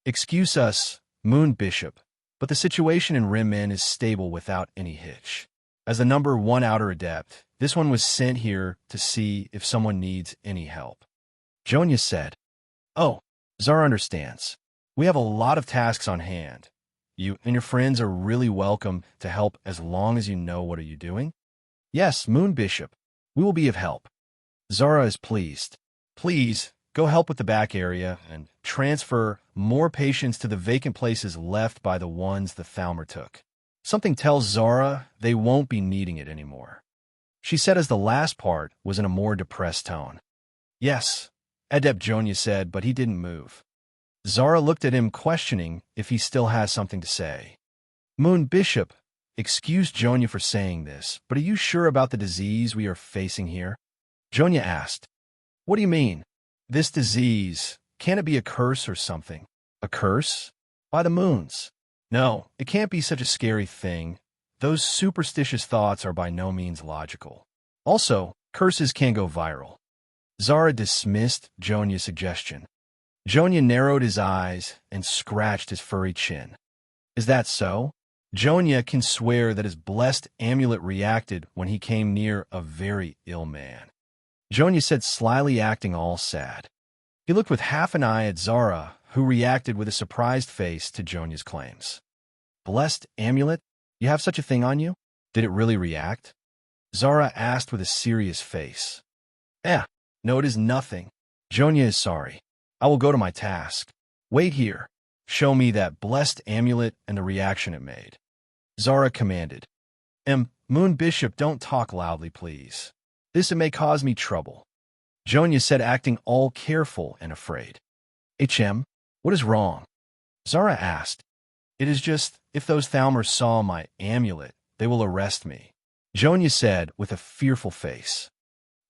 [SPEAKER 1] Excuse us, Moon Bishop, but the situation in Rim Inn is stable without any hitch. As the number 1 outer adept, this one was sent here to see if someone needs any help. Jonia said, Oh, Zara understands. We have a lot of tasks on hand. You and your friends are really welcome to help as long as you know what are you doing. Yes, Moon Bishop, we will be of help. Zara is pleased. Please, go help with the back area and transfer more patients to the vacant places left by the ones the Thalmor took. Something tells Zara they won't be needing it anymore. She said as the last part was in a more depressed tone. Yes, Adept Jonia said, but he didn't move. Zara looked at him, questioning if he still has something to say. Moon Bishop, excuse Jonia for saying this, but are you sure about the disease we are facing here? Jonia asked. What do you mean? This disease, can it be a curse or something? A curse? By the moons. No, it can't be such a scary thing. Those superstitious thoughts are by no means logical. Also, curses can go viral. Zara dismissed Jonia's suggestion. Jonia narrowed his eyes and scratched his furry chin. Is that so? Jonia can swear that his blessed amulet reacted when he came near a very ill man. Jonia said, slyly, acting all sad. He looked with half an eye at Zara, who reacted with a surprised face to Jonia's claims. Blessed amulet? You have such a thing on you? Did it really react? Zara asked with a serious face. No, it is nothing. Jonia is sorry. I will go to my task. Wait here. Show me that blessed amulet and the reaction it made. Zara commanded. Moon Bishop, don't talk loudly, please. This may cause me trouble. Jonia said, acting all careful and afraid. What is wrong? Zara asked. It is just, if those Thalmers saw my amulet, they will arrest me, Jonia said with a fearful face.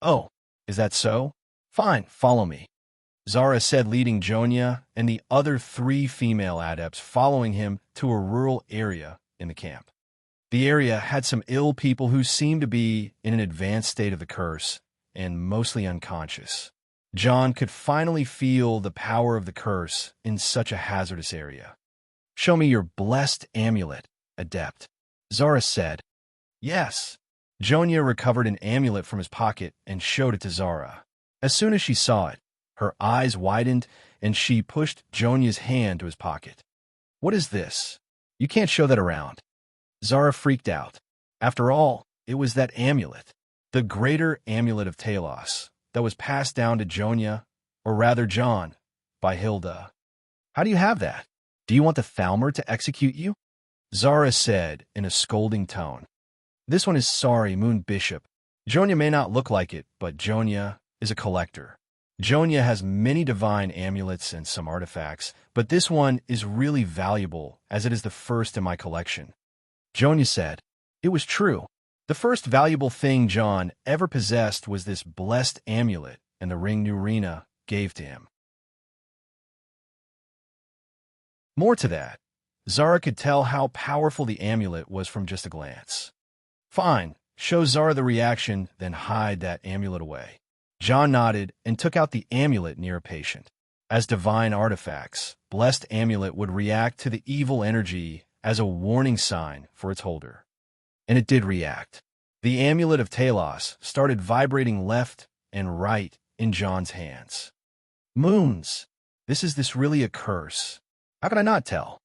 [SPEAKER 1] Oh, is that so? Fine, follow me, Zara said, leading Jonia and the other 3 female adepts following him to a rural area in the camp. The area had some ill people who seemed to be in an advanced state of the curse and mostly unconscious. John could finally feel the power of the curse in such a hazardous area. Show me your blessed amulet, adept, Zara said. Yes. Jonia recovered an amulet from his pocket and showed it to Zara. As soon as she saw it, her eyes widened and she pushed Jonia's hand to his pocket. What is this? You can't show that around. Zara freaked out. After all, it was that amulet, the greater amulet of Talos, that was passed down to Jonia, or rather John, by Hilda. How do you have that? Do you want the Thalmer to execute you? Zara said in a scolding tone. This one is sorry, Moon Bishop. Jonia may not look like it, but Jonia is a collector. Jonia has many divine amulets and some artifacts, but this one is really valuable as it is the first in my collection. Jonia said. It was true. The first valuable thing John ever possessed was this blessed amulet and the ring Nurina gave to him. More to that, Zara could tell how powerful the amulet was from just a glance. Fine, show Zara the reaction, then hide that amulet away. John nodded and took out the amulet near a patient. As divine artifacts, blessed amulet would react to the evil energy as a warning sign for its holder. And it did react. The amulet of Talos started vibrating left and right in John's hands. Moons! Is this really a curse? How could I not tell?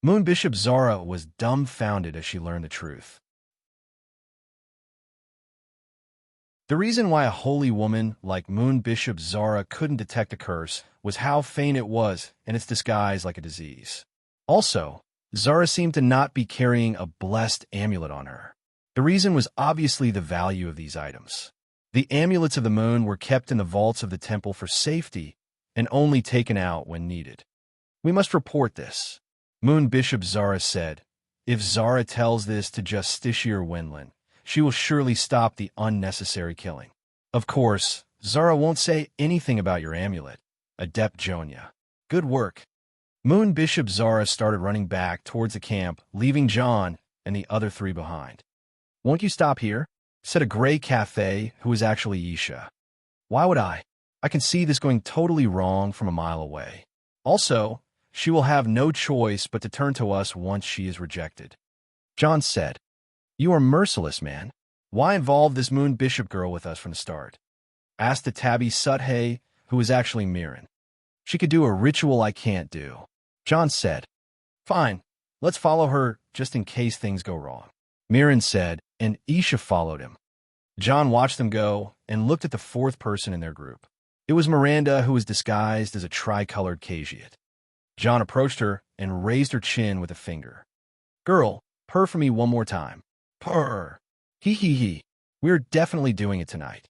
[SPEAKER 1] Moon Bishop Zara was dumbfounded as she learned the truth. The reason why a holy woman like Moon Bishop Zara couldn't detect a curse was how faint it was and its disguise like a disease. Also, Zara seemed to not be carrying a blessed amulet on her. The reason was obviously the value of these items. The amulets of the moon were kept in the vaults of the temple for safety and only taken out when needed. We must report this, Moon Bishop Zara said. If Zara tells this to Justiciar Wendland, she will surely stop the unnecessary killing. Of course, Zara won't say anything about your amulet, Adept Jonia. Good work. Moon Bishop Zara started running back towards the camp, leaving John and the other 3 behind. Won't you stop here? Said a gray cafe who was actually Isha. Why would I? I can see this going totally wrong from a mile away. Also, she will have no choice but to turn to us once she is rejected. John said, You are merciless, man. Why involve this Moon Bishop girl with us from the start? Asked the tabby Suthay, who was actually Mirren. She could do a ritual I can't do. John said, Fine, let's follow her just in case things go wrong. Mirren said, and Isha followed him. John watched them go and looked at the 4th person in their group. It was Miranda, who was disguised as a tricolored Cageot. John approached her and raised her chin with a finger. Girl, purr for me one more time. Purr. Hee hee hee. We're definitely doing it tonight.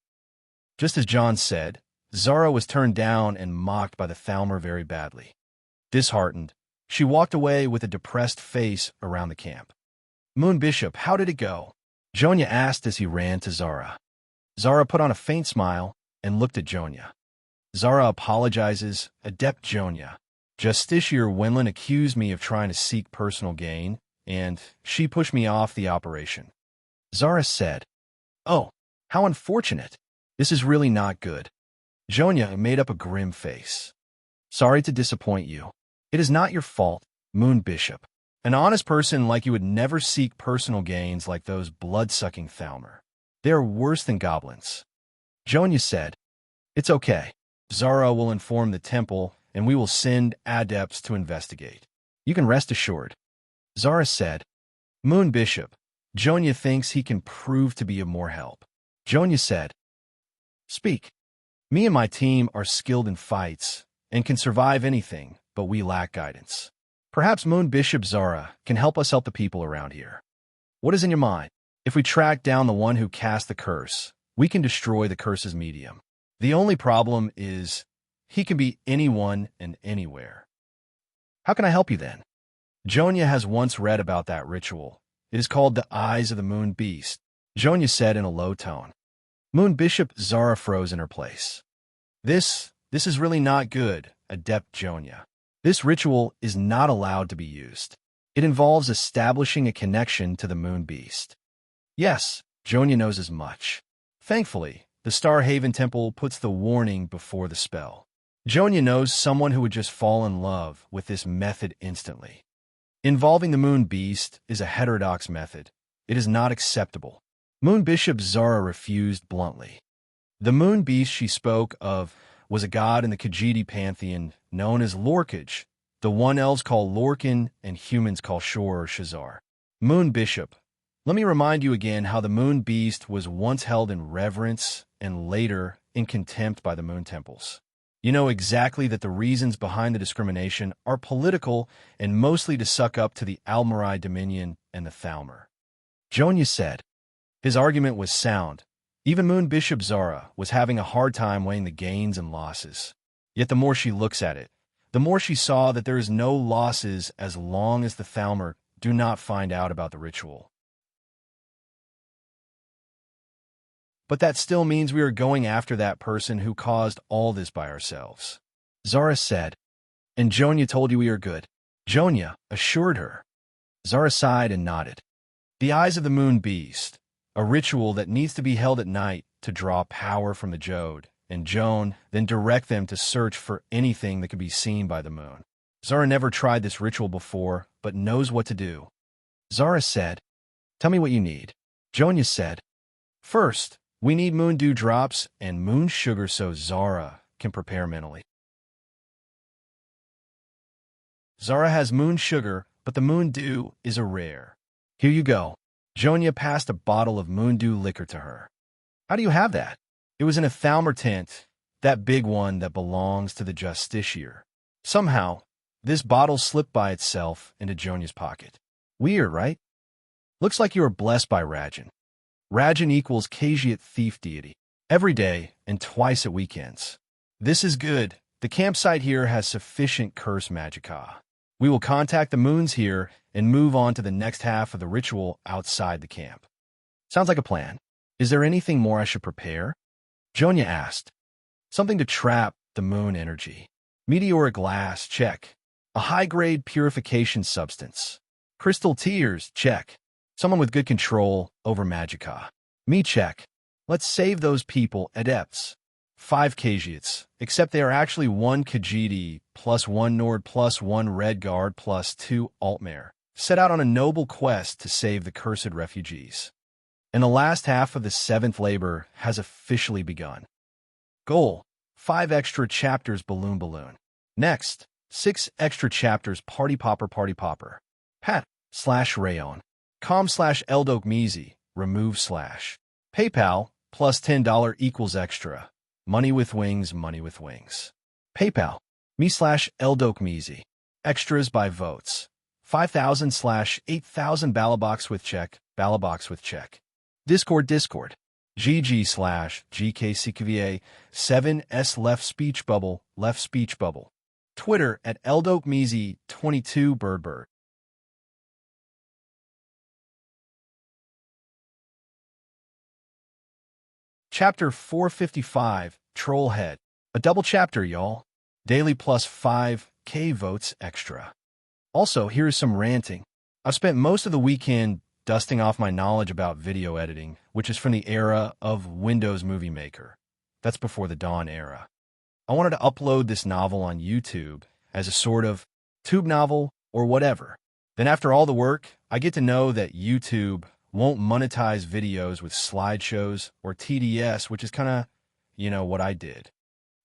[SPEAKER 1] Just as John said, Zara was turned down and mocked by the Thalmer very badly. Disheartened, she walked away with a depressed face around the camp. Moon Bishop, how did it go? Jonia asked as he ran to Zara. Zara put on a faint smile and looked at Jonia. Zara apologizes, Adept Jonia. Justiciar Wendland accused me of trying to seek personal gain, and she pushed me off the operation. Zara said, Oh, how unfortunate. This is really not good. Jonia made up a grim face. Sorry to disappoint you. It is not your fault, Moon Bishop. An honest person like you would never seek personal gains like those blood-sucking Thalmer. They are worse than goblins. Jonia said, It's okay. Zara will inform the temple, and we will send adepts to investigate. You can rest assured. Zara said, Moon Bishop, Jonia thinks he can prove to be of more help. Jonia said, Speak. Me and my team are skilled in fights and can survive anything, but we lack guidance. Perhaps Moon Bishop Zara can help us help the people around here. What is in your mind? If we track down the one who cast the curse, we can destroy the curse's medium. The only problem is he can be anyone and anywhere. How can I help you then? Jonya has once read about that ritual. It is called the Eyes of the Moon Beast, Jonya said in a low tone. Moon Bishop Zara froze in her place. This is really not good, Adept Jonya. This ritual is not allowed to be used. It involves establishing a connection to the Moon Beast. Yes, Jonya knows as much. Thankfully, the Star Haven Temple puts the warning before the spell. Jonya knows someone who would just fall in love with this method instantly. Involving the Moon Beast is a heterodox method. It is not acceptable. Moon Bishop Zara refused bluntly. The Moon Beast she spoke of was a god in the Khajiit pantheon known as Lorkaj, the one elves call Lorcan and humans call Shor or Shazar. Moon Bishop, let me remind you again how the Moon Beast was once held in reverence and later in contempt by the Moon Temples. You know exactly that the reasons behind the discrimination are political and mostly to suck up to the Almarai Dominion and the Thalmor. Jonya said. His argument was sound. Even Moon Bishop Zara was having a hard time weighing the gains and losses. Yet the more she looks at it, the more she saw that there is no losses as long as the Thalmor do not find out about the ritual. But that still means we are going after that person who caused all this by ourselves. Zara said, and Jonya told you we are good. Jonya assured her. Zara sighed and nodded. The Eyes of the Moon Beast, a ritual that needs to be held at night to draw power from the Jode, and Joan then direct them to search for anything that could be seen by the moon. Zara never tried this ritual before, but knows what to do. Zara said, tell me what you need. Jonya said, first, we need moon dew drops and moon sugar so Zara can prepare mentally. Zara has moon sugar, but the moon dew is a rare. Here you go. Jonya passed a bottle of moon dew liquor to her. How do you have that? It was in a Thalmor tent, that big one that belongs to the Justiciar. Somehow, this bottle slipped by itself into Jonya's pocket. Weird, right? Looks like you are blessed by Rajan. Rajan equals Khajiit thief deity. Every day and twice at weekends. This is good. The campsite here has sufficient curse magicka. We will contact the moons here and move on to the next half of the ritual outside the camp. Sounds like a plan. Is there anything more I should prepare? Jonya asked. Something to trap the moon energy. Meteoric glass, check. A high-grade purification substance. Crystal tears, check. Someone with good control over magicka. Me, check. Let's save those people, adepts. 5 Khajiits, except they are actually 1 Khajiit plus 1 Nord plus 1 Red Guard plus 2 Altmare, set out on a noble quest to save the cursed refugees. And the last half of the 7th labor has officially begun. Goal: 5 extra chapters Balloon. Next, 6 extra chapters Party Popper. Pat/Rayon. com/Eldokmizi, remove/. PayPal, plus $10 equals extra. Money with wings. PayPal, me/Eldokmizi. Extras by votes. 5,000/8,000 Balabox with check. Discord. GG/GKCKVA 7S left speech bubble. Twitter at Eldokmizi22 Bird. Chapter 455, Trollhead. A double chapter, y'all. Daily plus 5K votes extra. Also, here's some ranting. I've spent most of the weekend dusting off my knowledge about video editing, which is from the era of Windows Movie Maker. That's before the Dawn era. I wanted to upload this novel on YouTube as a sort of tube novel or whatever. Then after all the work, I get to know that YouTube won't monetize videos with slideshows or TDS, which is kind of, what I did.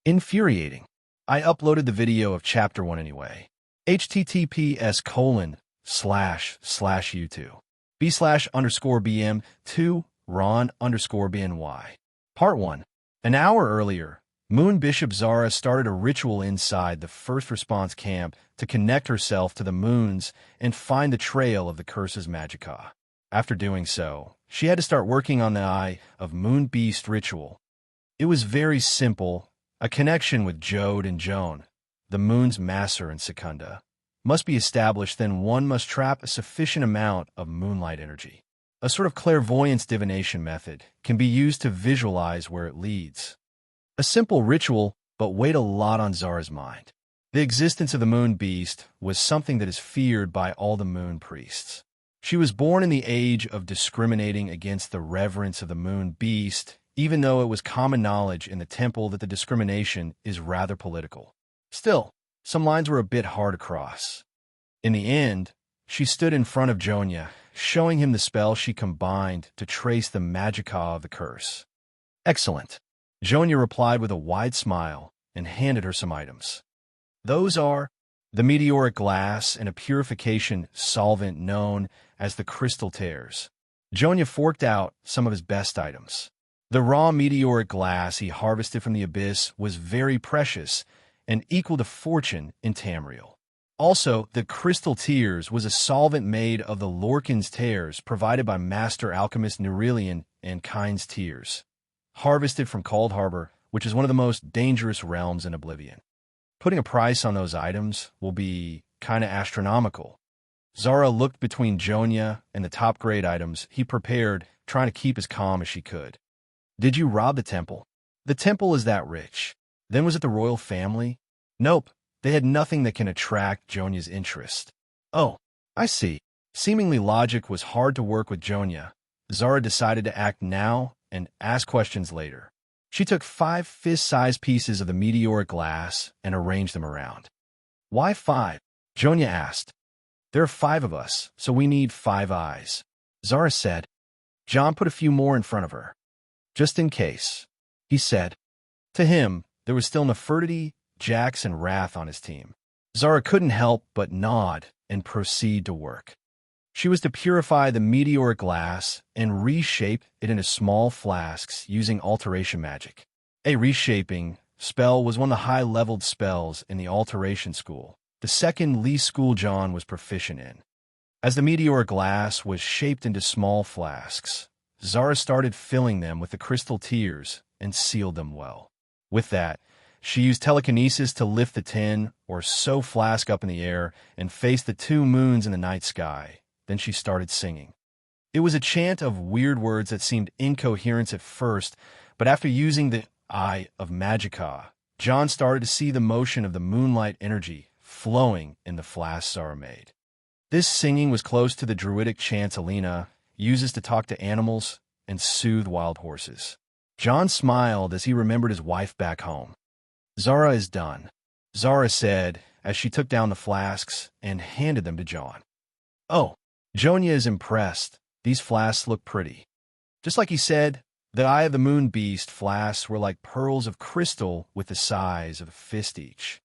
[SPEAKER 1] Infuriating. I uploaded the video of chapter 1 anyway. https://youtube. b/_bm2 ron_bny. Part 1. An hour earlier, Moon Bishop Zara started a ritual inside the first response camp to connect herself to the moons and find the trail of the curse's magicka. After doing so, she had to start working on the Eye of Moon Beast ritual. It was very simple, a connection with Jode and Joan, the moon's Maser and Secunda. must be established, then one must trap a sufficient amount of moonlight energy. A sort of clairvoyance divination method can be used to visualize where it leads. A simple ritual, but weighed a lot on Zara's mind. The existence of the moon beast was something that is feared by all the moon priests. She was born in the age of discriminating against the reverence of the moon beast, even though it was common knowledge in the temple that the discrimination is rather political. Still, some lines were a bit hard to cross. In the end, she stood in front of Jonya, showing him the spell she combined to trace the magica of the curse. Excellent. Jonya replied with a wide smile and handed her some items. Those are the meteoric glass and a purification solvent known as the crystal tears. Jonya forked out some of his best items. The raw meteoric glass he harvested from the abyss was very precious and equal to fortune in Tamriel. Also, the crystal tears was a solvent made of the Lorcan's tears provided by master alchemist Nerelian and Kind's tears, harvested from Cold Harbor, which is one of the most dangerous realms in Oblivion. Putting a price on those items will be kinda astronomical. Zara looked between Jonya and the top-grade items he prepared, trying to keep as calm as she could. Did you rob the temple? The temple is that rich. Then was it the royal family? Nope. They had nothing that can attract Jonya's interest. Oh, I see. Seemingly logic was hard to work with Jonya. Zara decided to act now and ask questions later. She took 5 fist-sized pieces of the meteoric glass and arranged them around. Why 5? Jonya asked. There are 5 of us, so we need 5 eyes. Zara said. John put a few more in front of her. Just in case, he said. To him, there was still Nefertiti, Jax, and Wrath on his team. Zara couldn't help but nod and proceed to work. She was to purify the meteoric glass and reshape it into small flasks using alteration magic. A reshaping spell was one of the high-leveled spells in the alteration school, the second least school John was proficient in. As the meteoric glass was shaped into small flasks, Zara started filling them with the crystal tears and sealed them well. With that, she used telekinesis to lift the tin or so flask up in the air and face the 2 moons in the night sky. Then she started singing. It was a chant of weird words that seemed incoherent at first, but after using the Eye of Magica, John started to see the motion of the moonlight energy flowing in the flasks Zara made. This singing was close to the druidic chant Alina uses to talk to animals and soothe wild horses. John smiled as he remembered his wife back home. Zara is done, Zara said as she took down the flasks and handed them to John. Oh, Jonya is impressed. These flasks look pretty. Just like he said, the Eye of the Moon Beast flasks were like pearls of crystal with the size of a fist each.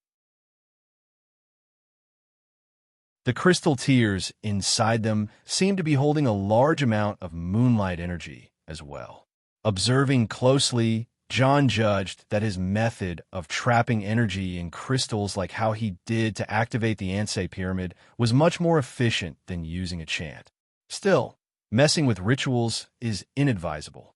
[SPEAKER 1] The crystal tears inside them seemed to be holding a large amount of moonlight energy as well. Observing closely, John judged that his method of trapping energy in crystals like how he did to activate the Ansei Pyramid was much more efficient than using a chant. Still, messing with rituals is inadvisable.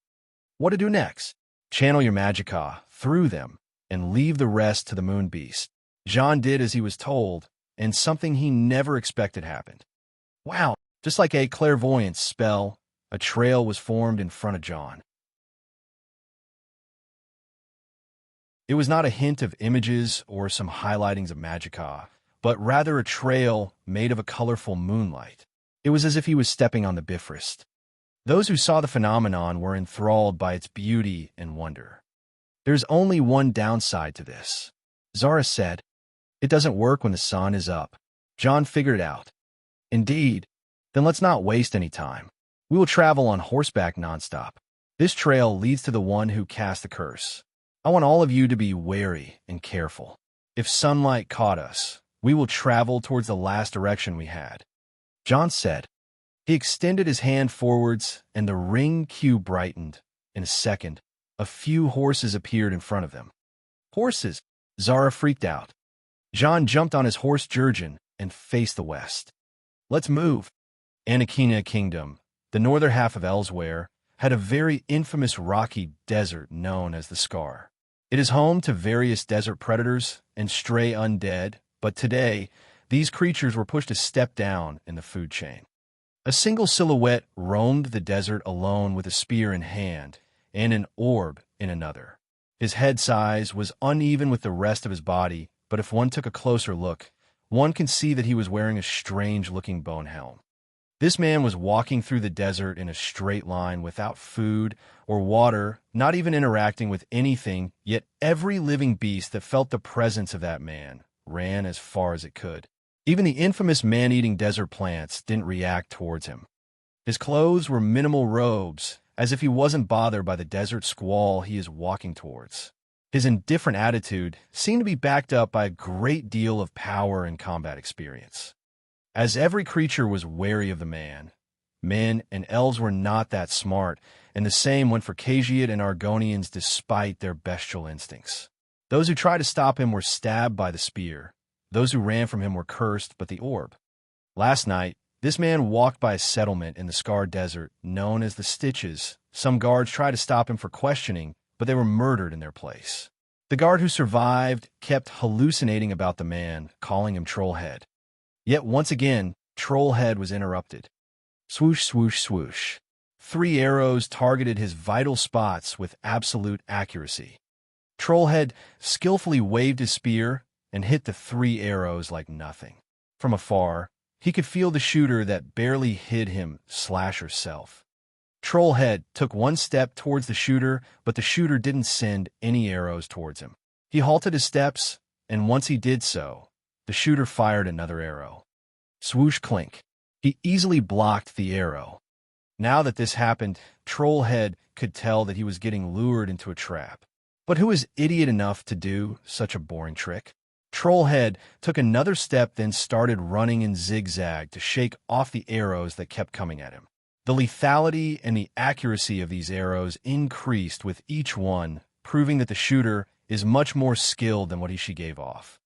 [SPEAKER 1] What to do next? Channel your magica through them and leave the rest to the moon beast. John did as he was told, and something he never expected happened. Wow, just like a clairvoyance spell, a trail was formed in front of John. It was not a hint of images or some highlightings of magica, but rather a trail made of a colorful moonlight. It was as if he was stepping on the Bifrost. Those who saw the phenomenon were enthralled by its beauty and wonder. There's only one downside to this, Zara said. It doesn't work when the sun is up. John figured it out. Indeed, then let's not waste any time. We will travel on horseback nonstop. This trail leads to the one who cast the curse. I want all of you to be wary and careful. If sunlight caught us, we will travel towards the last direction we had. John said. He extended his hand forwards, and the ring cube brightened. In a second, a few horses appeared in front of them. Horses! Zara freaked out. John jumped on his horse Jurgen and faced the west. Let's move. Anakina Kingdom, the northern half of Elsewhere, had a very infamous rocky desert known as the Scar. It is home to various desert predators and stray undead, but today, these creatures were pushed a step down in the food chain. A single silhouette roamed the desert alone with a spear in hand and an orb in another. His head size was uneven with the rest of his body, but if one took a closer look, one can see that he was wearing a strange-looking bone helm. This man was walking through the desert in a straight line without food or water, not even interacting with anything, yet every living beast that felt the presence of that man ran as far as it could. Even the infamous man-eating desert plants didn't react towards him. His clothes were minimal robes, as if he wasn't bothered by the desert squall he is walking towards. His indifferent attitude seemed to be backed up by a great deal of power and combat experience. As every creature was wary of the man, men and elves were not that smart, and the same went for Khajiit and Argonians despite their bestial instincts. Those who tried to stop him were stabbed by the spear. Those who ran from him were cursed but the orb. Last night, this man walked by a settlement in the scarred desert known as the Stitches. Some guards tried to stop him for questioning, but they were murdered in their place. The guard who survived kept hallucinating about the man, calling him Trollhead. Yet once again, Trollhead was interrupted. Swoosh, swoosh, swoosh. 3 arrows targeted his vital spots with absolute accuracy. Trollhead skillfully waved his spear and hit the 3 arrows like nothing. From afar, he could feel the shooter that barely hid him slash herself. Trollhead took one step towards the shooter, but the shooter didn't send any arrows towards him. He halted his steps, and once he did so, the shooter fired another arrow. Swoosh clink. He easily blocked the arrow. Now that this happened, Trollhead could tell that he was getting lured into a trap. But who is idiot enough to do such a boring trick? Trollhead took another step, then started running in zigzag to shake off the arrows that kept coming at him. The lethality and the accuracy of these arrows increased with each one, proving that the shooter is much more skilled than what she gave off.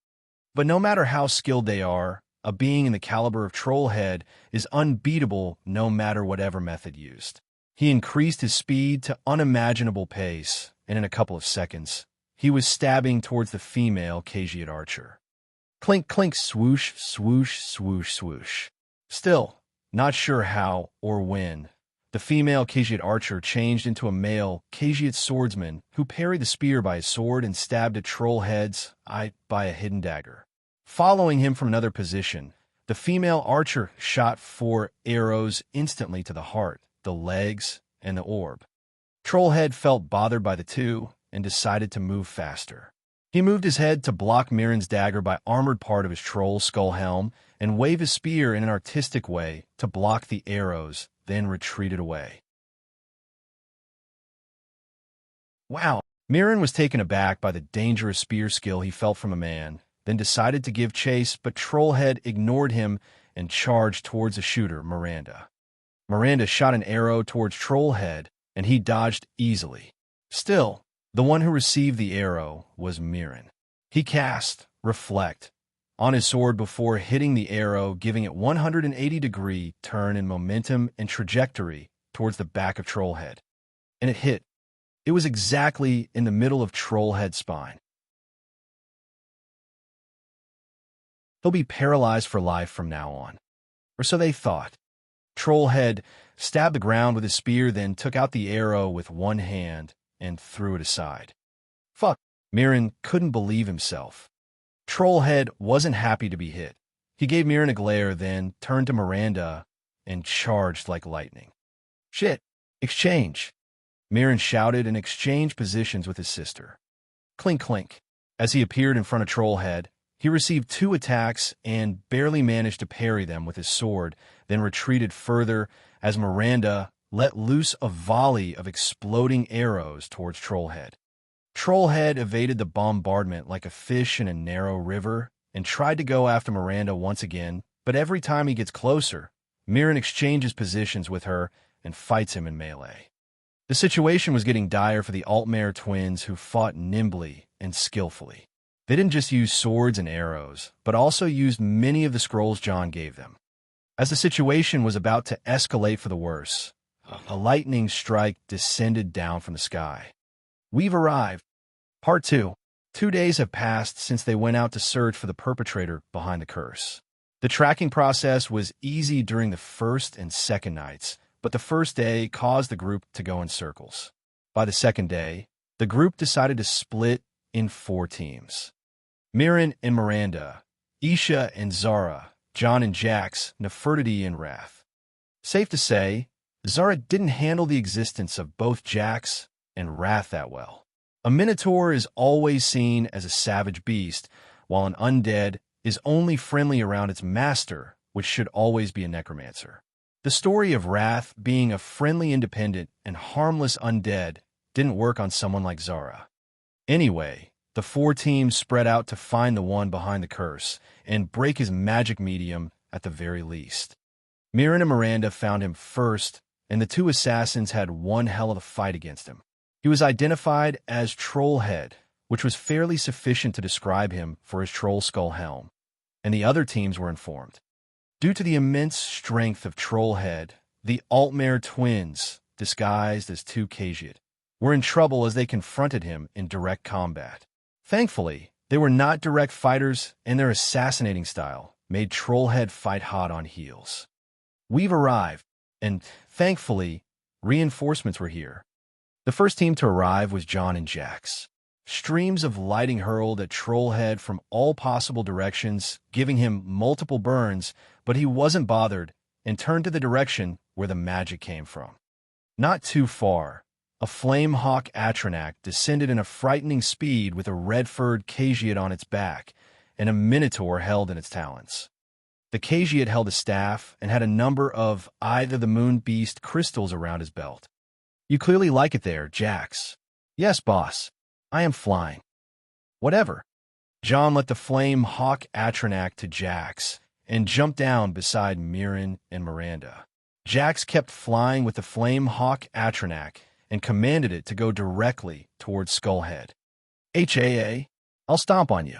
[SPEAKER 1] But no matter how skilled they are, a being in the caliber of Trollhead is unbeatable no matter whatever method used. He increased his speed to unimaginable pace, and in a couple of seconds, he was stabbing towards the female Khajiit archer. Clink, clink, swoosh, swoosh, swoosh, swoosh. Still, not sure how or when, the female Khajiit archer changed into a male Khajiit swordsman who parried the spear by his sword and stabbed at Trollhead's eye by a hidden dagger. Following him from another position, the female archer shot 4 arrows instantly to the heart, the legs, and the orb. Trollhead felt bothered by the 2 and decided to move faster. He moved his head to block Mirren's dagger by armored part of his troll skull helm and waved his spear in an artistic way to block the arrows, then retreated away. Wow! Mirren was taken aback by the dangerous spear skill he felt from a man, then decided to give chase, but Trollhead ignored him and charged towards the shooter, Miranda. Miranda shot an arrow towards Trollhead, and he dodged easily. Still, the one who received the arrow was Mirren. He cast Reflect on his sword before hitting the arrow, giving it 180-degree turn in momentum and trajectory towards the back of Trollhead. And it hit. It was exactly in the middle of Trollhead's spine. He'll be paralyzed for life from now on. Or so they thought. Trollhead stabbed the ground with his spear, then took out the arrow with one hand and threw it aside. Fuck. Mirren couldn't believe himself. Trollhead wasn't happy to be hit. He gave Mirren a glare, then turned to Miranda and charged like lightning. Shit. Exchange. Mirren shouted and exchanged positions with his sister. Clink, clink. As he appeared in front of Trollhead, he received 2 attacks and barely managed to parry them with his sword, then retreated further as Miranda let loose a volley of exploding arrows towards Trollhead. Trollhead evaded the bombardment like a fish in a narrow river and tried to go after Miranda once again, but every time he gets closer, Mirren exchanges positions with her and fights him in melee. The situation was getting dire for the Altmare twins, who fought nimbly and skillfully. They didn't just use swords and arrows, but also used many of the scrolls John gave them. As the situation was about to escalate for the worse, a lightning strike descended down from the sky. We've arrived. Part 2. 2 days have passed since they went out to search for the perpetrator behind the curse. The tracking process was easy during the first and second nights, but the first day caused the group to go in circles. By the second day, the group decided to split in 4 teams. Mirren and Miranda, Isha and Zara, John and Jax, Nefertiti and Wrath. Safe to say, Zara didn't handle the existence of both Jax and Wrath that well. A minotaur is always seen as a savage beast, while an undead is only friendly around its master, which should always be a necromancer. The story of Wrath being a friendly independent and harmless undead didn't work on someone like Zara. Anyway, the 4 teams spread out to find the one behind the curse and break his magic medium at the very least. Mirren and Miranda found him first, and the 2 assassins had one hell of a fight against him. He was identified as Trollhead, which was fairly sufficient to describe him for his troll skull helm, and the other teams were informed. Due to the immense strength of Trollhead, the Altmare twins, disguised as 2 Khajiit, were in trouble as they confronted him in direct combat. Thankfully, they were not direct fighters, and their assassinating style made Trollhead fight hot on heels. We've arrived, and thankfully, reinforcements were here. The first team to arrive was John and Jax. Streams of lightning hurled at Trollhead from all possible directions, giving him multiple burns, but he wasn't bothered and turned to the direction where the magic came from. Not too far, a flame-hawk Atronak descended in a frightening speed with a red-furred Khajiit on its back and a minotaur held in its talons. The Khajiit held a staff and had a number of Eye-of-the-Moon beast crystals around his belt. You clearly like it there, Jax. Yes, boss. I am flying. Whatever. John let the flame-hawk Atronak to Jax and jumped down beside Mirren and Miranda. Jax kept flying with the flame-hawk Atronak and commanded it to go directly towards Skullhead. HAA, I'll stomp on you.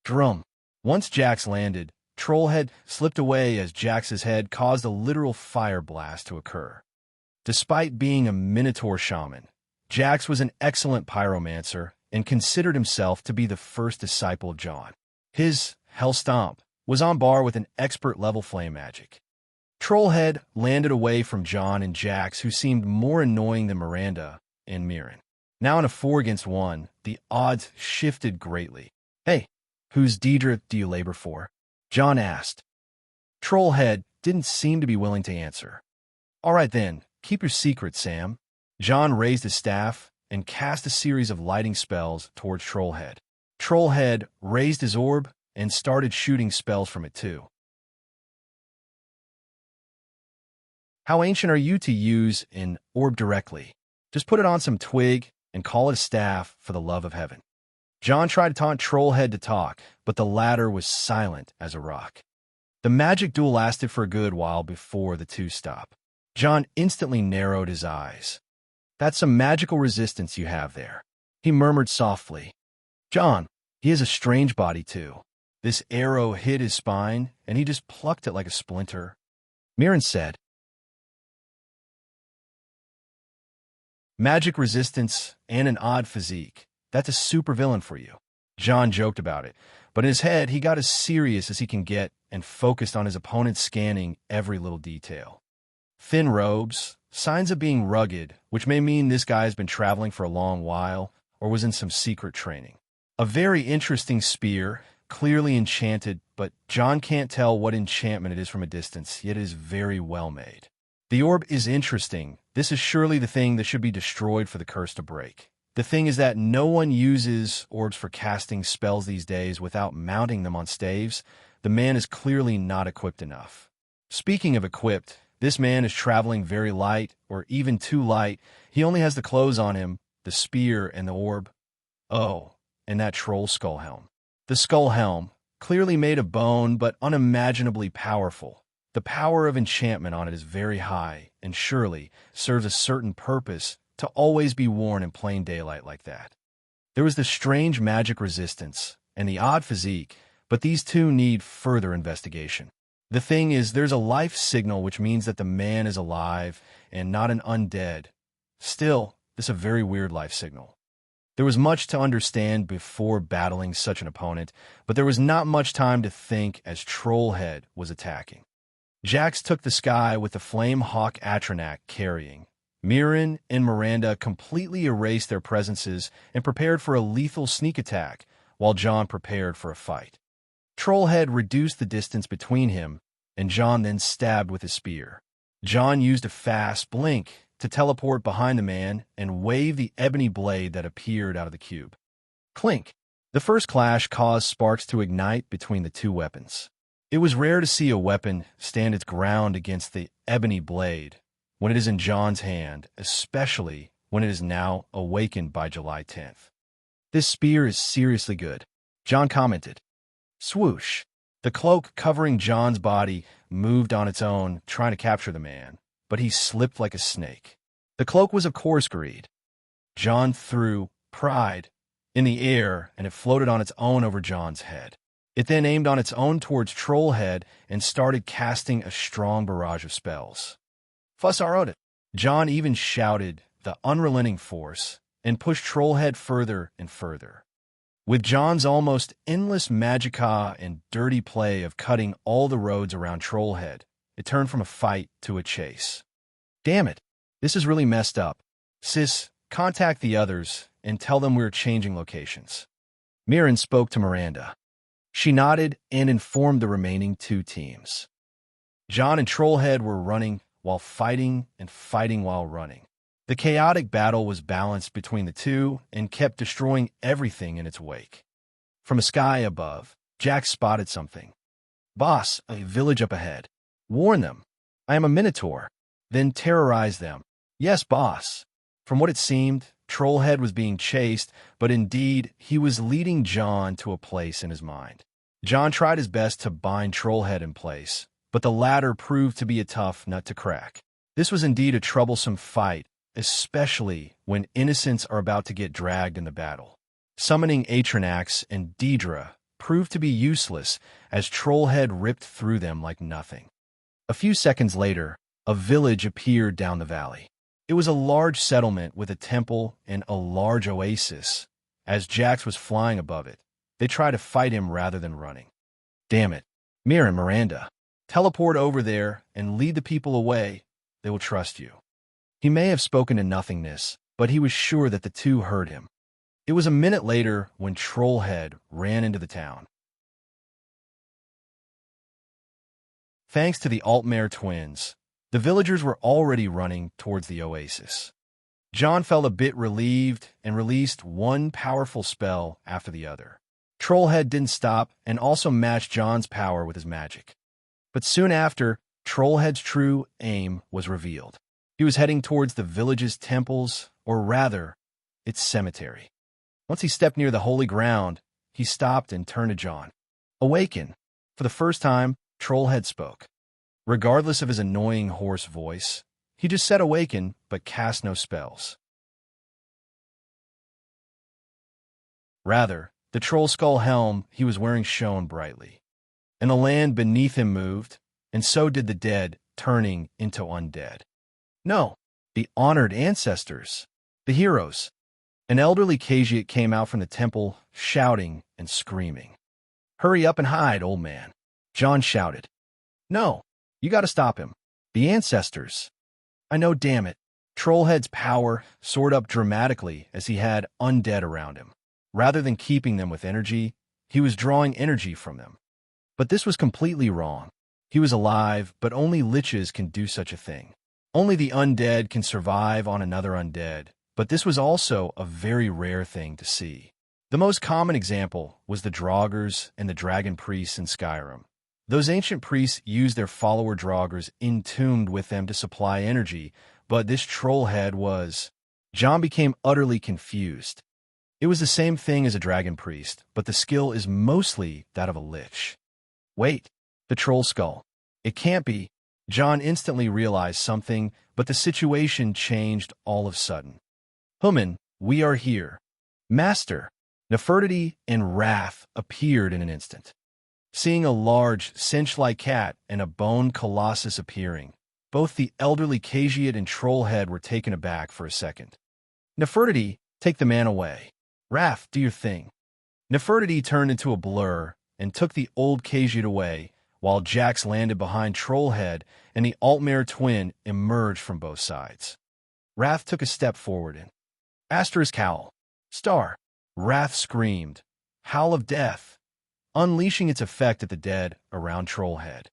[SPEAKER 1] Drum. Once Jax landed, Trollhead slipped away as Jax's head caused a literal fire blast to occur. Despite being a Minotaur shaman, Jax was an excellent pyromancer and considered himself to be the first disciple of John. His Hell Stomp was on par with an expert-level flame magic. Trollhead landed away from John and Jax, who seemed more annoying than Miranda and Mirren. Now in a 4 against 1, the odds shifted greatly. Hey, whose Deidre do you labor for? John asked. Trollhead didn't seem to be willing to answer. All right then, keep your secret, Sam. John raised his staff and cast a series of lighting spells towards Trollhead. Trollhead raised his orb and started shooting spells from it too. How ancient are you to use an orb directly? Just put it on some twig and call it a staff for the love of heaven. John tried to taunt Trollhead to talk, but the latter was silent as a rock. The magic duel lasted for a good while before the 2 stopped. John instantly narrowed his eyes. That's some magical resistance you have there, he murmured softly. John, he has a strange body too. This arrow hit his spine, and he just plucked it like a splinter. Mirren said, magic resistance and an odd physique. That's a supervillain for you. John joked about it, but in his head, he got as serious as he can get and focused on his opponent, scanning every little detail. Thin robes, signs of being rugged, which may mean this guy has been traveling for a long while or was in some secret training. A very interesting spear, clearly enchanted, but John can't tell what enchantment it is from a distance, yet it is very well made. The orb is interesting. This is surely the thing that should be destroyed for the curse to break. The thing is that no one uses orbs for casting spells these days without mounting them on staves. The man is clearly not equipped enough. Speaking of equipped, this man is traveling very light, or even too light. He only has the clothes on him, the spear, and the orb. Oh, and that troll skull helm. The skull helm, clearly made of bone but unimaginably powerful. The power of enchantment on it is very high, and surely serves a certain purpose to always be worn in plain daylight like that. There was the strange magic resistance and the odd physique, but these 2 need further investigation. The thing is, there's a life signal, which means that the man is alive and not an undead. Still, this is a very weird life signal. There was much to understand before battling such an opponent, but there was not much time to think as Trollhead was attacking. Jax took the sky with the Flame Hawk Atronak carrying. Mirren and Miranda completely erased their presences and prepared for a lethal sneak attack, while John prepared for a fight. Trollhead reduced the distance between him, and John then stabbed with his spear. John used a fast blink to teleport behind the man and wave the ebony blade that appeared out of the cube. Clink! The first clash caused sparks to ignite between the two weapons. It was rare to see a weapon stand its ground against the ebony blade when it is in John's hand, especially when it is now awakened by July 10th. This spear is seriously good, John commented. Swoosh! The cloak covering John's body moved on its own, trying to capture the man, but he slipped like a snake. The cloak was of course greed. John threw pride in the air, and it floated on its own over John's head. It then aimed on its own towards Trollhead and started casting a strong barrage of spells. Fussaroda! John even shouted the unrelenting force and pushed Trollhead further and further. With John's almost endless magicka and dirty play of cutting all the roads around Trollhead, it turned from a fight to a chase. Damn it, this is really messed up. Sis, contact the others and tell them we're changing locations. Mirren spoke to Miranda. She nodded and informed the remaining two teams. John and Trollhead were running while fighting and fighting while running. The chaotic battle was balanced between the two and kept destroying everything in its wake. From a sky above, Jax spotted something. Boss, a village up ahead. Warn them. I am a minotaur. Then terrorize them. Yes, boss. From what it seemed, Trollhead was being chased, but indeed, he was leading John to a place in his mind. John tried his best to bind Trollhead in place, but the latter proved to be a tough nut to crack. This was indeed a troublesome fight, especially when innocents are about to get dragged in the battle. Summoning Atronax and Deidre proved to be useless as Trollhead ripped through them like nothing. A few seconds later, a village appeared down the valley. It was a large settlement with a temple and a large oasis. As Jax was flying above it, they tried to fight him rather than running. Damn it. Mirren, Miranda, teleport over there and lead the people away. They will trust you. He may have spoken to nothingness, but he was sure that the two heard him. It was a minute later when Trollhead ran into the town. Thanks to the Altmare twins, the villagers were already running towards the oasis. John felt a bit relieved and released one powerful spell after the other. Trollhead didn't stop and also matched John's power with his magic. But soon after, Trollhead's true aim was revealed. He was heading towards the village's temples, or rather, its cemetery. Once he stepped near the holy ground, he stopped and turned to John. Awaken! For the first time, Trollhead spoke. Regardless of his annoying hoarse voice, he just said awaken, but cast no spells. Rather, the troll skull helm he was wearing shone brightly, and the land beneath him moved, and so did the dead, turning into undead. No, the honored ancestors, the heroes. An elderly Khajiit came out from the temple, shouting and screaming. Hurry up and hide, old man, John shouted. No, you gotta stop him. The ancestors. I know, damn it. Trollhead's power soared up dramatically as he had undead around him. Rather than keeping them with energy, he was drawing energy from them. But this was completely wrong. He was alive, but only liches can do such a thing. Only the undead can survive on another undead, but this was also a very rare thing to see. The most common example was the Draugrs and the Dragon Priests in Skyrim. Those ancient priests used their follower Draugrs entombed with them to supply energy, but this Trollhead was... John became utterly confused. It was the same thing as a Dragon Priest, but the skill is mostly that of a lich. Wait, the troll skull. It can't be. John instantly realized something, but the situation changed all of a sudden. Human, we are here. Master, Nefertiti and Wrath appeared in an instant. Seeing a large, cinch-like cat and a bone colossus appearing, both the elderly Khajiit and Trollhead were taken aback for a second. Nefertiti, take the man away. Wrath, do your thing. Nefertiti turned into a blur and took the old Khajiit away, while Jax landed behind Trollhead and the Altmare twin emerged from both sides. Wrath took a step forward and Asterisk howl. Star. Wrath screamed. Howl of death, unleashing its effect at the dead around Trollhead.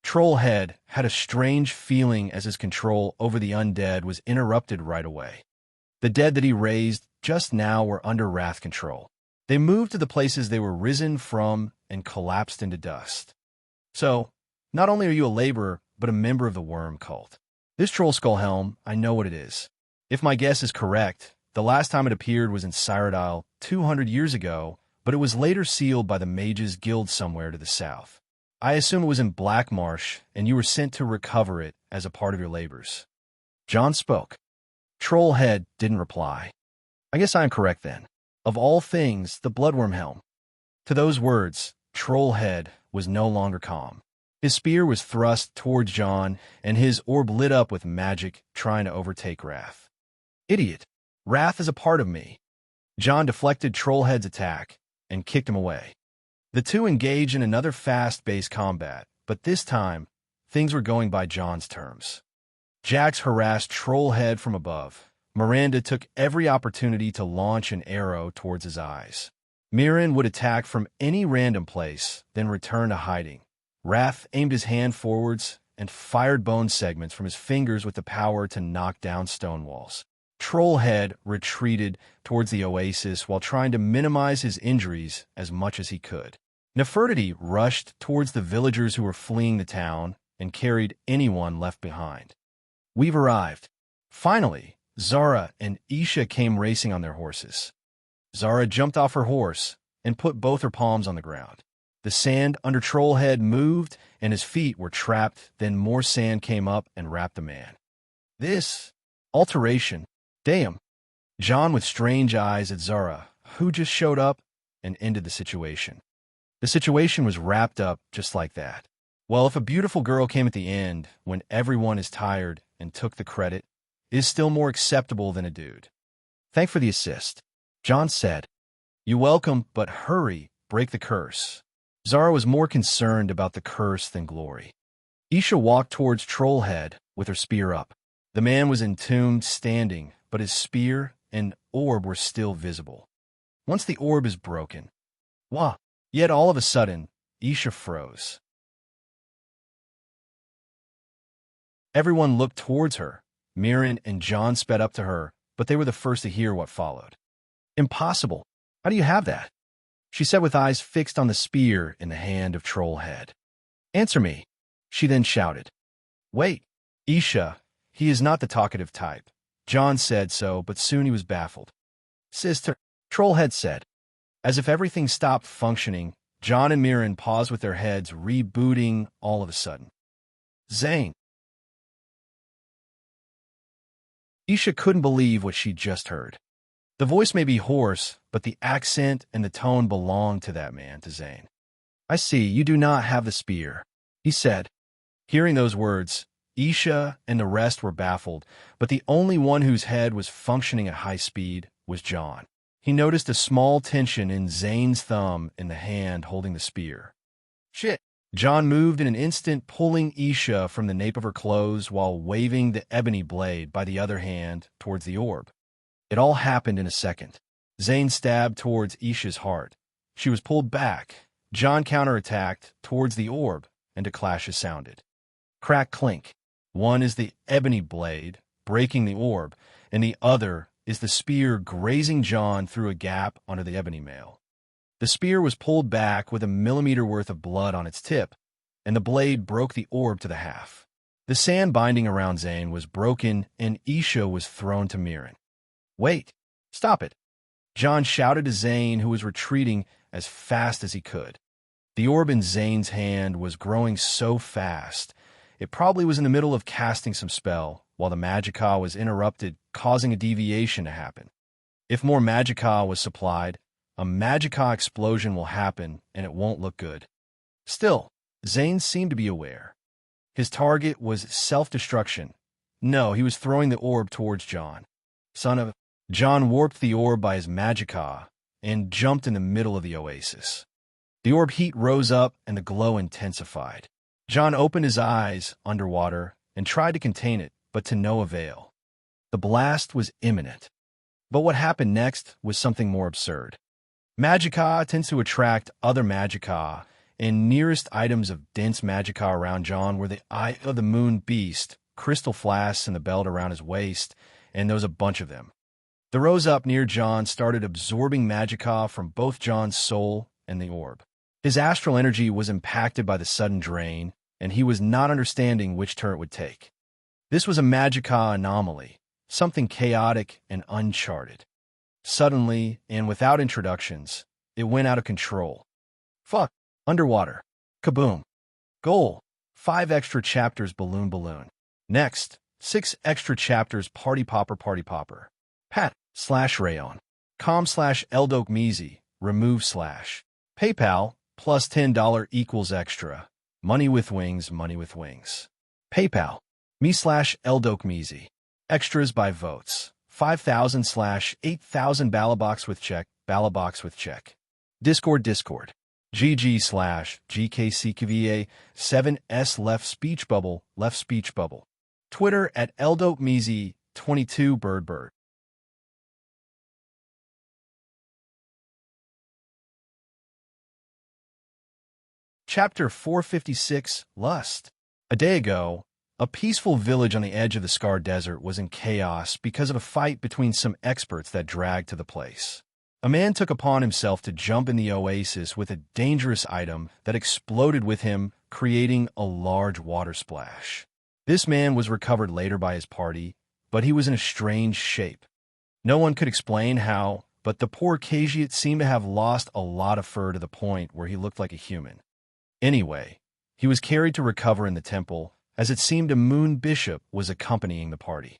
[SPEAKER 1] Trollhead had a strange feeling as his control over the undead was interrupted right away. The dead that he raised just now were under Wrath control. They moved to the places they were risen from and collapsed into dust. So, not only are you a laborer, but a member of the worm cult. This troll skull helm, I know what it is. If my guess is correct, the last time it appeared was in Cyrodiil 200 years ago, but it was later sealed by the Mages Guild somewhere to the south. I assume it was in Blackmarsh, and you were sent to recover it as a part of your labors. John spoke. Trollhead didn't reply. I guess I am correct then. Of all things, the Bloodworm helm. To those words, Trollhead was no longer calm. His spear was thrust towards John, and his orb lit up with magic, trying to overtake Wrath. Idiot. Wrath is a part of me. John deflected Trollhead's attack and kicked him away. The two engaged in another fast-paced combat, but this time, things were going by John's terms. Jax harassed Trollhead from above. Miranda took every opportunity to launch an arrow towards his eyes. Mirren would attack from any random place, then return to hiding. Wrath aimed his hand forwards and fired bone segments from his fingers with the power to knock down stone walls. Trollhead retreated towards the oasis while trying to minimize his injuries as much as he could. Nefertiti rushed towards the villagers who were fleeing the town and carried anyone left behind. We've arrived. Finally, Zara and Isha came racing on their horses. Zara jumped off her horse and put both her palms on the ground. The sand under Trollhead moved and his feet were trapped, then more sand came up and wrapped the man. This alteration. Damn. John with strange eyes at Zara, who just showed up and ended the situation. The situation was wrapped up just like that. Well, if a beautiful girl came at the end when everyone is tired and took the credit, it is still more acceptable than a dude. Thanks for the assist. John said. You're welcome, but hurry, break the curse. Zara was more concerned about the curse than glory. Isha walked towards Trollhead with her spear up. The man was entombed standing, but his spear and orb were still visible. Once the orb is broken, wah! Yet all of a sudden, Isha froze. Everyone looked towards her. Mirren and John sped up to her, but they were the first to hear what followed. Impossible. How do you have that? She said with eyes fixed on the spear in the hand of Trollhead. Answer me, she then shouted. Wait, Isha, he is not the talkative type. John said so, but soon he was baffled. Sister, Trollhead said. As if everything stopped functioning, John and Mirren paused with their heads rebooting all of a sudden. Zane. Isha couldn't believe what she'd just heard. The voice may be hoarse, but the accent and the tone belonged to that man, to Zane. I see, you do not have the spear, he said. Hearing those words, Isha and the rest were baffled, but the only one whose head was functioning at high speed was John. He noticed a small tension in Zane's thumb in the hand holding the spear. Shit. John moved in an instant, pulling Isha from the nape of her clothes while waving the ebony blade by the other hand towards the orb. It all happened in a second. Zane stabbed towards Isha's heart. She was pulled back. John counterattacked towards the orb, and a clash sounded. Crack clink. One is the ebony blade, breaking the orb, and the other is the spear grazing John through a gap under the ebony mail. The spear was pulled back with a millimeter worth of blood on its tip, and the blade broke the orb to the half. The sand binding around Zane was broken, and Isha was thrown to Mirren. Wait! Stop it! John shouted to Zane, who was retreating as fast as he could. The orb in Zane's hand was growing so fast, it probably was in the middle of casting some spell, while the magicka was interrupted, causing a deviation to happen. If more magicka was supplied, a magicka explosion will happen, and it won't look good. Still, Zane seemed to be aware. His target was self-destruction. No, he was throwing the orb towards John. Son of... John warped the orb by his magicka, and jumped in the middle of the oasis. The orb heat rose up and the glow intensified. John opened his eyes underwater and tried to contain it, but to no avail. The blast was imminent. But what happened next was something more absurd. Magicka tends to attract other Magicka, and nearest items of dense Magicka around John were the Eye of the Moon Beast, crystal flasks, and the belt around his waist, and there was a bunch of them. The rose up near John started absorbing Magicka from both John's soul and the orb. His astral energy was impacted by the sudden drain, and he was not understanding which turn it would take. This was a Magicka anomaly, something chaotic and uncharted. Suddenly, and without introductions, it went out of control. Fuck. Underwater. Kaboom. Goal. 5 extra chapters balloon. Next, 6 extra chapters party popper. Pat/rayon. com/eldokmizi. Remove/. PayPal plus $10 equals extra. Money with wings. PayPal. me/eldokmizi. Extras by votes. 5,000/8,000 Balabox with check. Discord. GG/GKCKVA 7S left speech bubble. Twitter @eldokmizi22 bird. Chapter 456 Lust. A day ago, a peaceful village on the edge of the Scar Desert was in chaos because of a fight between some experts that dragged to the place. A man took upon himself to jump in the oasis with a dangerous item that exploded with him, creating a large water splash. This man was recovered later by his party, but he was in a strange shape. No one could explain how, but the poor Khajiit seemed to have lost a lot of fur to the point where he looked like a human. Anyway, he was carried to recover in the temple, as it seemed a moon bishop was accompanying the party.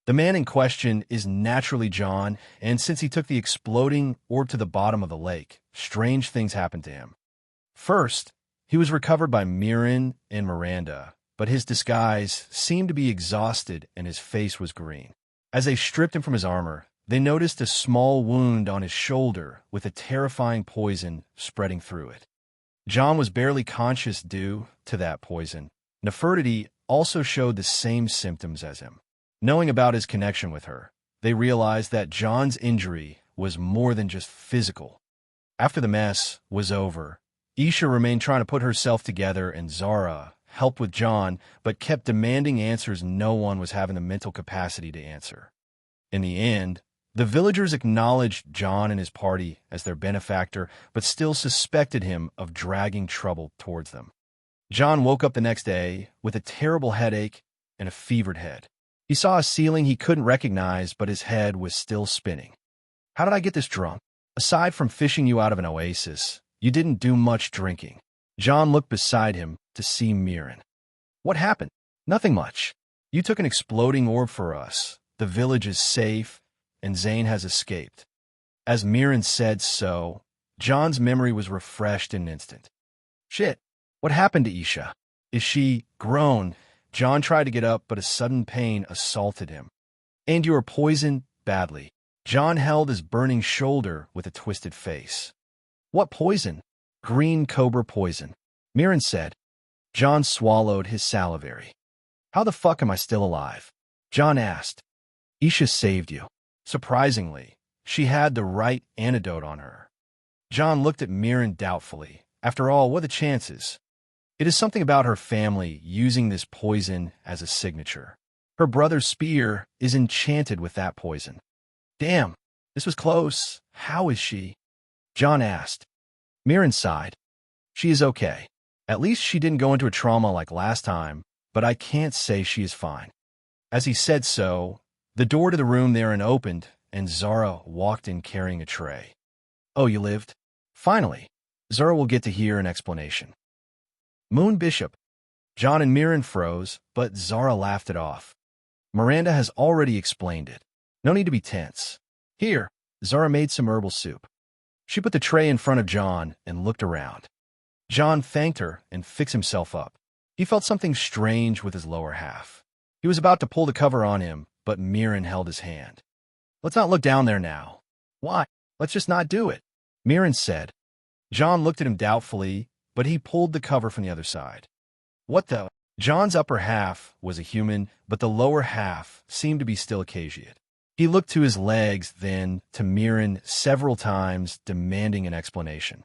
[SPEAKER 1] The man in question is naturally John, and since he took the exploding orb to the bottom of the lake, strange things happened to him. First, he was recovered by Mirren and Miranda, but his disguise seemed to be exhausted and his face was green. As they stripped him from his armor, they noticed a small wound on his shoulder with a terrifying poison spreading through it. John was barely conscious due to that poison. Nefertiti also showed the same symptoms as him. Knowing about his connection with her, they realized that John's injury was more than just physical. After the mess was over, Isha remained trying to put herself together, and Zara helped with John, but kept demanding answers no one was having the mental capacity to answer. In the end, the villagers acknowledged John and his party as their benefactor, but still suspected him of dragging trouble towards them. John woke up the next day with a terrible headache and a fevered head. He saw a ceiling he couldn't recognize, but his head was still spinning. How did I get this drunk? Aside from fishing you out of an oasis, you didn't do much drinking. John looked beside him to see Mirren. What happened? Nothing much. You took an exploding orb for us. The village is safe, and Zane has escaped. As Mirren said so, John's memory was refreshed in an instant. Shit, what happened to Isha? Is she grown? John tried to get up, but a sudden pain assaulted him. And you were poisoned badly. John held his burning shoulder with a twisted face. What poison? Green cobra poison. Mirren said. John swallowed his salivary. How the fuck am I still alive? John asked. Isha saved you. Surprisingly, she had the right antidote on her. John looked at Mirren doubtfully. After all, what are the chances? It is something about her family using this poison as a signature. Her brother's spear is enchanted with that poison. Damn, this was close. How is she? John asked. Mirren sighed. She is okay. At least she didn't go into a trauma like last time, but I can't say she is fine. As he said so, the door to the room therein opened, and Zara walked in carrying a tray. Oh, you lived? Finally, Zara will get to hear an explanation. Moon Bishop. John and Mirren froze, but Zara laughed it off. Miranda has already explained it. No need to be tense. Here, Zara made some herbal soup. She put the tray in front of John and looked around. John thanked her and fixed himself up. He felt something strange with his lower half. He was about to pull the cover on him, but Mirren held his hand. Let's not look down there now. Why? Let's just not do it. Mirren said. John looked at him doubtfully, but he pulled the cover from the other side. What the? John's upper half was a human, but the lower half seemed to be still Acaciate. He looked to his legs, then to Mirren several times, demanding an explanation.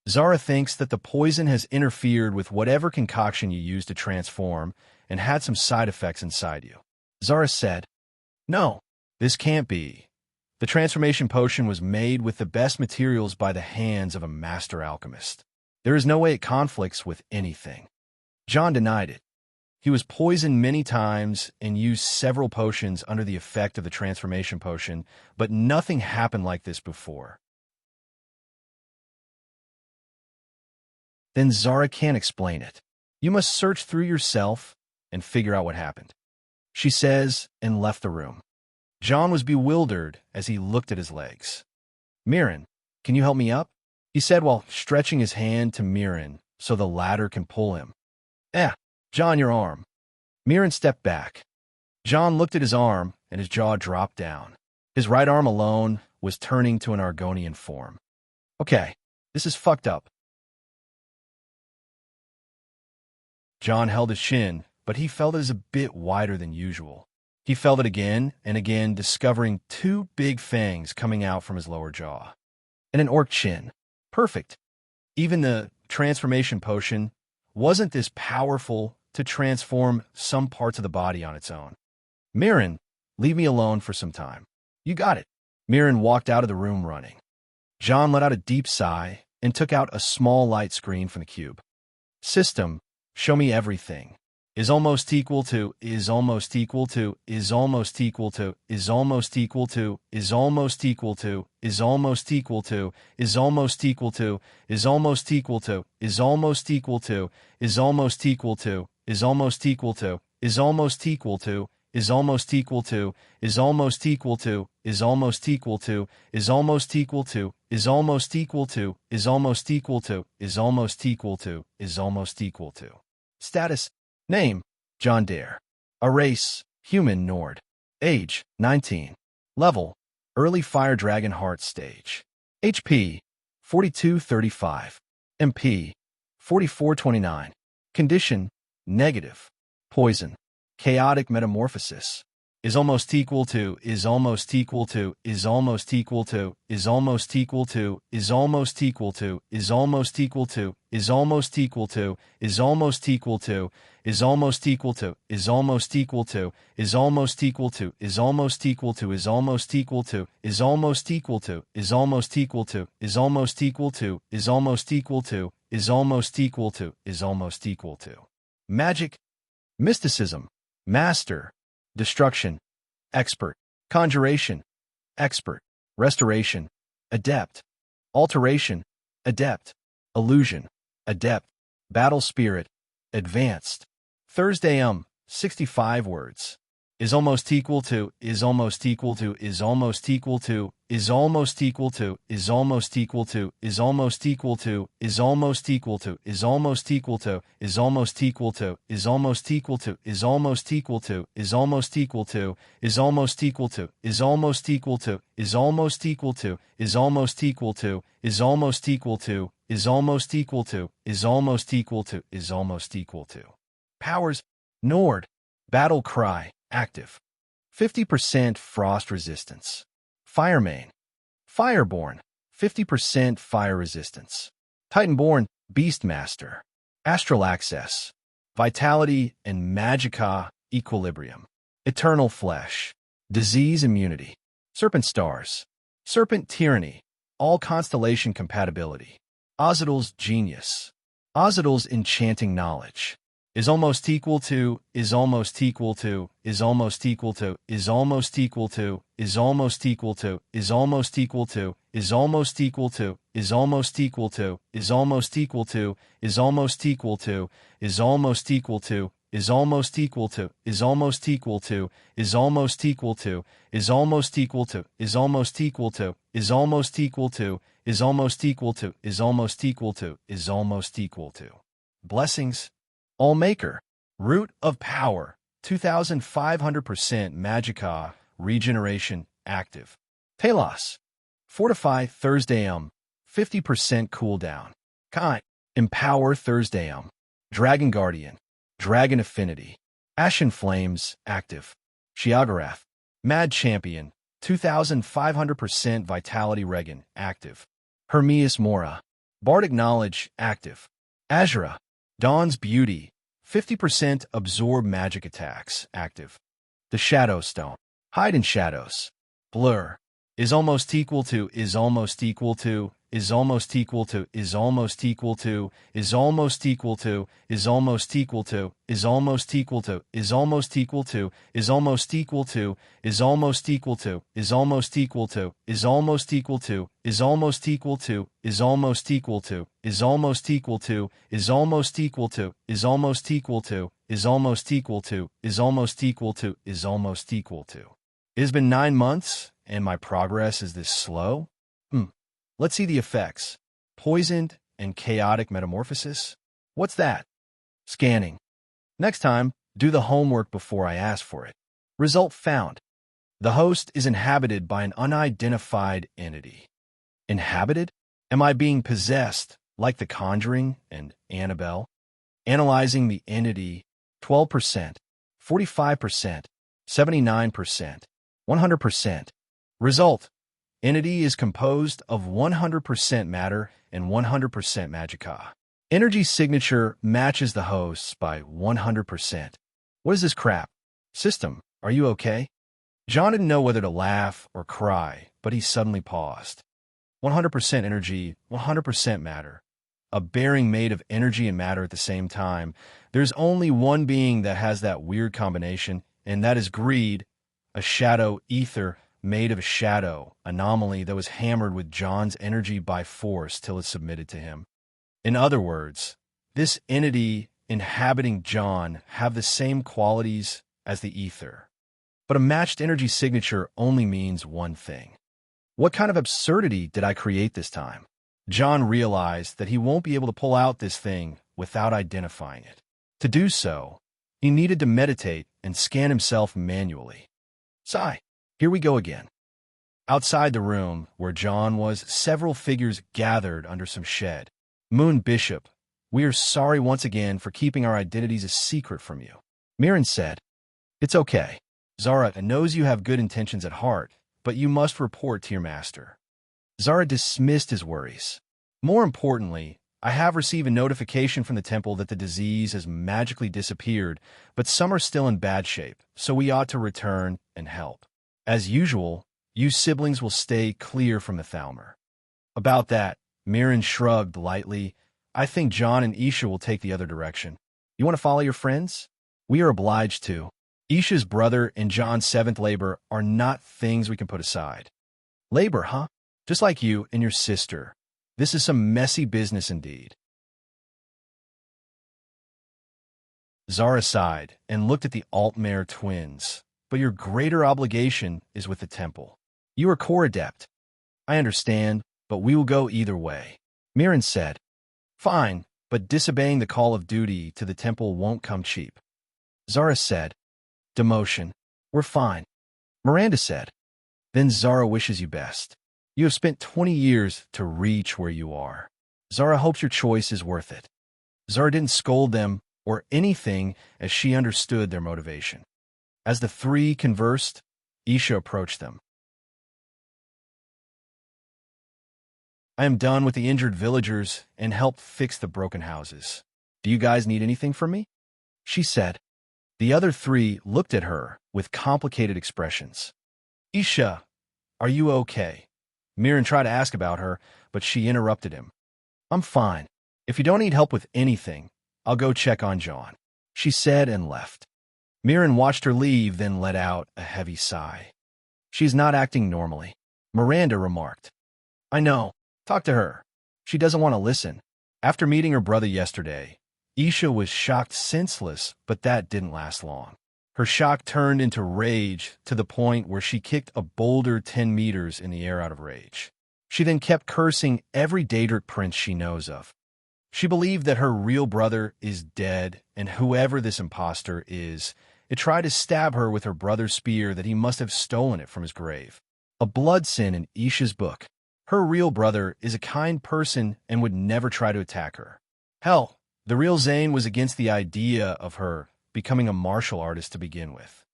[SPEAKER 1] Zara thinks that the poison has interfered with whatever concoction you used to transform and had some side effects inside you. Zara said, No, this can't be. The transformation potion was made with the best materials by the hands of a master alchemist. There is no way it conflicts with anything. John denied it. He was poisoned many times and used several potions under the effect of the transformation potion, but nothing happened like this before. Then Zara can't explain it. You must search through yourself and figure out what happened, she says, and left the room. John was bewildered as he looked at his legs. Mirren, can you help me up? He said while stretching his hand to Mirren so the latter can pull him. John, your arm. Mirren stepped back. John looked at his arm and his jaw dropped down. His right arm alone was turning to an Argonian form. Okay, this is fucked up. John held his shin, but he felt it was a bit wider than usual. He felt it again and again, discovering two big fangs coming out from his lower jaw. And an orc chin. Perfect. Even the transformation potion wasn't this powerful to transform some parts of the body on its own. Mirren, leave me alone for some time. You got it. Mirren walked out of the room running. John let out a deep sigh and took out a small light screen from the cube. System, show me everything. Is almost equal to, is almost equal to, is almost equal to, is almost equal to, is almost equal to, is almost equal to, is almost equal to, is almost equal to, is almost equal to, is almost equal to, is almost equal to, is almost equal to, is almost equal to, is almost equal to, is almost equal to, is almost equal to, is almost equal to, is almost equal to, is almost equal to, is almost equal to. Status. Name, John Dare. A race, human Nord. Age, 19. Level, early fire dragon heart stage. HP, 4235. MP, 4429. Condition, negative. Poison. Chaotic metamorphosis. Is almost equal to, is almost equal to, is almost equal to, is almost equal to, is almost equal to, is almost equal to, is almost equal to, is almost equal to, is almost equal to, is almost equal to, is almost equal to, is almost equal to, is almost equal to, is almost equal to, is almost equal to, is almost equal to, is almost equal to, is almost equal to, is almost equal to. Magic. Mysticism. Master. Destruction. Expert. Conjuration. Expert. Restoration. Adept. Alteration. Adept. Illusion. Adept. Battle spirit. Advanced. Thursday 65 words. Is almost equal to, is almost equal to, is almost equal to, is almost equal to, is almost equal to, is almost equal to, is almost equal to, is almost equal to, is almost equal to, is almost equal to, is almost equal to, is almost equal to, is almost equal to, is almost equal to, is almost equal to, is almost equal to, is almost equal to, is almost equal to, is almost equal to, is almost equal to. Powers. Nord. Battle cry. Active. 50% frost resistance. Firemane. Fireborn. 50% fire resistance. Titanborn. Beastmaster. Astral access. Vitality and Magicka equilibrium. Eternal flesh. Disease immunity. Serpent stars. Serpent tyranny. All constellation compatibility. Ozidal's genius. Ozidal's enchanting knowledge. Is almost equal to, is almost equal to, is almost equal to, is almost equal to, is almost equal to, is almost equal to, is almost equal to, is almost equal to, is almost equal to, is almost equal to, is almost equal to, is almost equal to, is almost equal to, is almost equal to, is almost equal to, is almost equal to, is almost equal to, is almost equal to, is almost equal to, is almost equal to. Blessings. Allmaker. Root of power. 2500% Magicka regeneration active. Talos. Fortify Thursday 50% cooldown. Kind. Empower Thursdayum. Dragon Guardian. Dragon Affinity. Ashen Flames, active. Shiagarath. Mad Champion. 2500% Vitality Regen, active. Hermias Mora. Bardic Knowledge, active. Azura. Dawn's Beauty. 50% Absorb Magic Attacks, active. The Shadow Stone. Hide in Shadows. Blur. Is almost equal to, is almost equal to, is almost equal to, is almost equal to, is almost equal to, is almost equal to, is almost equal to, is almost equal to, is almost equal to, is almost equal to, is almost equal to, is almost equal to, is almost equal to, is almost equal to, is almost equal to, is almost equal to, is almost equal to, is almost equal to, is almost equal to, is almost equal to. It has been 9 months, and my progress is this slow? Let's see the effects. Poisoned and chaotic metamorphosis? What's that? Scanning. Next time, do the homework before I ask for it. Result found. The host is inhabited by an unidentified entity. Inhabited? Am I being possessed, like The Conjuring and Annabelle? Analyzing the entity, 12%, 45%, 79%, 100%. Result. Entity is composed of 100% matter and 100% magicka. Energy signature matches the host's by 100%. What is this crap? System, are you okay? John didn't know whether to laugh or cry, but he suddenly paused. 100% energy, 100% matter. A bearing made of energy and matter at the same time. There's only one being that has that weird combination, and that is greed, a shadow ether made of a shadow anomaly that was hammered with John's energy by force till it submitted to him. In other words, this entity inhabiting John have the same qualities as the ether. But a matched energy signature only means one thing. What kind of absurdity did I create this time? John realized that he won't be able to pull out this thing without identifying it. To do so, he needed to meditate and scan himself manually. Sigh. Here we go again. Outside the room where John was, several figures gathered under some shed. Moon Bishop, we are sorry once again for keeping our identities a secret from you. Mirren said, It's okay. Zara knows you have good intentions at heart, but you must report to your master. Zara dismissed his worries. More importantly, I have received a notification from the temple that the disease has magically disappeared, but some are still in bad shape, so we ought to return and help. As usual, you siblings will stay clear from the Thalmer. About that, Mirren shrugged lightly. I think John and Isha will take the other direction. You want to follow your friends? We are obliged to. Isha's brother and John's 7th labor are not things we can put aside. Labor, huh? Just like you and your sister. This is some messy business indeed. Zara sighed and looked at the Altmare twins. But your greater obligation is with the temple. You are core adept. I understand, but we will go either way. Mirren said, Fine, but disobeying the call of duty to the temple won't come cheap. Zara said, Demotion. We're fine. Miranda said, Then Zara wishes you best. You have spent 20 years to reach where you are. Zara hopes your choice is worth it. Zara didn't scold them or anything as she understood their motivation. As the three conversed, Isha approached them. I am done with the injured villagers and helped fix the broken houses. Do you guys need anything from me? She said. The other three looked at her with complicated expressions. Isha, are you okay? Mirren tried to ask about her, but she interrupted him. I'm fine. If you don't need help with anything, I'll go check on John, she said and left. Mirren watched her leave, then let out a heavy sigh. She's not acting normally, Miranda remarked. I know. Talk to her. She doesn't want to listen. After meeting her brother yesterday, Isha was shocked senseless, but that didn't last long. Her shock turned into rage to the point where she kicked a boulder 10 meters in the air out of rage. She then kept cursing every Daedric prince she knows of. She believed that her real brother is dead, and whoever this impostor is, it tried to stab her with her brother's spear that he must have stolen it from his grave. A blood sin in Isha's book. Her real brother is a kind person and would never try to attack her. Hell, the real Zane was against the idea of her becoming a martial artist to begin with.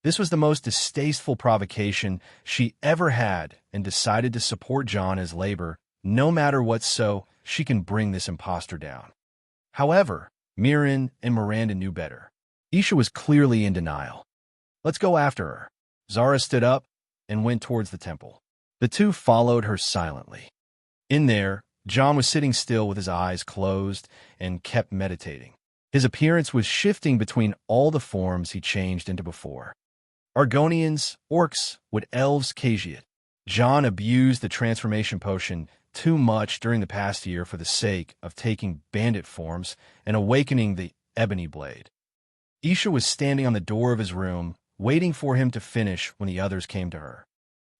[SPEAKER 1] This was the most distasteful provocation she ever had and decided to support John as labor, no matter what, so she can bring this imposter down. However, Mirren and Miranda knew better. Isha was clearly in denial. Let's go after her. Zara stood up and went towards the temple. The two followed her silently. In there, John was sitting still with his eyes closed and kept meditating. His appearance was shifting between all the forms he changed into before. Argonians, orcs, wood elves, Khajiit. John abused the transformation potion too much during the past year for the sake of taking bandit forms and awakening the ebony blade. Isha was standing on the door of his room, waiting for him to finish when the others came to her.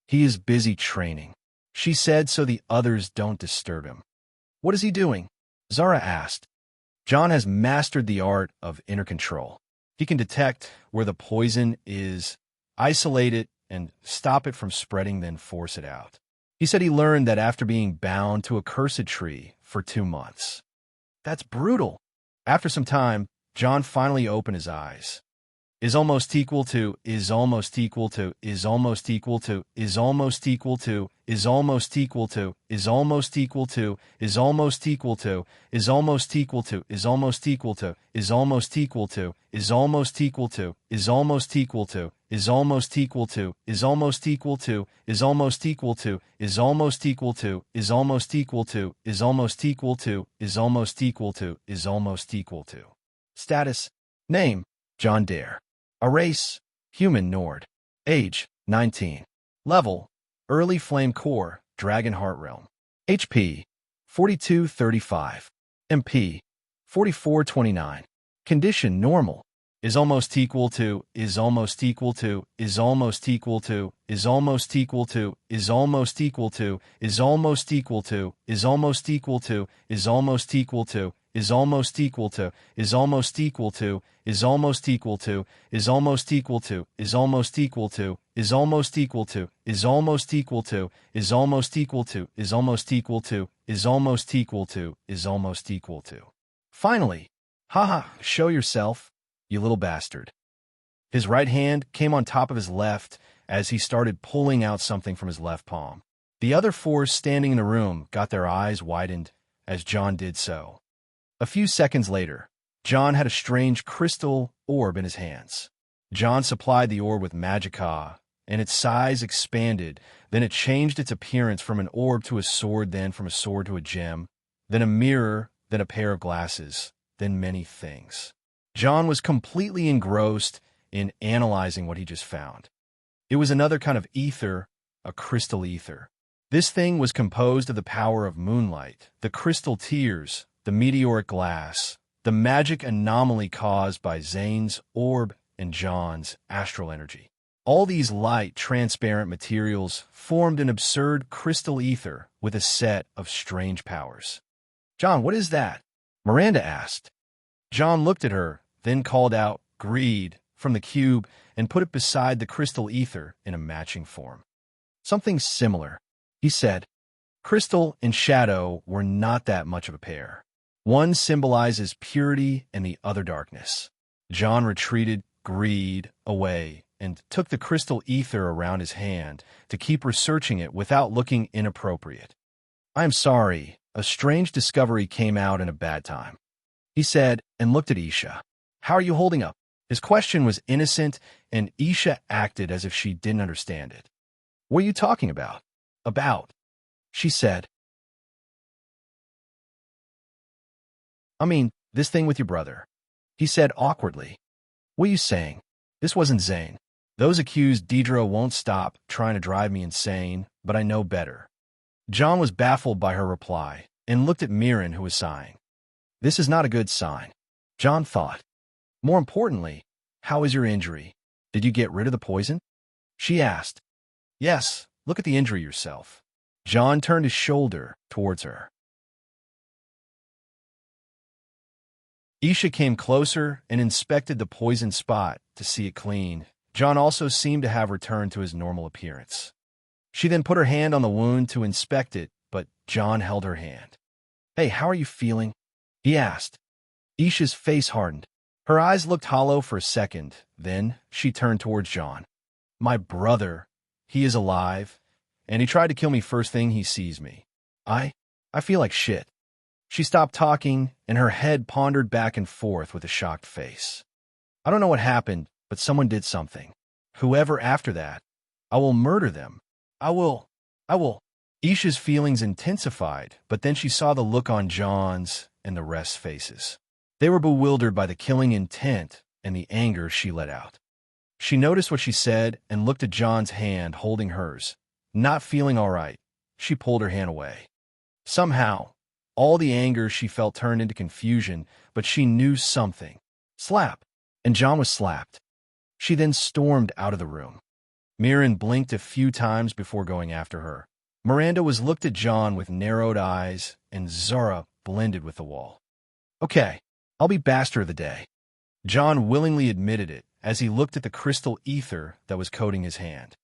[SPEAKER 1] He is busy training, she said, so the others don't disturb him. What is he doing? Zara asked. John has mastered the art of inner control. He can detect where the poison is, isolate it, and stop it from spreading, then force it out. He said he learned that after being bound to a cursed tree for 2 months. That's brutal. After some time, John finally opened his eyes. Is almost equal to, is almost equal to, is almost equal to, is almost equal to, is almost equal to, is almost equal to, is almost equal to, is almost equal to, is almost equal to, is almost equal to, is almost equal to, is almost equal to, is almost equal to, is almost equal to, is almost equal to, is almost equal to, is almost equal to, is almost equal to, is almost equal to, is almost equal to. Status. Name, John Dare. A race, human Nord. Age, 19. Level, early flame core, dragon heart realm. HP, 4235. MP, 4429. Condition normal. Is almost equal to, is almost equal to, is almost equal to, is almost equal to, is almost equal to, is almost equal to, is almost equal to, is almost equal to, is almost equal to, is almost equal to, is almost equal to, is almost equal to, is almost equal to, is almost equal to, is almost equal to, is almost equal to, is almost equal to, is almost equal to, is almost equal to. Finally, haha, show yourself, you little bastard. His right hand came on top of his left as he started pulling out something from his left palm. The other four standing in the room got their eyes widened as John did so. A few seconds later, John had a strange crystal orb in his hands. John supplied the orb with magicka, and its size expanded. Then it changed its appearance from an orb to a sword, then from a sword to a gem, then a mirror, then a pair of glasses, then many things. John was completely engrossed in analyzing what he just found. It was another kind of ether, a crystal ether. This thing was composed of the power of moonlight, the crystal tears, the meteoric glass, the magic anomaly caused by Zane's orb and John's astral energy. All these light, transparent materials formed an absurd crystal ether with a set of strange powers. John, what is that? Miranda asked. John looked at her, then called out, greed, from the cube and put it beside the crystal ether in a matching form. Something similar, he said. Crystal and shadow were not that much of a pair. One symbolizes purity and the other darkness. John retreated greed away and took the crystal ether around his hand to keep researching it without looking inappropriate. I'm sorry, a strange discovery came out in a bad time, he said and looked at Isha. How are you holding up? His question was innocent, and Isha acted as if she didn't understand it. What are you talking about? About, she said. I mean, this thing with your brother, he said awkwardly. What are you saying? This wasn't Zane. Those accused Deidre won't stop trying to drive me insane, but I know better. John was baffled by her reply and looked at Mirren, who was sighing. This is not a good sign, John thought. More importantly, how is your injury? Did you get rid of the poison? She asked. Yes, look at the injury yourself. John turned his shoulder towards her. Isha came closer and inspected the poisoned spot to see it clean. John also seemed to have returned to his normal appearance. She then put her hand on the wound to inspect it, but John held her hand. "Hey, how are you feeling?" he asked. Isha's face hardened. Her eyes looked hollow for a second, then she turned towards John. "My brother, he is alive, and he tried to kill me first thing he sees me. I feel like shit." She stopped talking, and her head pondered back and forth with a shocked face. "I don't know what happened, but someone did something. Whoever after that, I will murder them. I will. Isha's feelings intensified, but then she saw the look on John's and the rest's faces. They were bewildered by the killing intent and the anger she let out. She noticed what she said and looked at John's hand holding hers. Not feeling all right, she pulled her hand away. Somehow, all the anger she felt turned into confusion, but she knew something. Slap! And John was slapped. She then stormed out of the room. Mirren blinked a few times before going after her. Miranda was looked at John with narrowed eyes, and Zara blended with the wall. "Okay, I'll be bastard of the day." John willingly admitted it as he looked at the crystal ether that was coating his hand.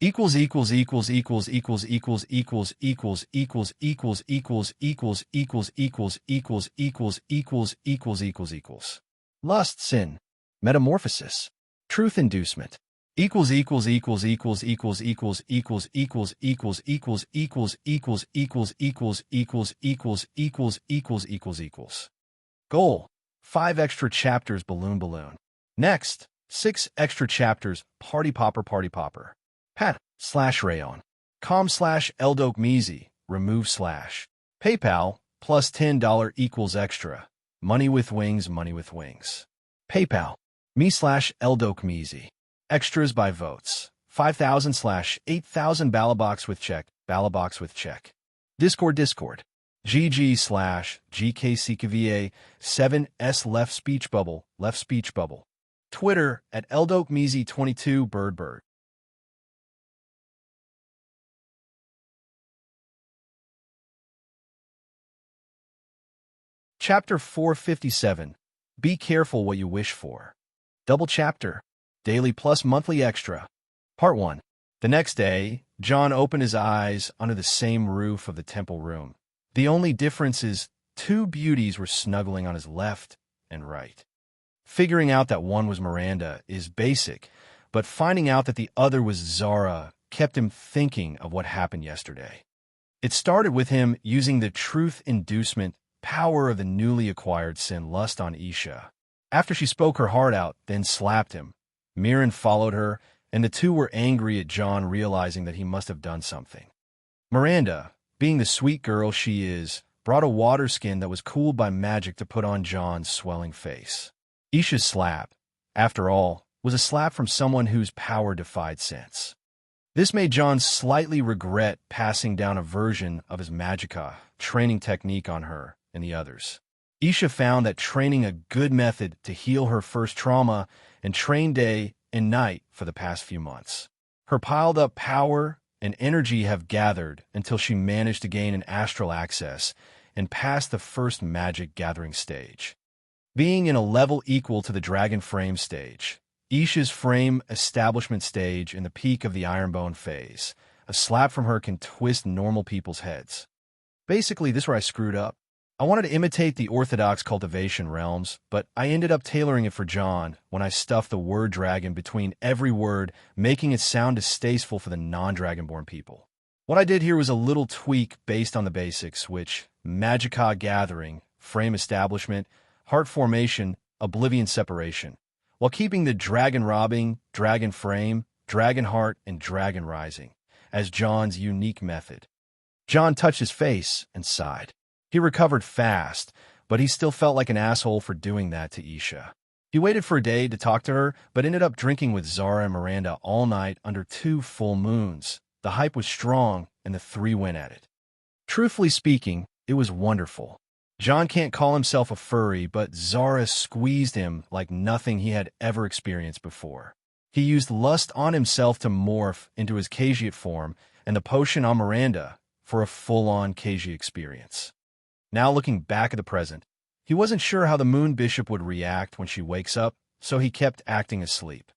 [SPEAKER 1] Equals equals equals equals equals equals equals equals equals equals equals equals equals equals equals equals equals equals equals equals. Lust, sin, metamorphosis, truth inducement. Equals equals equals equals equals equals equals equals equals equals equals equals equals equals equals equals equals equals equals. Goal: 5 extra chapters balloon. Next, 6 extra chapters party popper. Pat/rayon. com/eldokmeezy. Remove slash. PayPal plus $10 equals extra. Money with wings. PayPal. me/eldokmeezy. Extras by votes. 5,000/8,000 Ballabox with check. Discord. GG/GKCKVA 7S left speech bubble. Twitter at eldokmeezy22 bird. Chapter 457. Be careful what you wish for. Double chapter. Daily plus monthly extra. Part 1. The next day, John opened his eyes under the same roof of the temple room. The only difference is 2 beauties were snuggling on his left and right. Figuring out that one was Miranda is basic, but finding out that the other was Zara kept him thinking of what happened yesterday. It started with him using the truth inducement power of the newly acquired sin lust on Isha. After she spoke her heart out, then slapped him, Mirren followed her, and the two were angry at John realizing that he must have done something. Miranda, being the sweet girl she is, brought a water skin that was cooled by magic to put on John's swelling face. Isha's slap, after all, was a slap from someone whose power defied sense. This made John slightly regret passing down a version of his magicka training technique on her and the others. Isha found that training a good method to heal her first trauma and train day and night for the past few months. Her piled-up power and energy have gathered until she managed to gain an astral access and pass the first magic gathering stage. Being in a level equal to the dragon frame stage, Isha's frame establishment stage in the peak of the ironbone phase, a slap from her can twist normal people's heads. Basically, this is where I screwed up. I wanted to imitate the orthodox cultivation realms, but I ended up tailoring it for John when I stuffed the word dragon between every word, making it sound distasteful for the non-dragonborn people. What I did here was a little tweak based on the basics, which magicka gathering, frame establishment, heart formation, oblivion separation, while keeping the dragon robbing, dragon frame, dragon heart, and dragon rising as John's unique method. John touched his face and sighed. He recovered fast, but he still felt like an asshole for doing that to Isha. He waited for a day to talk to her, but ended up drinking with Zara and Miranda all night under 2 full moons. The hype was strong, and the 3 went at it. Truthfully speaking, it was wonderful. John can't call himself a furry, but Zara squeezed him like nothing he had ever experienced before. He used lust on himself to morph into his Khajiit form, and the potion on Miranda for a full-on Khajiit experience. Now looking back at the present, he wasn't sure how the Moon Bishop would react when she wakes up, so he kept acting asleep.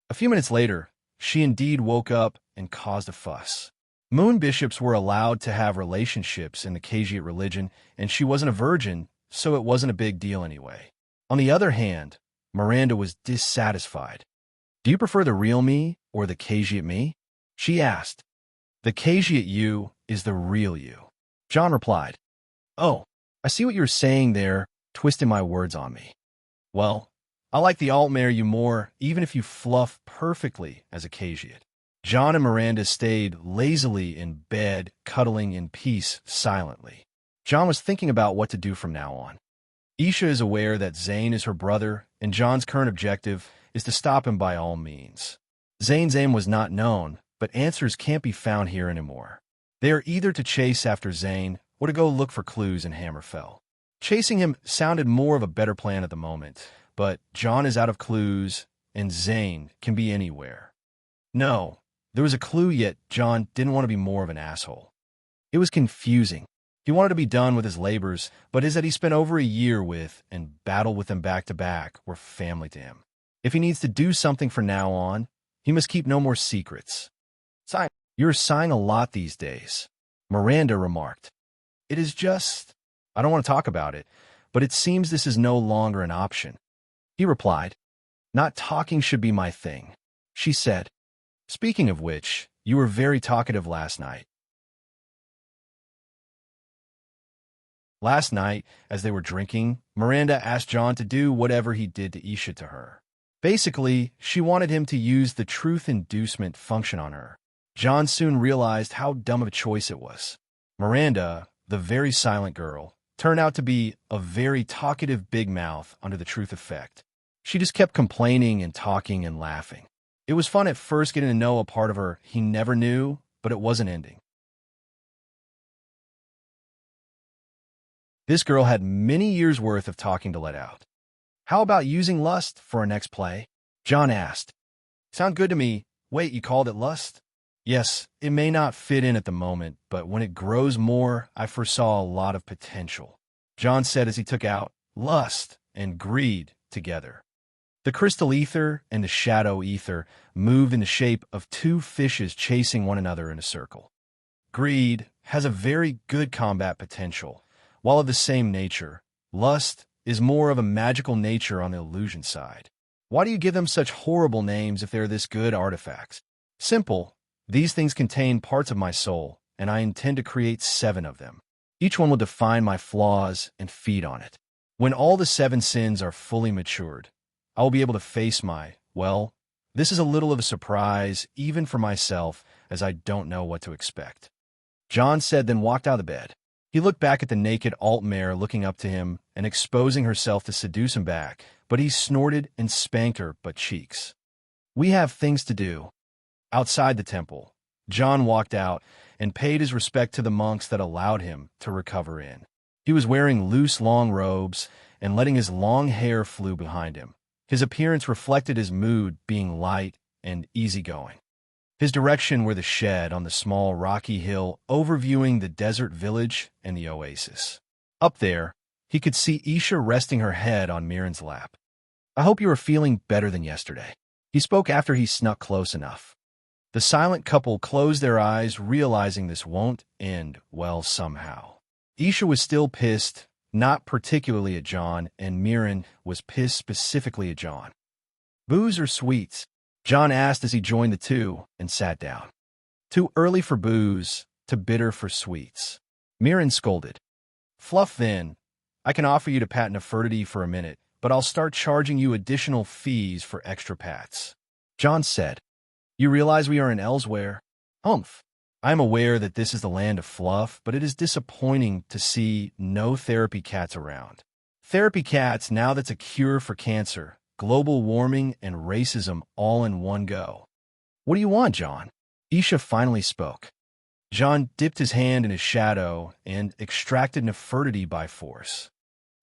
[SPEAKER 1] A few minutes later, she indeed woke up and caused a fuss. Moon bishops were allowed to have relationships in the Khajiit religion, and she wasn't a virgin, so it wasn't a big deal anyway. On the other hand, Miranda was dissatisfied. "Do you prefer the real me or the Khajiit me?" she asked. "The Khajiit you is the real you," John replied. "Oh, I see what you're saying there, twisting my words on me. Well, I like the Altmare you more, even if you fluff perfectly as a Khajiit." John and Miranda stayed lazily in bed, cuddling in peace silently. John was thinking about what to do from now on. Isha is aware that Zane is her brother, and John's current objective is to stop him by all means. Zane's aim was not known, but answers can't be found here anymore. They are either to chase after Zane or to go look for clues in Hammerfell. Chasing him sounded more of a better plan at the moment, but John is out of clues, and Zane can be anywhere. No, there was a clue, yet John didn't want to be more of an asshole. It was confusing. He wanted to be done with his labors, but his that he spent over a year with and battled with them back to back were family to him. If he needs to do something from now on, he must keep no more secrets. "You're sighing a lot these days," Miranda remarked. "It is just, I don't want to talk about it, but it seems this is no longer an option." He replied, "Not talking should be my thing," she said. "Speaking of which, you were very talkative last night." Last night, as they were drinking, Miranda asked John to do whatever he did to Isha to her. Basically, she wanted him to use the truth inducement function on her. John soon realized how dumb of a choice it was. Miranda, the very silent girl, turned out to be a very talkative big mouth under the truth effect. She just kept complaining and talking and laughing. It was fun at first getting to know a part of her he never knew, but it wasn't ending. This girl had many years' worth of talking to let out. "How about using lust for our next play?" John asked. "Sound good to me. Wait, you called it lust?" "Yes, it may not fit in at the moment, but when it grows more, I foresaw a lot of potential," John said as he took out lust and greed together. The crystal ether and the shadow ether moved in the shape of two fishes chasing one another in a circle. Greed has a very good combat potential. While of the same nature, lust is more of a magical nature on the illusion side. Why do you give them such horrible names if they are this good artifacts? Simple. These things contain parts of my soul, and I intend to create 7 of them. Each one will define my flaws and feed on it. When all the 7 sins are fully matured, I will be able to face well, this is a little of a surprise, even for myself, as I don't know what to expect." John said, then walked out of bed. He looked back at the naked Altmare looking up to him and exposing herself to seduce him back, but he snorted and spanked her butt cheeks. "We have things to do." Outside the temple, John walked out and paid his respect to the monks that allowed him to recover in. He was wearing loose, long robes and letting his long hair flew behind him. His appearance reflected his mood, being light and easygoing. His direction were the shed on the small rocky hill overviewing the desert village and the oasis. Up there, he could see Isha resting her head on Mirren's lap. "I hope you are feeling better than yesterday." He spoke after he snuck close enough. The silent couple closed their eyes, realizing this won't end well somehow. Isha was still pissed, not particularly at John, and Mirren was pissed specifically at John. "Booze or sweets?" John asked as he joined the two and sat down. "Too early for booze, too bitter for sweets," Mirren scolded. "Fluff then. I can offer you to pat Nefertiti for a minute, but I'll start charging you additional fees for extra pats," John said. "You realize we are in Elsewhere?" "Humph. I am aware that this is the land of fluff, but it is disappointing to see no therapy cats around. Therapy cats, now that's a cure for cancer, global warming, and racism all in one go." "What do you want, John?" Isha finally spoke. John dipped his hand in his shadow and extracted Nefertiti by force.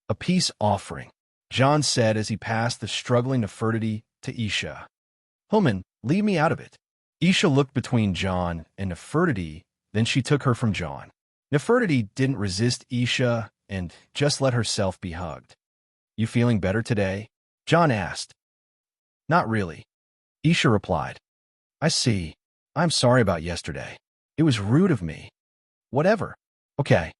[SPEAKER 1] "A peace offering," John said as he passed the struggling Nefertiti to Isha. "Human, leave me out of it." Isha looked between John and Nefertiti, then she took her from John. Nefertiti didn't resist Isha and just let herself be hugged. "You feeling better today?" John asked. "Not really," Isha replied. "I see. I'm sorry about yesterday." It was rude of me. Whatever. Okay.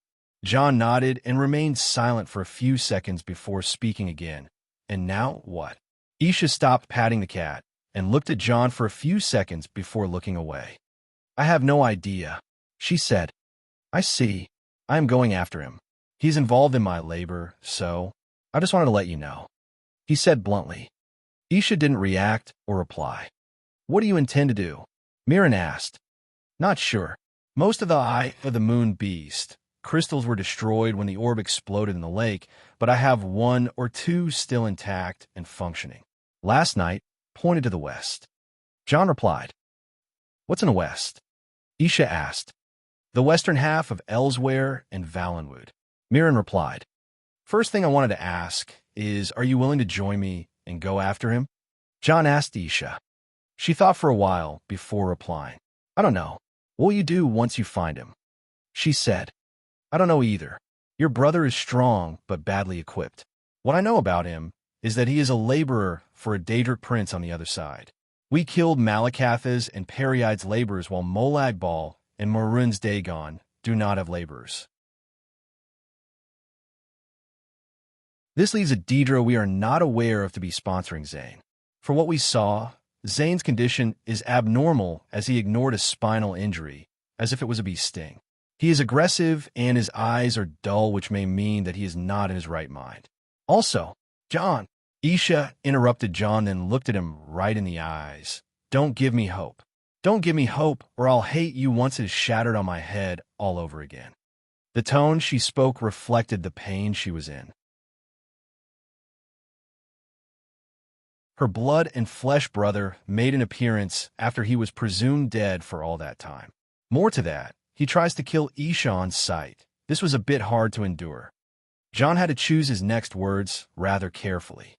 [SPEAKER 1] John nodded and remained silent for a few seconds before speaking again. And now what? Isha stopped patting the cat and looked at John for a few seconds before looking away. I have no idea, she said. I see. I am going after him. He's involved in my labor, so I just wanted to let you know, he said bluntly. Isha didn't react or reply. What do you intend to do? Mirren asked. Not sure. Most of the Eye of the Moon beast crystals were destroyed when the orb exploded in the lake, but I have 1 or 2 still intact and functioning. Last night, pointed to the west. John replied. What's in the west? Isha asked. The western half of Elsewhere and Valenwood. Mirren replied. First thing I wanted to ask is, are you willing to join me and go after him? John asked Isha. She thought for a while before replying. I don't know. What will you do once you find him? She said. I don't know either. Your brother is strong but badly equipped. What I know about him is that he is a laborer for a Daedric prince on the other side. We killed Malakatha's and Periide's laborers while Molag Bal and Morun's Dagon do not have laborers. This leaves a Daedra we are not aware of to be sponsoring Zane. For what we saw, Zane's condition is abnormal as he ignored a spinal injury, as if it was a bee sting. He is aggressive and his eyes are dull, which may mean that he is not in his right mind. Also, John. Isha interrupted John and looked at him right in the eyes. Don't give me hope. Don't give me hope, or I'll hate you once it is shattered on my head all over again. The tone she spoke reflected the pain she was in. Her blood and flesh brother made an appearance after he was presumed dead for all that time. More to that, he tries to kill Isha on sight. This was a bit hard to endure. John had to choose his next words rather carefully.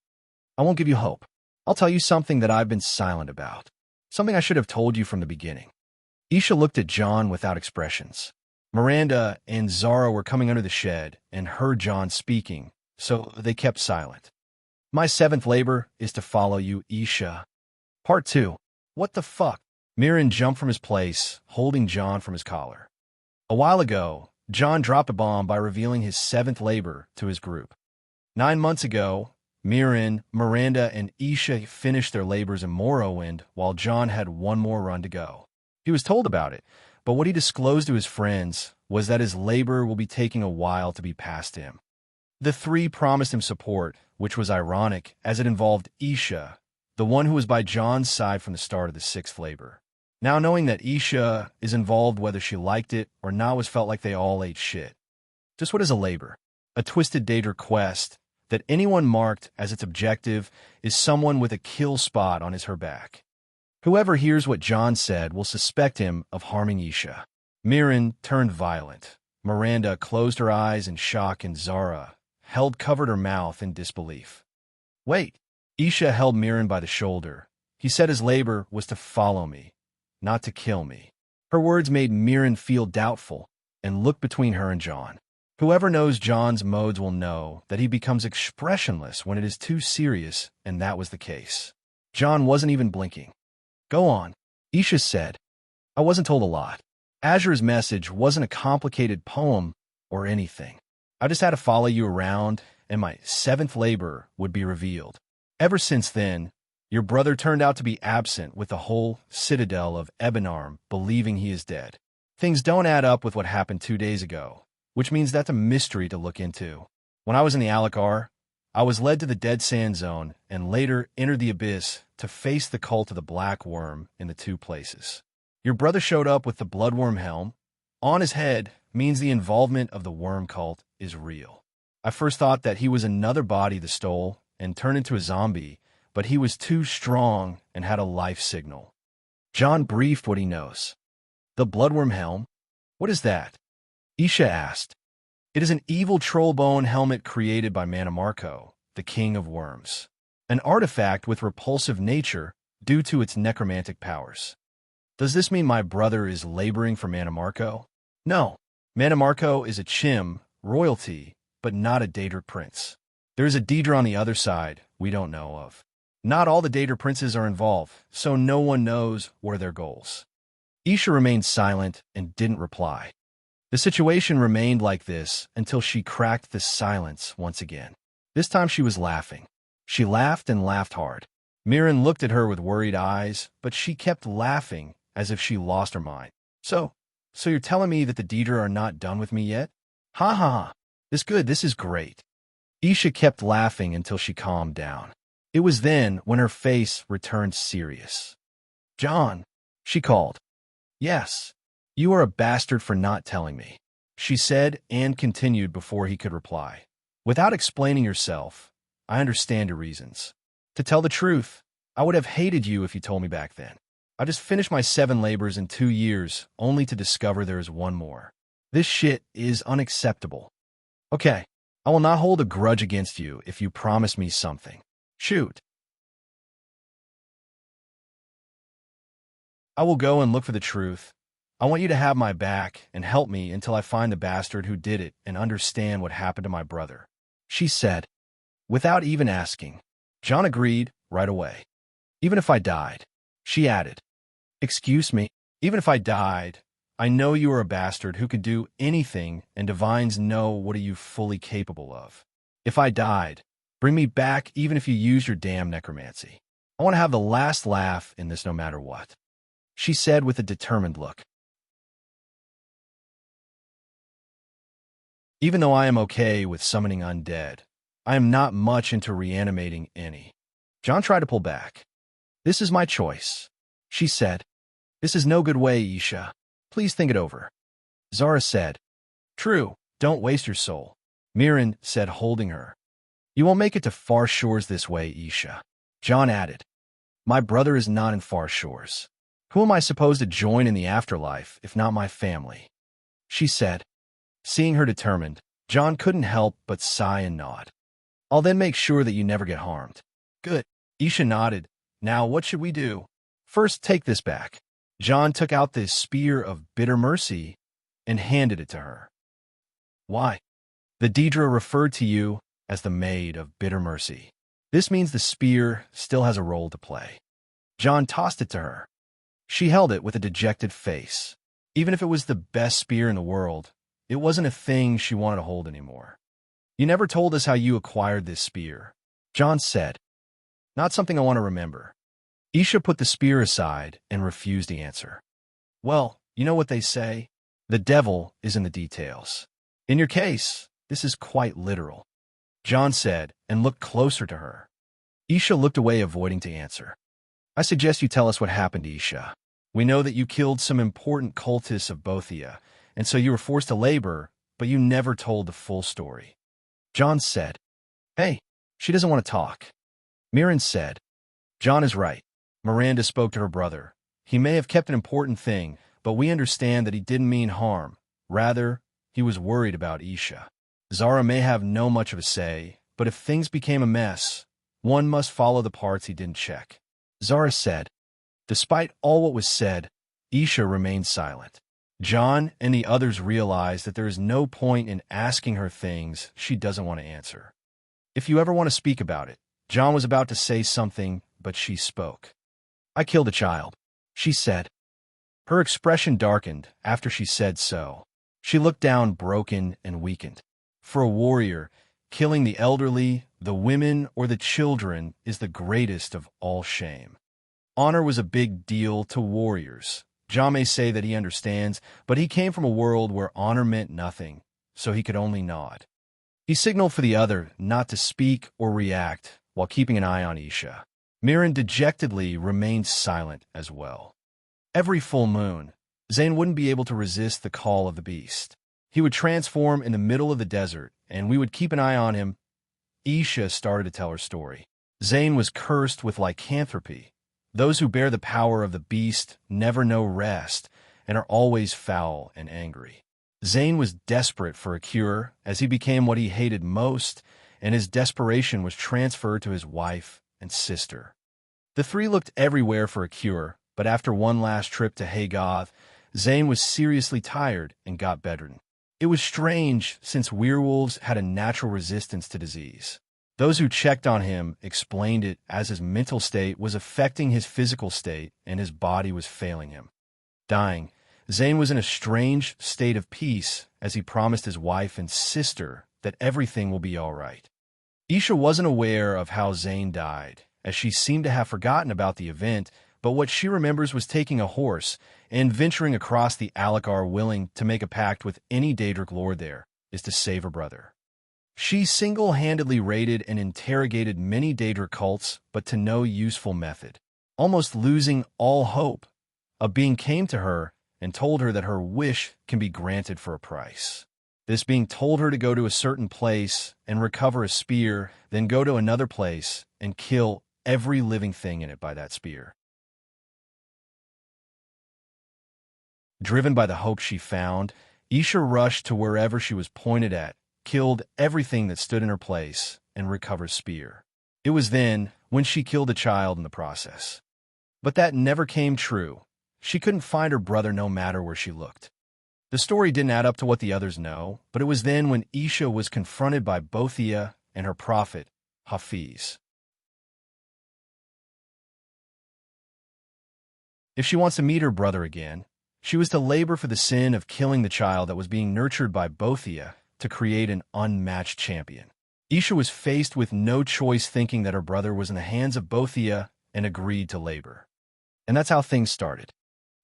[SPEAKER 1] I won't give you hope. I'll tell you something that I've been silent about. Something I should have told you from the beginning. Isha looked at John without expressions. Miranda and Zara were coming under the shed and heard John speaking, so they kept silent. My 7th labor is to follow you, Isha. Part 2. What the fuck? Mirren jumped from his place, holding John from his collar. A while ago, John dropped a bomb by revealing his 7th labor to his group. 9 months ago, Mirren, Miranda, and Isha finished their labors in Morrowind while John had 1 more run to go. He was told about it, but what he disclosed to his friends was that his labor will be taking a while to be past him. The 3 promised him support, which was ironic as it involved Isha, the one who was by John's side from the start of the 6th labor. Now knowing that Isha is involved whether she liked it or not was felt like they all ate shit. Just what is a labor? A twisted Daedric quest that anyone marked as its objective is someone with a kill spot on his/her back. Whoever hears what John said will suspect him of harming Isha. Mirren turned violent. Miranda closed her eyes in shock and Zara covered her mouth in disbelief. Wait. Isha held Mirren by the shoulder. He said his labor was to follow me, not to kill me. Her words made Mirren feel doubtful and looked between her and John. Whoever knows John's modes will know that he becomes expressionless when it is too serious, and that was the case. John wasn't even blinking. Go on, Isha said. I wasn't told a lot. Azure's message wasn't a complicated poem or anything. I just had to follow you around, and my 7th labor would be revealed. Ever since then, your brother turned out to be absent with the whole citadel of Ebenarm believing he is dead. Things don't add up with what happened 2 days ago, which means that's a mystery to look into. When I was in the Alakar, I was led to the Dead Sand Zone and later entered the Abyss to face the cult of the Black Worm in the 2 places. Your brother showed up with the Bloodworm helm. On his head means the involvement of the worm cult is real. I first thought that he was another body that stole and turned into a zombie, but he was too strong and had a life signal. John briefed what he knows. The Bloodworm helm? What is that? Isha asked. It is an evil trollbone helmet created by Mannimarco, the king of worms. An artifact with repulsive nature due to its necromantic powers. Does this mean my brother is laboring for Mannimarco? No. Mannimarco is a Chim, royalty, but not a Daedric prince. There is a Daedra on the other side we don't know of. Not all the Daedra princes are involved, so no one knows what are their goals. Isha remained silent and didn't reply. The situation remained like this until she cracked the silence once again. This time she was laughing. She laughed and laughed hard. Mirren looked at her with worried eyes, but she kept laughing as if she lost her mind. So you're telling me that the Deidre are not done with me yet? Ha ha ha. This is great. Isha kept laughing until she calmed down. It was then when her face returned serious. John, she called. Yes. You are a bastard for not telling me, she said and continued before he could reply. Without explaining yourself, I understand your reasons. To tell the truth, I would have hated you if you told me back then. I just finished my 7 labors in 2 years, only to discover there is one more. This shit is unacceptable. Okay, I will not hold a grudge against you if you promise me something. Shoot. I will go and look for the truth. I want you to have my back and help me until I find the bastard who did it and understand what happened to my brother, she said, without even asking. John agreed right away. Even if I died, she added. Excuse me, even if I died, I know you are a bastard who could do anything, and divines know what are you fully capable of. If I died, bring me back even if you use your damn necromancy. I want to have the last laugh in this no matter what, she said with a determined look. Even though I am okay with summoning undead, I am not much into reanimating any. John tried to pull back. This is my choice, she said. This is no good way, Isha. Please think it over. Zara said. True, don't waste your soul, Mirren said, holding her. You won't make it to far shores this way, Isha. John added. My brother is not in far shores. Who am I supposed to join in the afterlife if not my family? She said. Seeing her determined, John couldn't help but sigh and nod. I'll then make sure that you never get harmed. Good. Isha nodded. Now what should we do? First, take this back. John took out this spear of bitter mercy and handed it to her. Why? The Deidre referred to you as the Maid of Bitter Mercy. This means the spear still has a role to play. John tossed it to her. She held it with a dejected face. Even if it was the best spear in the world, it wasn't a thing she wanted to hold anymore. You never told us how you acquired this spear, John said. Not something I want to remember. Isha put the spear aside and refused to answer. Well, you know what they say? The devil is in the details. In your case, this is quite literal, John said and looked closer to her. Isha looked away, avoiding to answer. I suggest you tell us what happened, Isha. We know that you killed some important cultists of Bothia, and so you were forced to labor, but you never told the full story. John said. Hey, she doesn't want to talk. Mirren said. John is right. Miranda spoke to her brother. He may have kept an important thing, but we understand that he didn't mean harm. Rather, he was worried about Isha. Zara may have no much of a say, but if things became a mess, one must follow the parts he didn't check. Zara said. Despite all what was said, Isha remained silent. John and the others realized that there is no point in asking her things she doesn't want to answer. If you ever want to speak about it, John was about to say something, but she spoke. I killed a child, she said. Her expression darkened after she said so. She looked down, broken and weakened. For a warrior, killing the elderly, the women, or the children is the greatest of all shame. Honor was a big deal to warriors. John may say that he understands, but he came from a world where honor meant nothing, so he could only nod. He signaled for the other not to speak or react while keeping an eye on Isha. Mirren dejectedly remained silent as well. Every full moon, Zane wouldn't be able to resist the call of the beast. He would transform in the middle of the desert, and we would keep an eye on him. Isha started to tell her story. Zane was cursed with lycanthropy. Those who bear the power of the beast never know rest and are always foul and angry. Zane was desperate for a cure as he became what he hated most, and his desperation was transferred to his wife and sister. The three looked everywhere for a cure, but after one last trip to Haygoth, Zane was seriously tired and got bedridden. It was strange since werewolves had a natural resistance to disease. Those who checked on him explained it as his mental state was affecting his physical state and his body was failing him. Dying, Zane was in a strange state of peace as he promised his wife and sister that everything will be all right. Isha wasn't aware of how Zane died, as she seemed to have forgotten about the event, but what she remembers was taking a horse and venturing across the Alakar, willing to make a pact with any Daedric lord there is to save her brother. She single-handedly raided and interrogated many Daedric cults, but to no useful method. Almost losing all hope, a being came to her and told her that her wish can be granted for a price. This being told her to go to a certain place and recover a spear, then go to another place and kill every living thing in it by that spear. Driven by the hope she found, Isha rushed to wherever she was pointed at, killed everything that stood in her place, and recovered spear. It was then when she killed a child in the process. But that never came true. She couldn't find her brother no matter where she looked. The story didn't add up to what the others know, but it was then when Isha was confronted by Bothia and her prophet, Hafiz. If she wants to meet her brother again, she was to labor for the sin of killing the child that was being nurtured by Bothia to create an unmatched champion. Isha was faced with no choice, thinking that her brother was in the hands of Bothia, and agreed to labor. And that's how things started.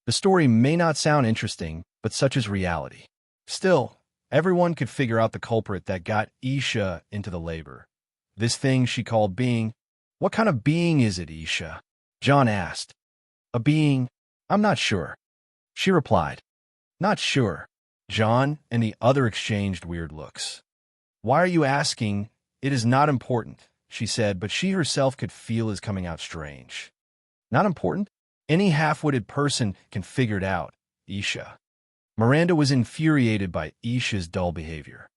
[SPEAKER 1] The story may not sound interesting, but such is reality. Still, everyone could figure out the culprit that got Isha into the labor. This thing she called being. What kind of being is it, Isha? John asked. A being? I'm not sure. She replied. Not sure. John and the other exchanged weird looks. Why are you asking? It is not important, she said, but she herself could feel his coming out strange. Not important? Any half-witted person can figure it out, Isha. Miranda was infuriated by Isha's dull behavior.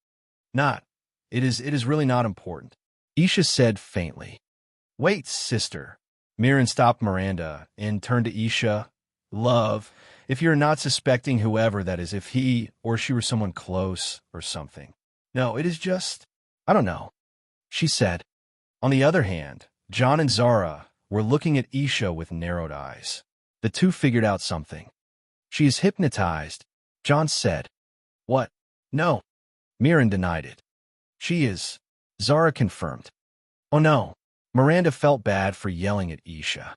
[SPEAKER 1] Not. It is really not important, Isha said faintly. Wait, sister. Mirren stopped Miranda and turned to Isha. Love, if you're not suspecting whoever that is, if he or she were someone close or something. No, it is just, I don't know, she said. On the other hand, John and Zara were looking at Isha with narrowed eyes. The two figured out something. She is hypnotized, John said. What? No. Mirren denied it. She is, Zara confirmed. Oh no. Miranda felt bad for yelling at Isha.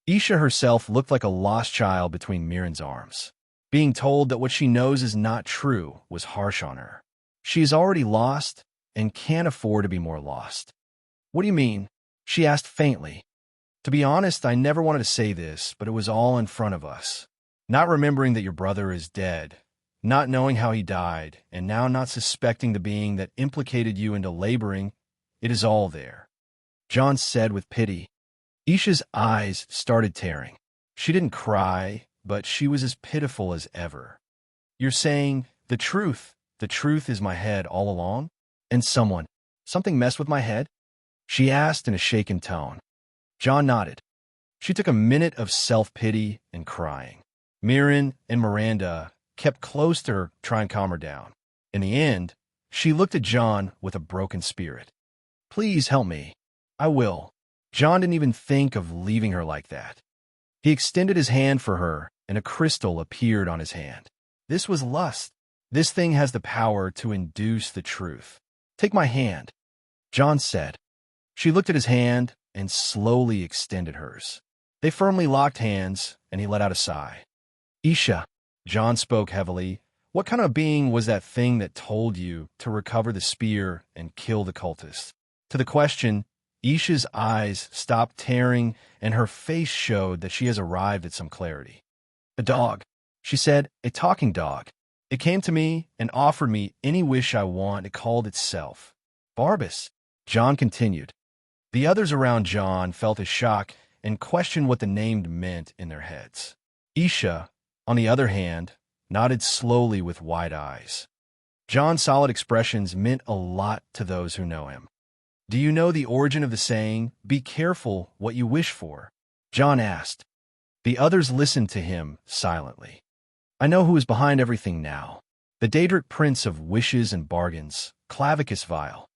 [SPEAKER 1] Isha herself looked like a lost child between Mirren's arms. Being told that what she knows is not true was harsh on her. She is already lost and can't afford to be more lost. What do you mean? She asked faintly. To be honest, I never wanted to say this, but it was all in front of us. Not remembering that your brother is dead, not knowing how he died, and now not suspecting the being that implicated you into laboring, it is all there. John said with pity. Isha's eyes started tearing. She didn't cry, but she was as pitiful as ever. You're saying, the truth is my head all along? And something messed with my head? She asked in a shaken tone. John nodded. She took a minute of self-pity and crying. Mirren and Miranda kept close to her, trying to calm her down. In the end, she looked at John with a broken spirit. Please help me. I will. John didn't even think of leaving her like that. He extended his hand for her, and a crystal appeared on his hand. This was lust. This thing has the power to induce the truth. Take my hand, John said. She looked at his hand and slowly extended hers. They firmly locked hands, and he let out a sigh. Isha, John spoke heavily, what kind of being was that thing that told you to recover the spear and kill the cultist? To the question, Isha's eyes stopped tearing, and her face showed that she has arrived at some clarity. A dog, she said, a talking dog. It came to me and offered me any wish I want. It called itself Barbas, John continued. The others around John felt a shock and questioned what the name meant in their heads. Isha, on the other hand, nodded slowly with wide eyes. John's solid expressions meant a lot to those who know him. Do you know the origin of the saying, be careful what you wish for? John asked. The others listened to him silently. I know who is behind everything now. The Daedric prince of wishes and bargains, Clavicus Vile.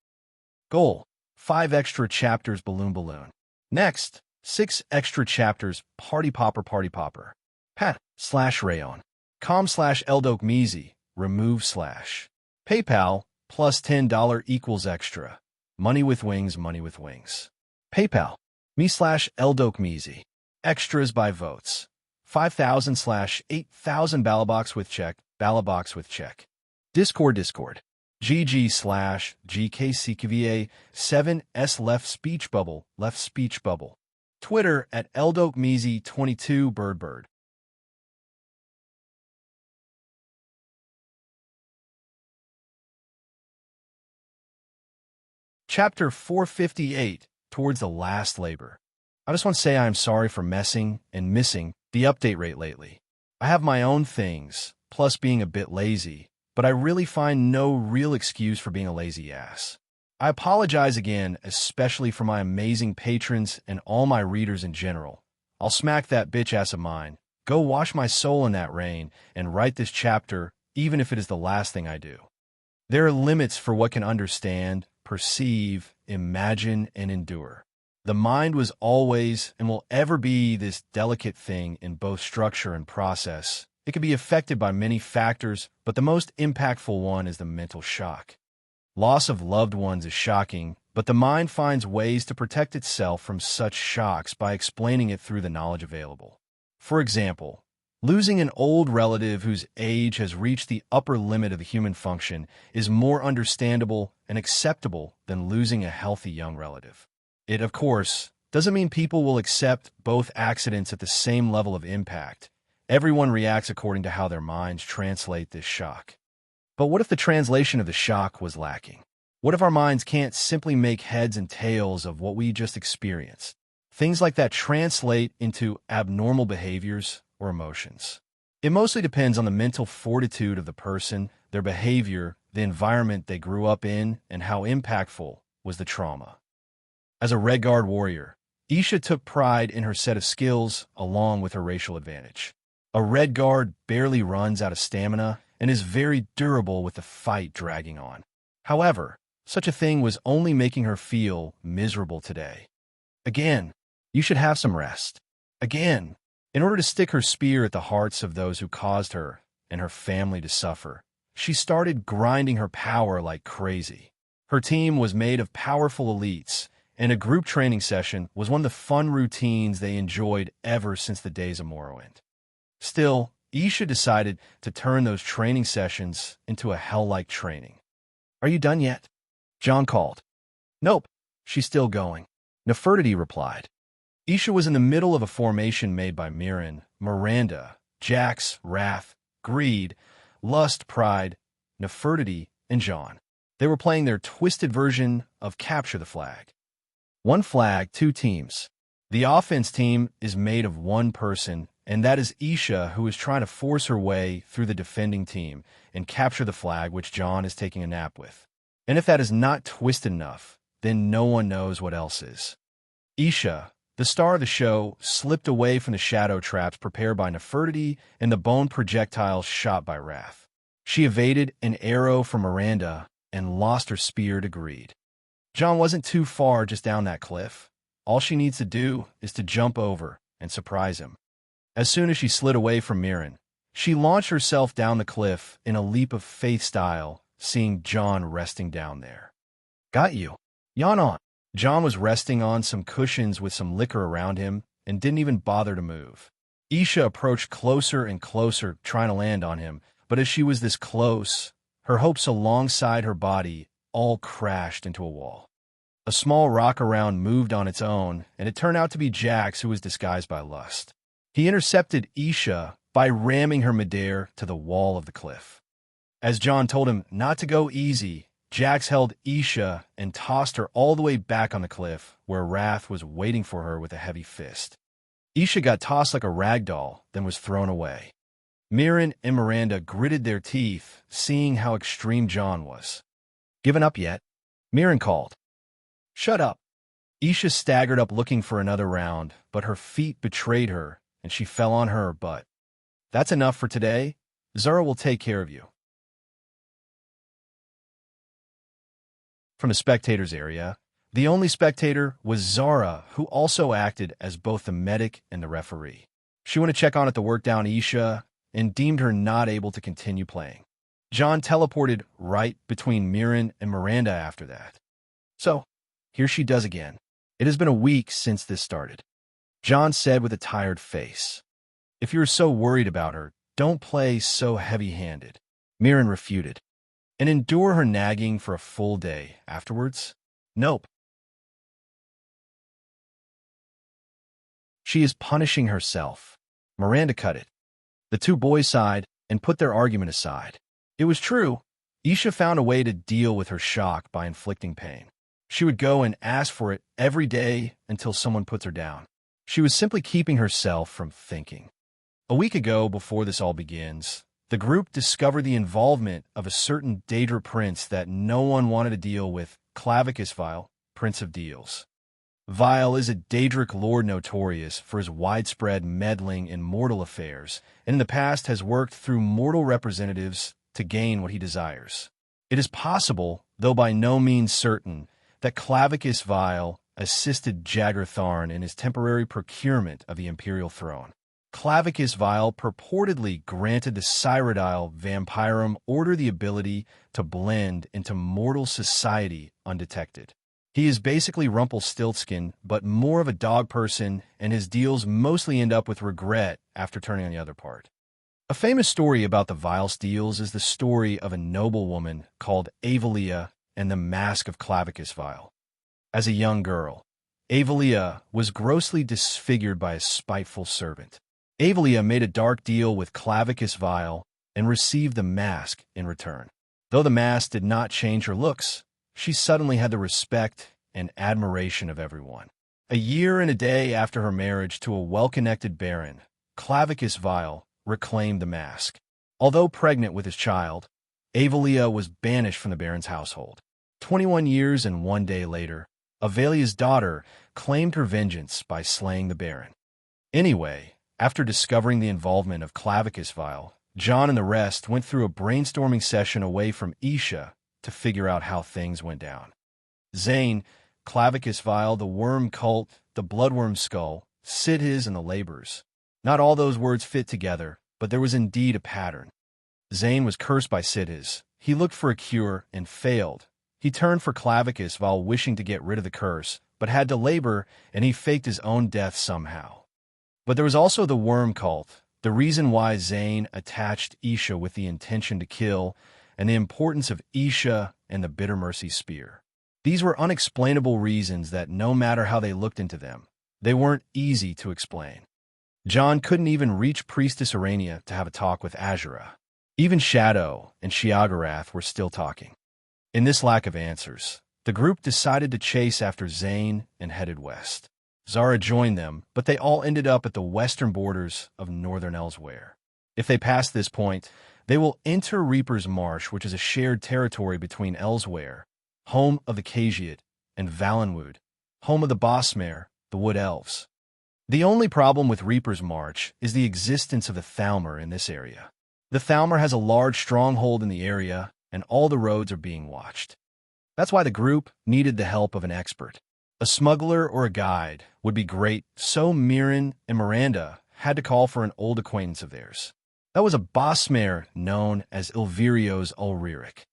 [SPEAKER 1] Goal, 5 extra chapters Balloon Balloon. Next, 6 extra chapters Party Popper Party Popper. Pat/Rayon. Com/Eldokmizi. Remove/. PayPal plus $10 equals extra. Money with wings, money with wings. PayPal. Me/Eldokmizi. Extras by votes. 5,000/8,000 Balabox with check. Balabox with check. Discord. GG/GKCKVA 7S left speech bubble. Left speech bubble. Twitter at Eldokmizi22 Bird. Chapter 458, Towards the Last Labor. I just want to say I am sorry for messing and missing the update rate lately. I have my own things, plus being a bit lazy, but I really find no real excuse for being a lazy ass. I apologize again, especially for my amazing patrons and all my readers in general. I'll smack that bitch ass of mine, go wash my soul in that rain, and write this chapter, even if it is the last thing I do. There are limits for what can understand, perceive, imagine, and endure. The mind was always and will ever be this delicate thing in both structure and process. It can be affected by many factors, but the most impactful one is the mental shock. Loss of loved ones is shocking, but the mind finds ways to protect itself from such shocks by explaining it through the knowledge available. For example, losing an old relative whose age has reached the upper limit of the human function is more understandable and acceptable than losing a healthy young relative. It, of course, doesn't mean people will accept both accidents at the same level of impact. Everyone reacts according to how their minds translate this shock. But what if the translation of the shock was lacking? What if our minds can't simply make heads and tails of what we just experienced? Things like that translate into abnormal behaviors or emotions. It mostly depends on the mental fortitude of the person, their behavior, the environment they grew up in, and how impactful was the trauma. As a Red Guard warrior, Isha took pride in her set of skills along with her racial advantage. A Red Guard barely runs out of stamina and is very durable with the fight dragging on. However, such a thing was only making her feel miserable today. Again, you should have some rest. Again, in order to stick her spear at the hearts of those who caused her and her family to suffer, she started grinding her power like crazy. Her team was made of powerful elites, and a group training session was one of the fun routines they enjoyed ever since the days of Morrowind. Still, Isha decided to turn those training sessions into a hell-like training. "Are you done yet?" John called. "Nope, she's still going," Nefertiti replied. Isha was in the middle of a formation made by Mirren, Miranda, Jax, Wrath, Greed, Lust, Pride, Nefertiti, and John. They were playing their twisted version of Capture the Flag. One flag, two teams. The offense team is made of one person, and that is Isha, who is trying to force her way through the defending team and capture the flag, which John is taking a nap with. And if that is not twisted enough, then no one knows what else is. Isha, the star of the show, slipped away from the shadow traps prepared by Nefertiti and the bone projectiles shot by Wrath. She evaded an arrow from Miranda and lost her spear to Greed. John wasn't too far just down that cliff. All she needs to do is to jump over and surprise him. As soon as she slid away from Mirren, she launched herself down the cliff in a leap of faith style, seeing John resting down there. "Got you. Yawn on." John was resting on some cushions with some liquor around him and didn't even bother to move. Isha approached closer and closer, trying to land on him, but as she was this close, her hopes alongside her body all crashed into a wall. A small rock around moved on its own, and it turned out to be Jax, who was disguised by lust. He intercepted Isha by ramming her midair to the wall of the cliff. As John told him not to go easy, Jax held Isha and tossed her all the way back on the cliff, where Wrath was waiting for her with a heavy fist. Isha got tossed like a rag doll, then was thrown away. Mirren and Miranda gritted their teeth, seeing how extreme John was. "Given up yet?" Mirren called. "Shut up." Isha staggered up looking for another round, but her feet betrayed her, and she fell on her butt. "That's enough for today. Zara will take care of you." From the spectators' area, the only spectator was Zara, who also acted as both the medic and the referee. She went to check on at the work down Isha and deemed her not able to continue playing. John teleported right between Mirren and Miranda after that. So, here she does again. It has been a week since this started. John said with a tired face. If you're so worried about her, don't play so heavy-handed. Mirren refuted. And endure her nagging for a full day afterwards? Nope. She is punishing herself. Miranda cut it. The two boys sighed and put their argument aside. It was true. Isha found a way to deal with her shock by inflicting pain. She would go and ask for it every day until someone puts her down. She was simply keeping herself from thinking. A week ago, before this all begins, the group discovered the involvement of a certain Daedra prince that no one wanted to deal with, Clavicus Vile, Prince of Deals. Vile is a Daedric lord notorious for his widespread meddling in mortal affairs, and in the past has worked through mortal representatives to gain what he desires. It is possible, though by no means certain, that Clavicus Vile assisted Jagartharn in his temporary procurement of the imperial throne. Clavicus Vile purportedly granted the Cyrodiil Vampirum Order the ability to blend into mortal society undetected. He is basically Rumpelstiltskin, but more of a dog person, and his deals mostly end up with regret after turning on the other part. A famous story about the Vile's deals is the story of a noblewoman called Avelia and the Mask of Clavicus Vile. As a young girl, Avelia was grossly disfigured by a spiteful servant. Avelia made a dark deal with Clavicus Vile and received the mask in return. Though the mask did not change her looks, she suddenly had the respect and admiration of everyone. A year and a day after her marriage to a well-connected baron, Clavicus Vile reclaimed the mask. Although pregnant with his child, Avelia was banished from the baron's household. 21 years and 1 day later, Avelia's daughter claimed her vengeance by slaying the baron. Anyway, after discovering the involvement of Clavicus Vile, John and the rest went through a brainstorming session away from Isha to figure out how things went down. Zane, Clavicus Vile, the worm cult, the bloodworm skull, Sidhis, and the laborers. Not all those words fit together, but there was indeed a pattern. Zane was cursed by Sidhis. He looked for a cure and failed. He turned for Clavicus Vile, wishing to get rid of the curse, but had to labor, and he faked his own death somehow. But there was also the worm cult, the reason why Zane attached Isha with the intention to kill, and the importance of Isha and the Bitter Mercy Spear. These were unexplainable reasons that no matter how they looked into them, they weren't easy to explain. John couldn't even reach Priestess Urania to have a talk with Azura. Even Shadow and Shiagarath were still talking. In this lack of answers, the group decided to chase after Zane and headed west. Zara joined them, but they all ended up at the western borders of northern Elsewhere. If they pass this point, they will enter Reaper's Marsh, which is a shared territory between Elsewhere, home of the Khajiit, and Valenwood, home of the Bosmare, the Wood Elves. The only problem with Reaper's March is the existence of the Thalmor in this area. The Thalmor has a large stronghold in the area, and all the roads are being watched. That's why the group needed the help of an expert. A smuggler or a guide would be great, so Mirren and Miranda had to call for an old acquaintance of theirs. That was a Bosmare known as Ilvirio's Ulriric.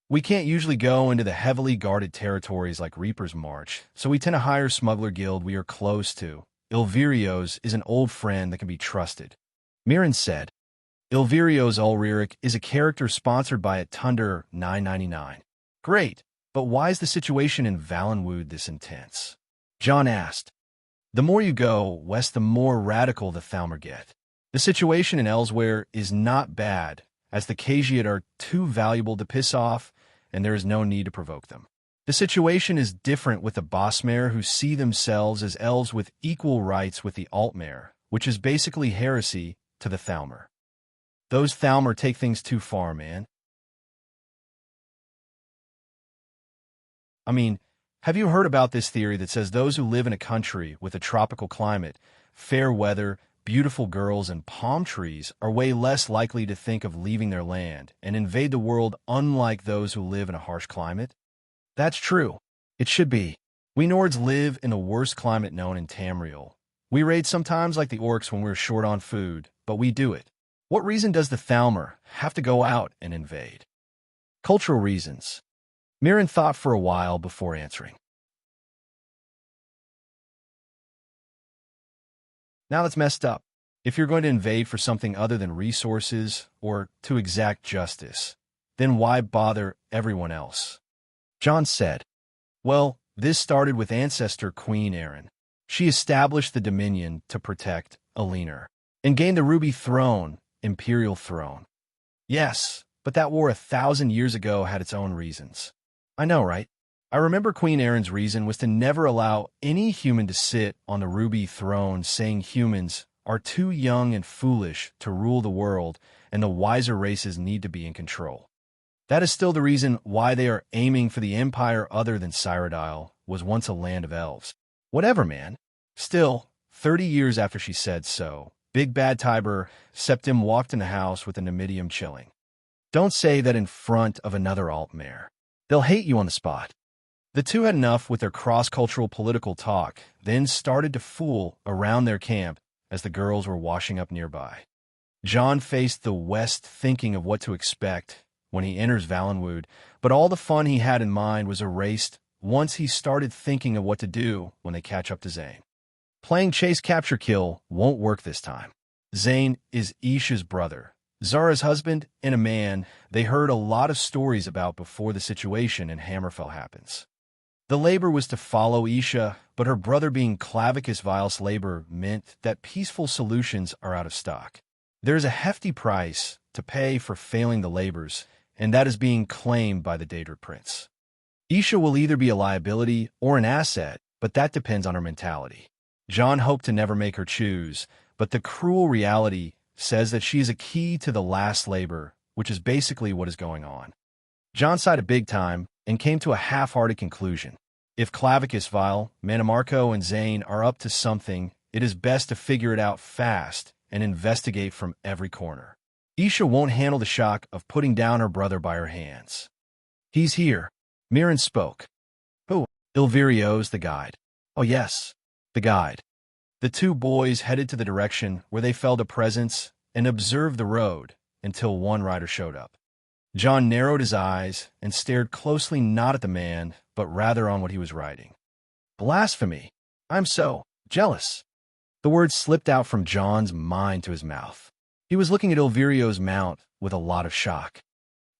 [SPEAKER 1] We can't usually go into the heavily guarded territories like Reaper's March, so we tend to hire a smuggler guild we are close to. Ilvirio's is an old friend that can be trusted. Mirren said, Ilvirio's Ulriric is a character sponsored by a Tunder 999. Great, but why is the situation in Valenwood this intense? John asked. The more you go west, the more radical the Thalmor get. The situation in Elsewhere is not bad, as the Khajiit are too valuable to piss off, and there is no need to provoke them. The situation is different with the Bosmare, who see themselves as elves with equal rights with the Altmare, which is basically heresy to the Thalmor. Those Thalmor take things too far, man. I mean, have you heard about this theory that says those who live in a country with a tropical climate, fair weather, beautiful girls, and palm trees are way less likely to think of leaving their land and invade the world, unlike those who live in a harsh climate? That's true. It should be. We Nords live in the worst climate known in Tamriel, We raid sometimes like the orcs when we're short on food, but we do it. What reason does the Thalmor have to go out and invade? Cultural reasons. Mirren thought for a while before answering. Now that's messed up. If you're going to invade for something other than resources or to exact justice, then why bother everyone else? John said, well, this started with ancestor Queen Erin. She established the Dominion to protect Alienor and gained the Ruby Throne, Imperial Throne. Yes, but that war 1,000 years ago had its own reasons. I know, right? I remember Queen Erin's reason was to never allow any human to sit on the Ruby Throne, saying humans are too young and foolish to rule the world and the wiser races need to be in control. That is still the reason why they are aiming for the empire other than Cyrodiil was once a land of elves. Whatever, man. Still, 30 years after she said so, Big Bad Tiber Septim walked in the house with a Numidium chilling. Don't say that in front of another Altmare. They'll hate you on the spot. The two had enough with their cross-cultural political talk, then started to fool around their camp as the girls were washing up nearby. John faced the west thinking of what to expect when he enters Valenwood, but all the fun he had in mind was erased once he started thinking of what to do when they catch up to Zane. Playing chase-capture-kill won't work this time. Zane is Isha's brother, Zara's husband, and a man they heard a lot of stories about before the situation in Hammerfell happens. The labor was to follow Isha, but her brother being Clavicus Viles labor meant that peaceful solutions are out of stock. There is a hefty price to pay for failing the labors, and that is being claimed by the Daedra Prince. Isha will either be a liability or an asset, but that depends on her mentality. John hoped to never make her choose, but the cruel reality says that she is a key to the last labor, which is basically what is going on. John sighed a big time and came to a half-hearted conclusion. If Clavicus Vile, Manamarco, and Zane are up to something, it is best to figure it out fast and investigate from every corner. Isha won't handle the shock of putting down her brother by her hands. He's here. Mirren spoke. Who? Ilvirios, the guide. Oh yes, the guide. The two boys headed to the direction where they felt a presence and observed the road until one rider showed up. John narrowed his eyes and stared closely not at the man, but rather on what he was riding. Blasphemy! I'm so jealous. The words slipped out from John's mind to his mouth. He was looking at Ilvirios' mount with a lot of shock.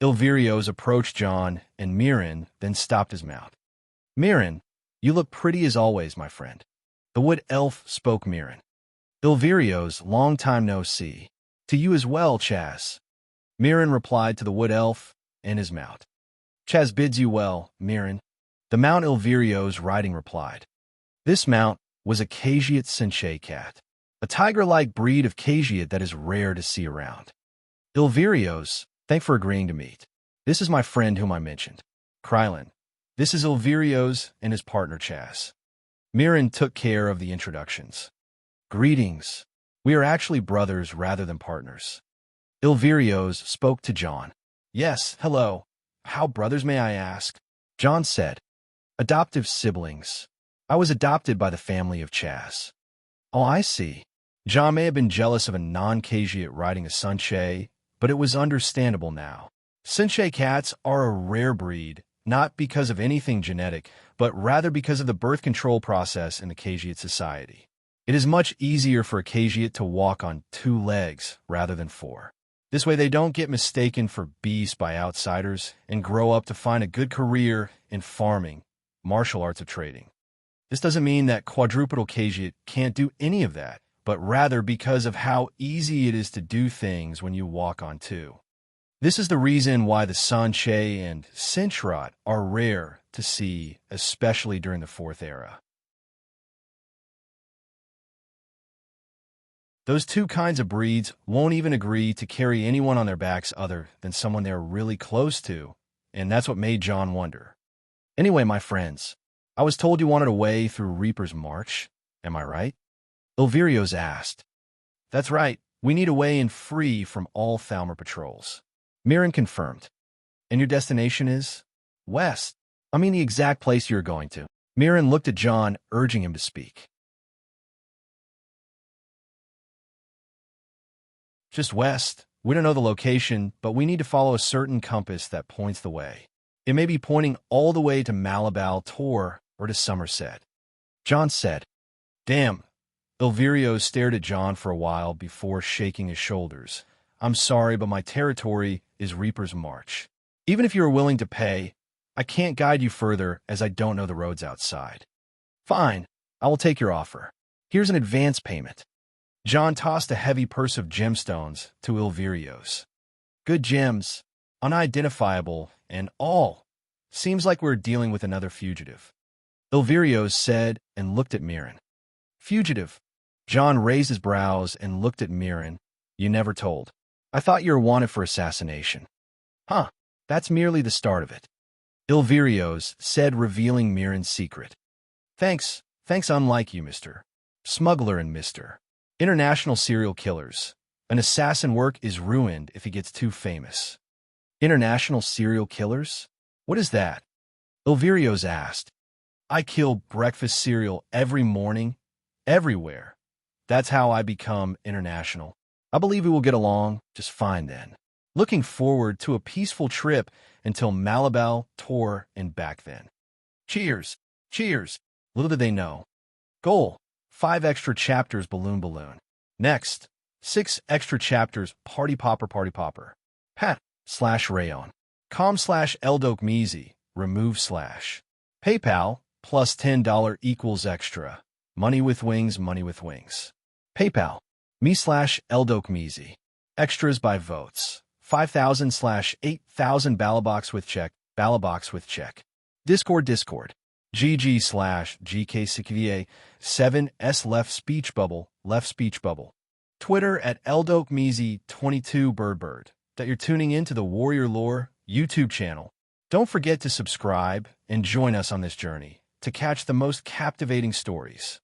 [SPEAKER 1] Ilvirios approached John and Mirren, then stopped his mount. Mirren, you look pretty as always, my friend. The wood elf spoke Mirren. Ilvirios, long time no see. To you as well, Chaz. Mirren replied to the wood elf and his mount. Chaz bids you well, Mirren. The mount Ilvirios riding replied. This mount was a Cagiat Sinche cat, a tiger-like breed of Cagiat that is rare to see around. Ilvirios, thank for agreeing to meet. This is my friend whom I mentioned, Krylin. This is Ilvirios and his partner Chaz. Mirren took care of the introductions. Greetings. We are actually brothers rather than partners. Ilvirios spoke to John. Yes, hello. How brothers, may I ask? John said. Adoptive siblings. I was adopted by the family of Chaz. Oh, I see. John may have been jealous of a non-Cagiat riding a Sinche, but it was understandable now. Sinche cats are a rare breed, not because of anything genetic, but rather because of the birth control process in the Cagiat society. It is much easier for a Cagiat to walk on 2 legs rather than 4. This way they don't get mistaken for beasts by outsiders and grow up to find a good career in farming, martial arts, or trading. This doesn't mean that quadrupedal Cagiat can't do any of that, but rather because of how easy it is to do things when you walk on 2. This is the reason why the Sinche and Sintrot are rare to see, especially during the 4th era. Those 2 kinds of breeds won't even agree to carry anyone on their backs other than someone they're really close to, and that's what made John wonder. Anyway, my friends, I was told you wanted a way through Reaper's March, am I right? Ilvirios asked. That's right, we need a way in free from all Thalmor patrols. Mirren confirmed. And your destination is? West. I mean the exact place you're going to. Mirren looked at John, urging him to speak. Just west. We don't know the location, but we need to follow a certain compass that points the way. It may be pointing all the way to Malabal, Tor, or to Somerset. John said. Damn. Ilvirio stared at John for a while before shaking his shoulders. I'm sorry, but my territory is Reaper's March. Even if you are willing to pay, I can't guide you further as I don't know the roads outside. Fine, I will take your offer. Here's an advance payment. John tossed a heavy purse of gemstones to Ilvirios. Good gems, unidentifiable, and all. Seems like we're dealing with another fugitive. Ilvirios said and looked at Mirren. Fugitive. John raised his brows and looked at Mirren. You never told. I thought you were wanted for assassination. Huh, that's merely the start of it. Ilvirios said, revealing Mirren's secret. Thanks unlike you, Mr. Smuggler and Mr. International serial killers. An assassin work is ruined if he gets too famous. International serial killers? What is that? Ilvirios asked. I kill breakfast cereal every morning, everywhere. That's how I become international. I believe we will get along just fine then. Looking forward to a peaceful trip until Malabal, Tor, and back then. Cheers. Cheers. Little did they know. Goal. 5 extra chapters Balloon Balloon. Next. 6 extra chapters Party Popper Party Popper. Pat/Rayon. com/Eldokmeezy. Remove/. PayPal plus $10 equals extra. Money with wings, money with wings. PayPal. Me/Eldokmeezy. Extras by votes. 5,000/8,000 Balabox with check. Balabox with check. Discord. GG/GK6VA 7S left speech bubble. Twitter at Eldokmeezy22 Bird. That you're tuning in to the Warrior Lore YouTube channel. Don't forget to subscribe and join us on this journey to catch the most captivating stories.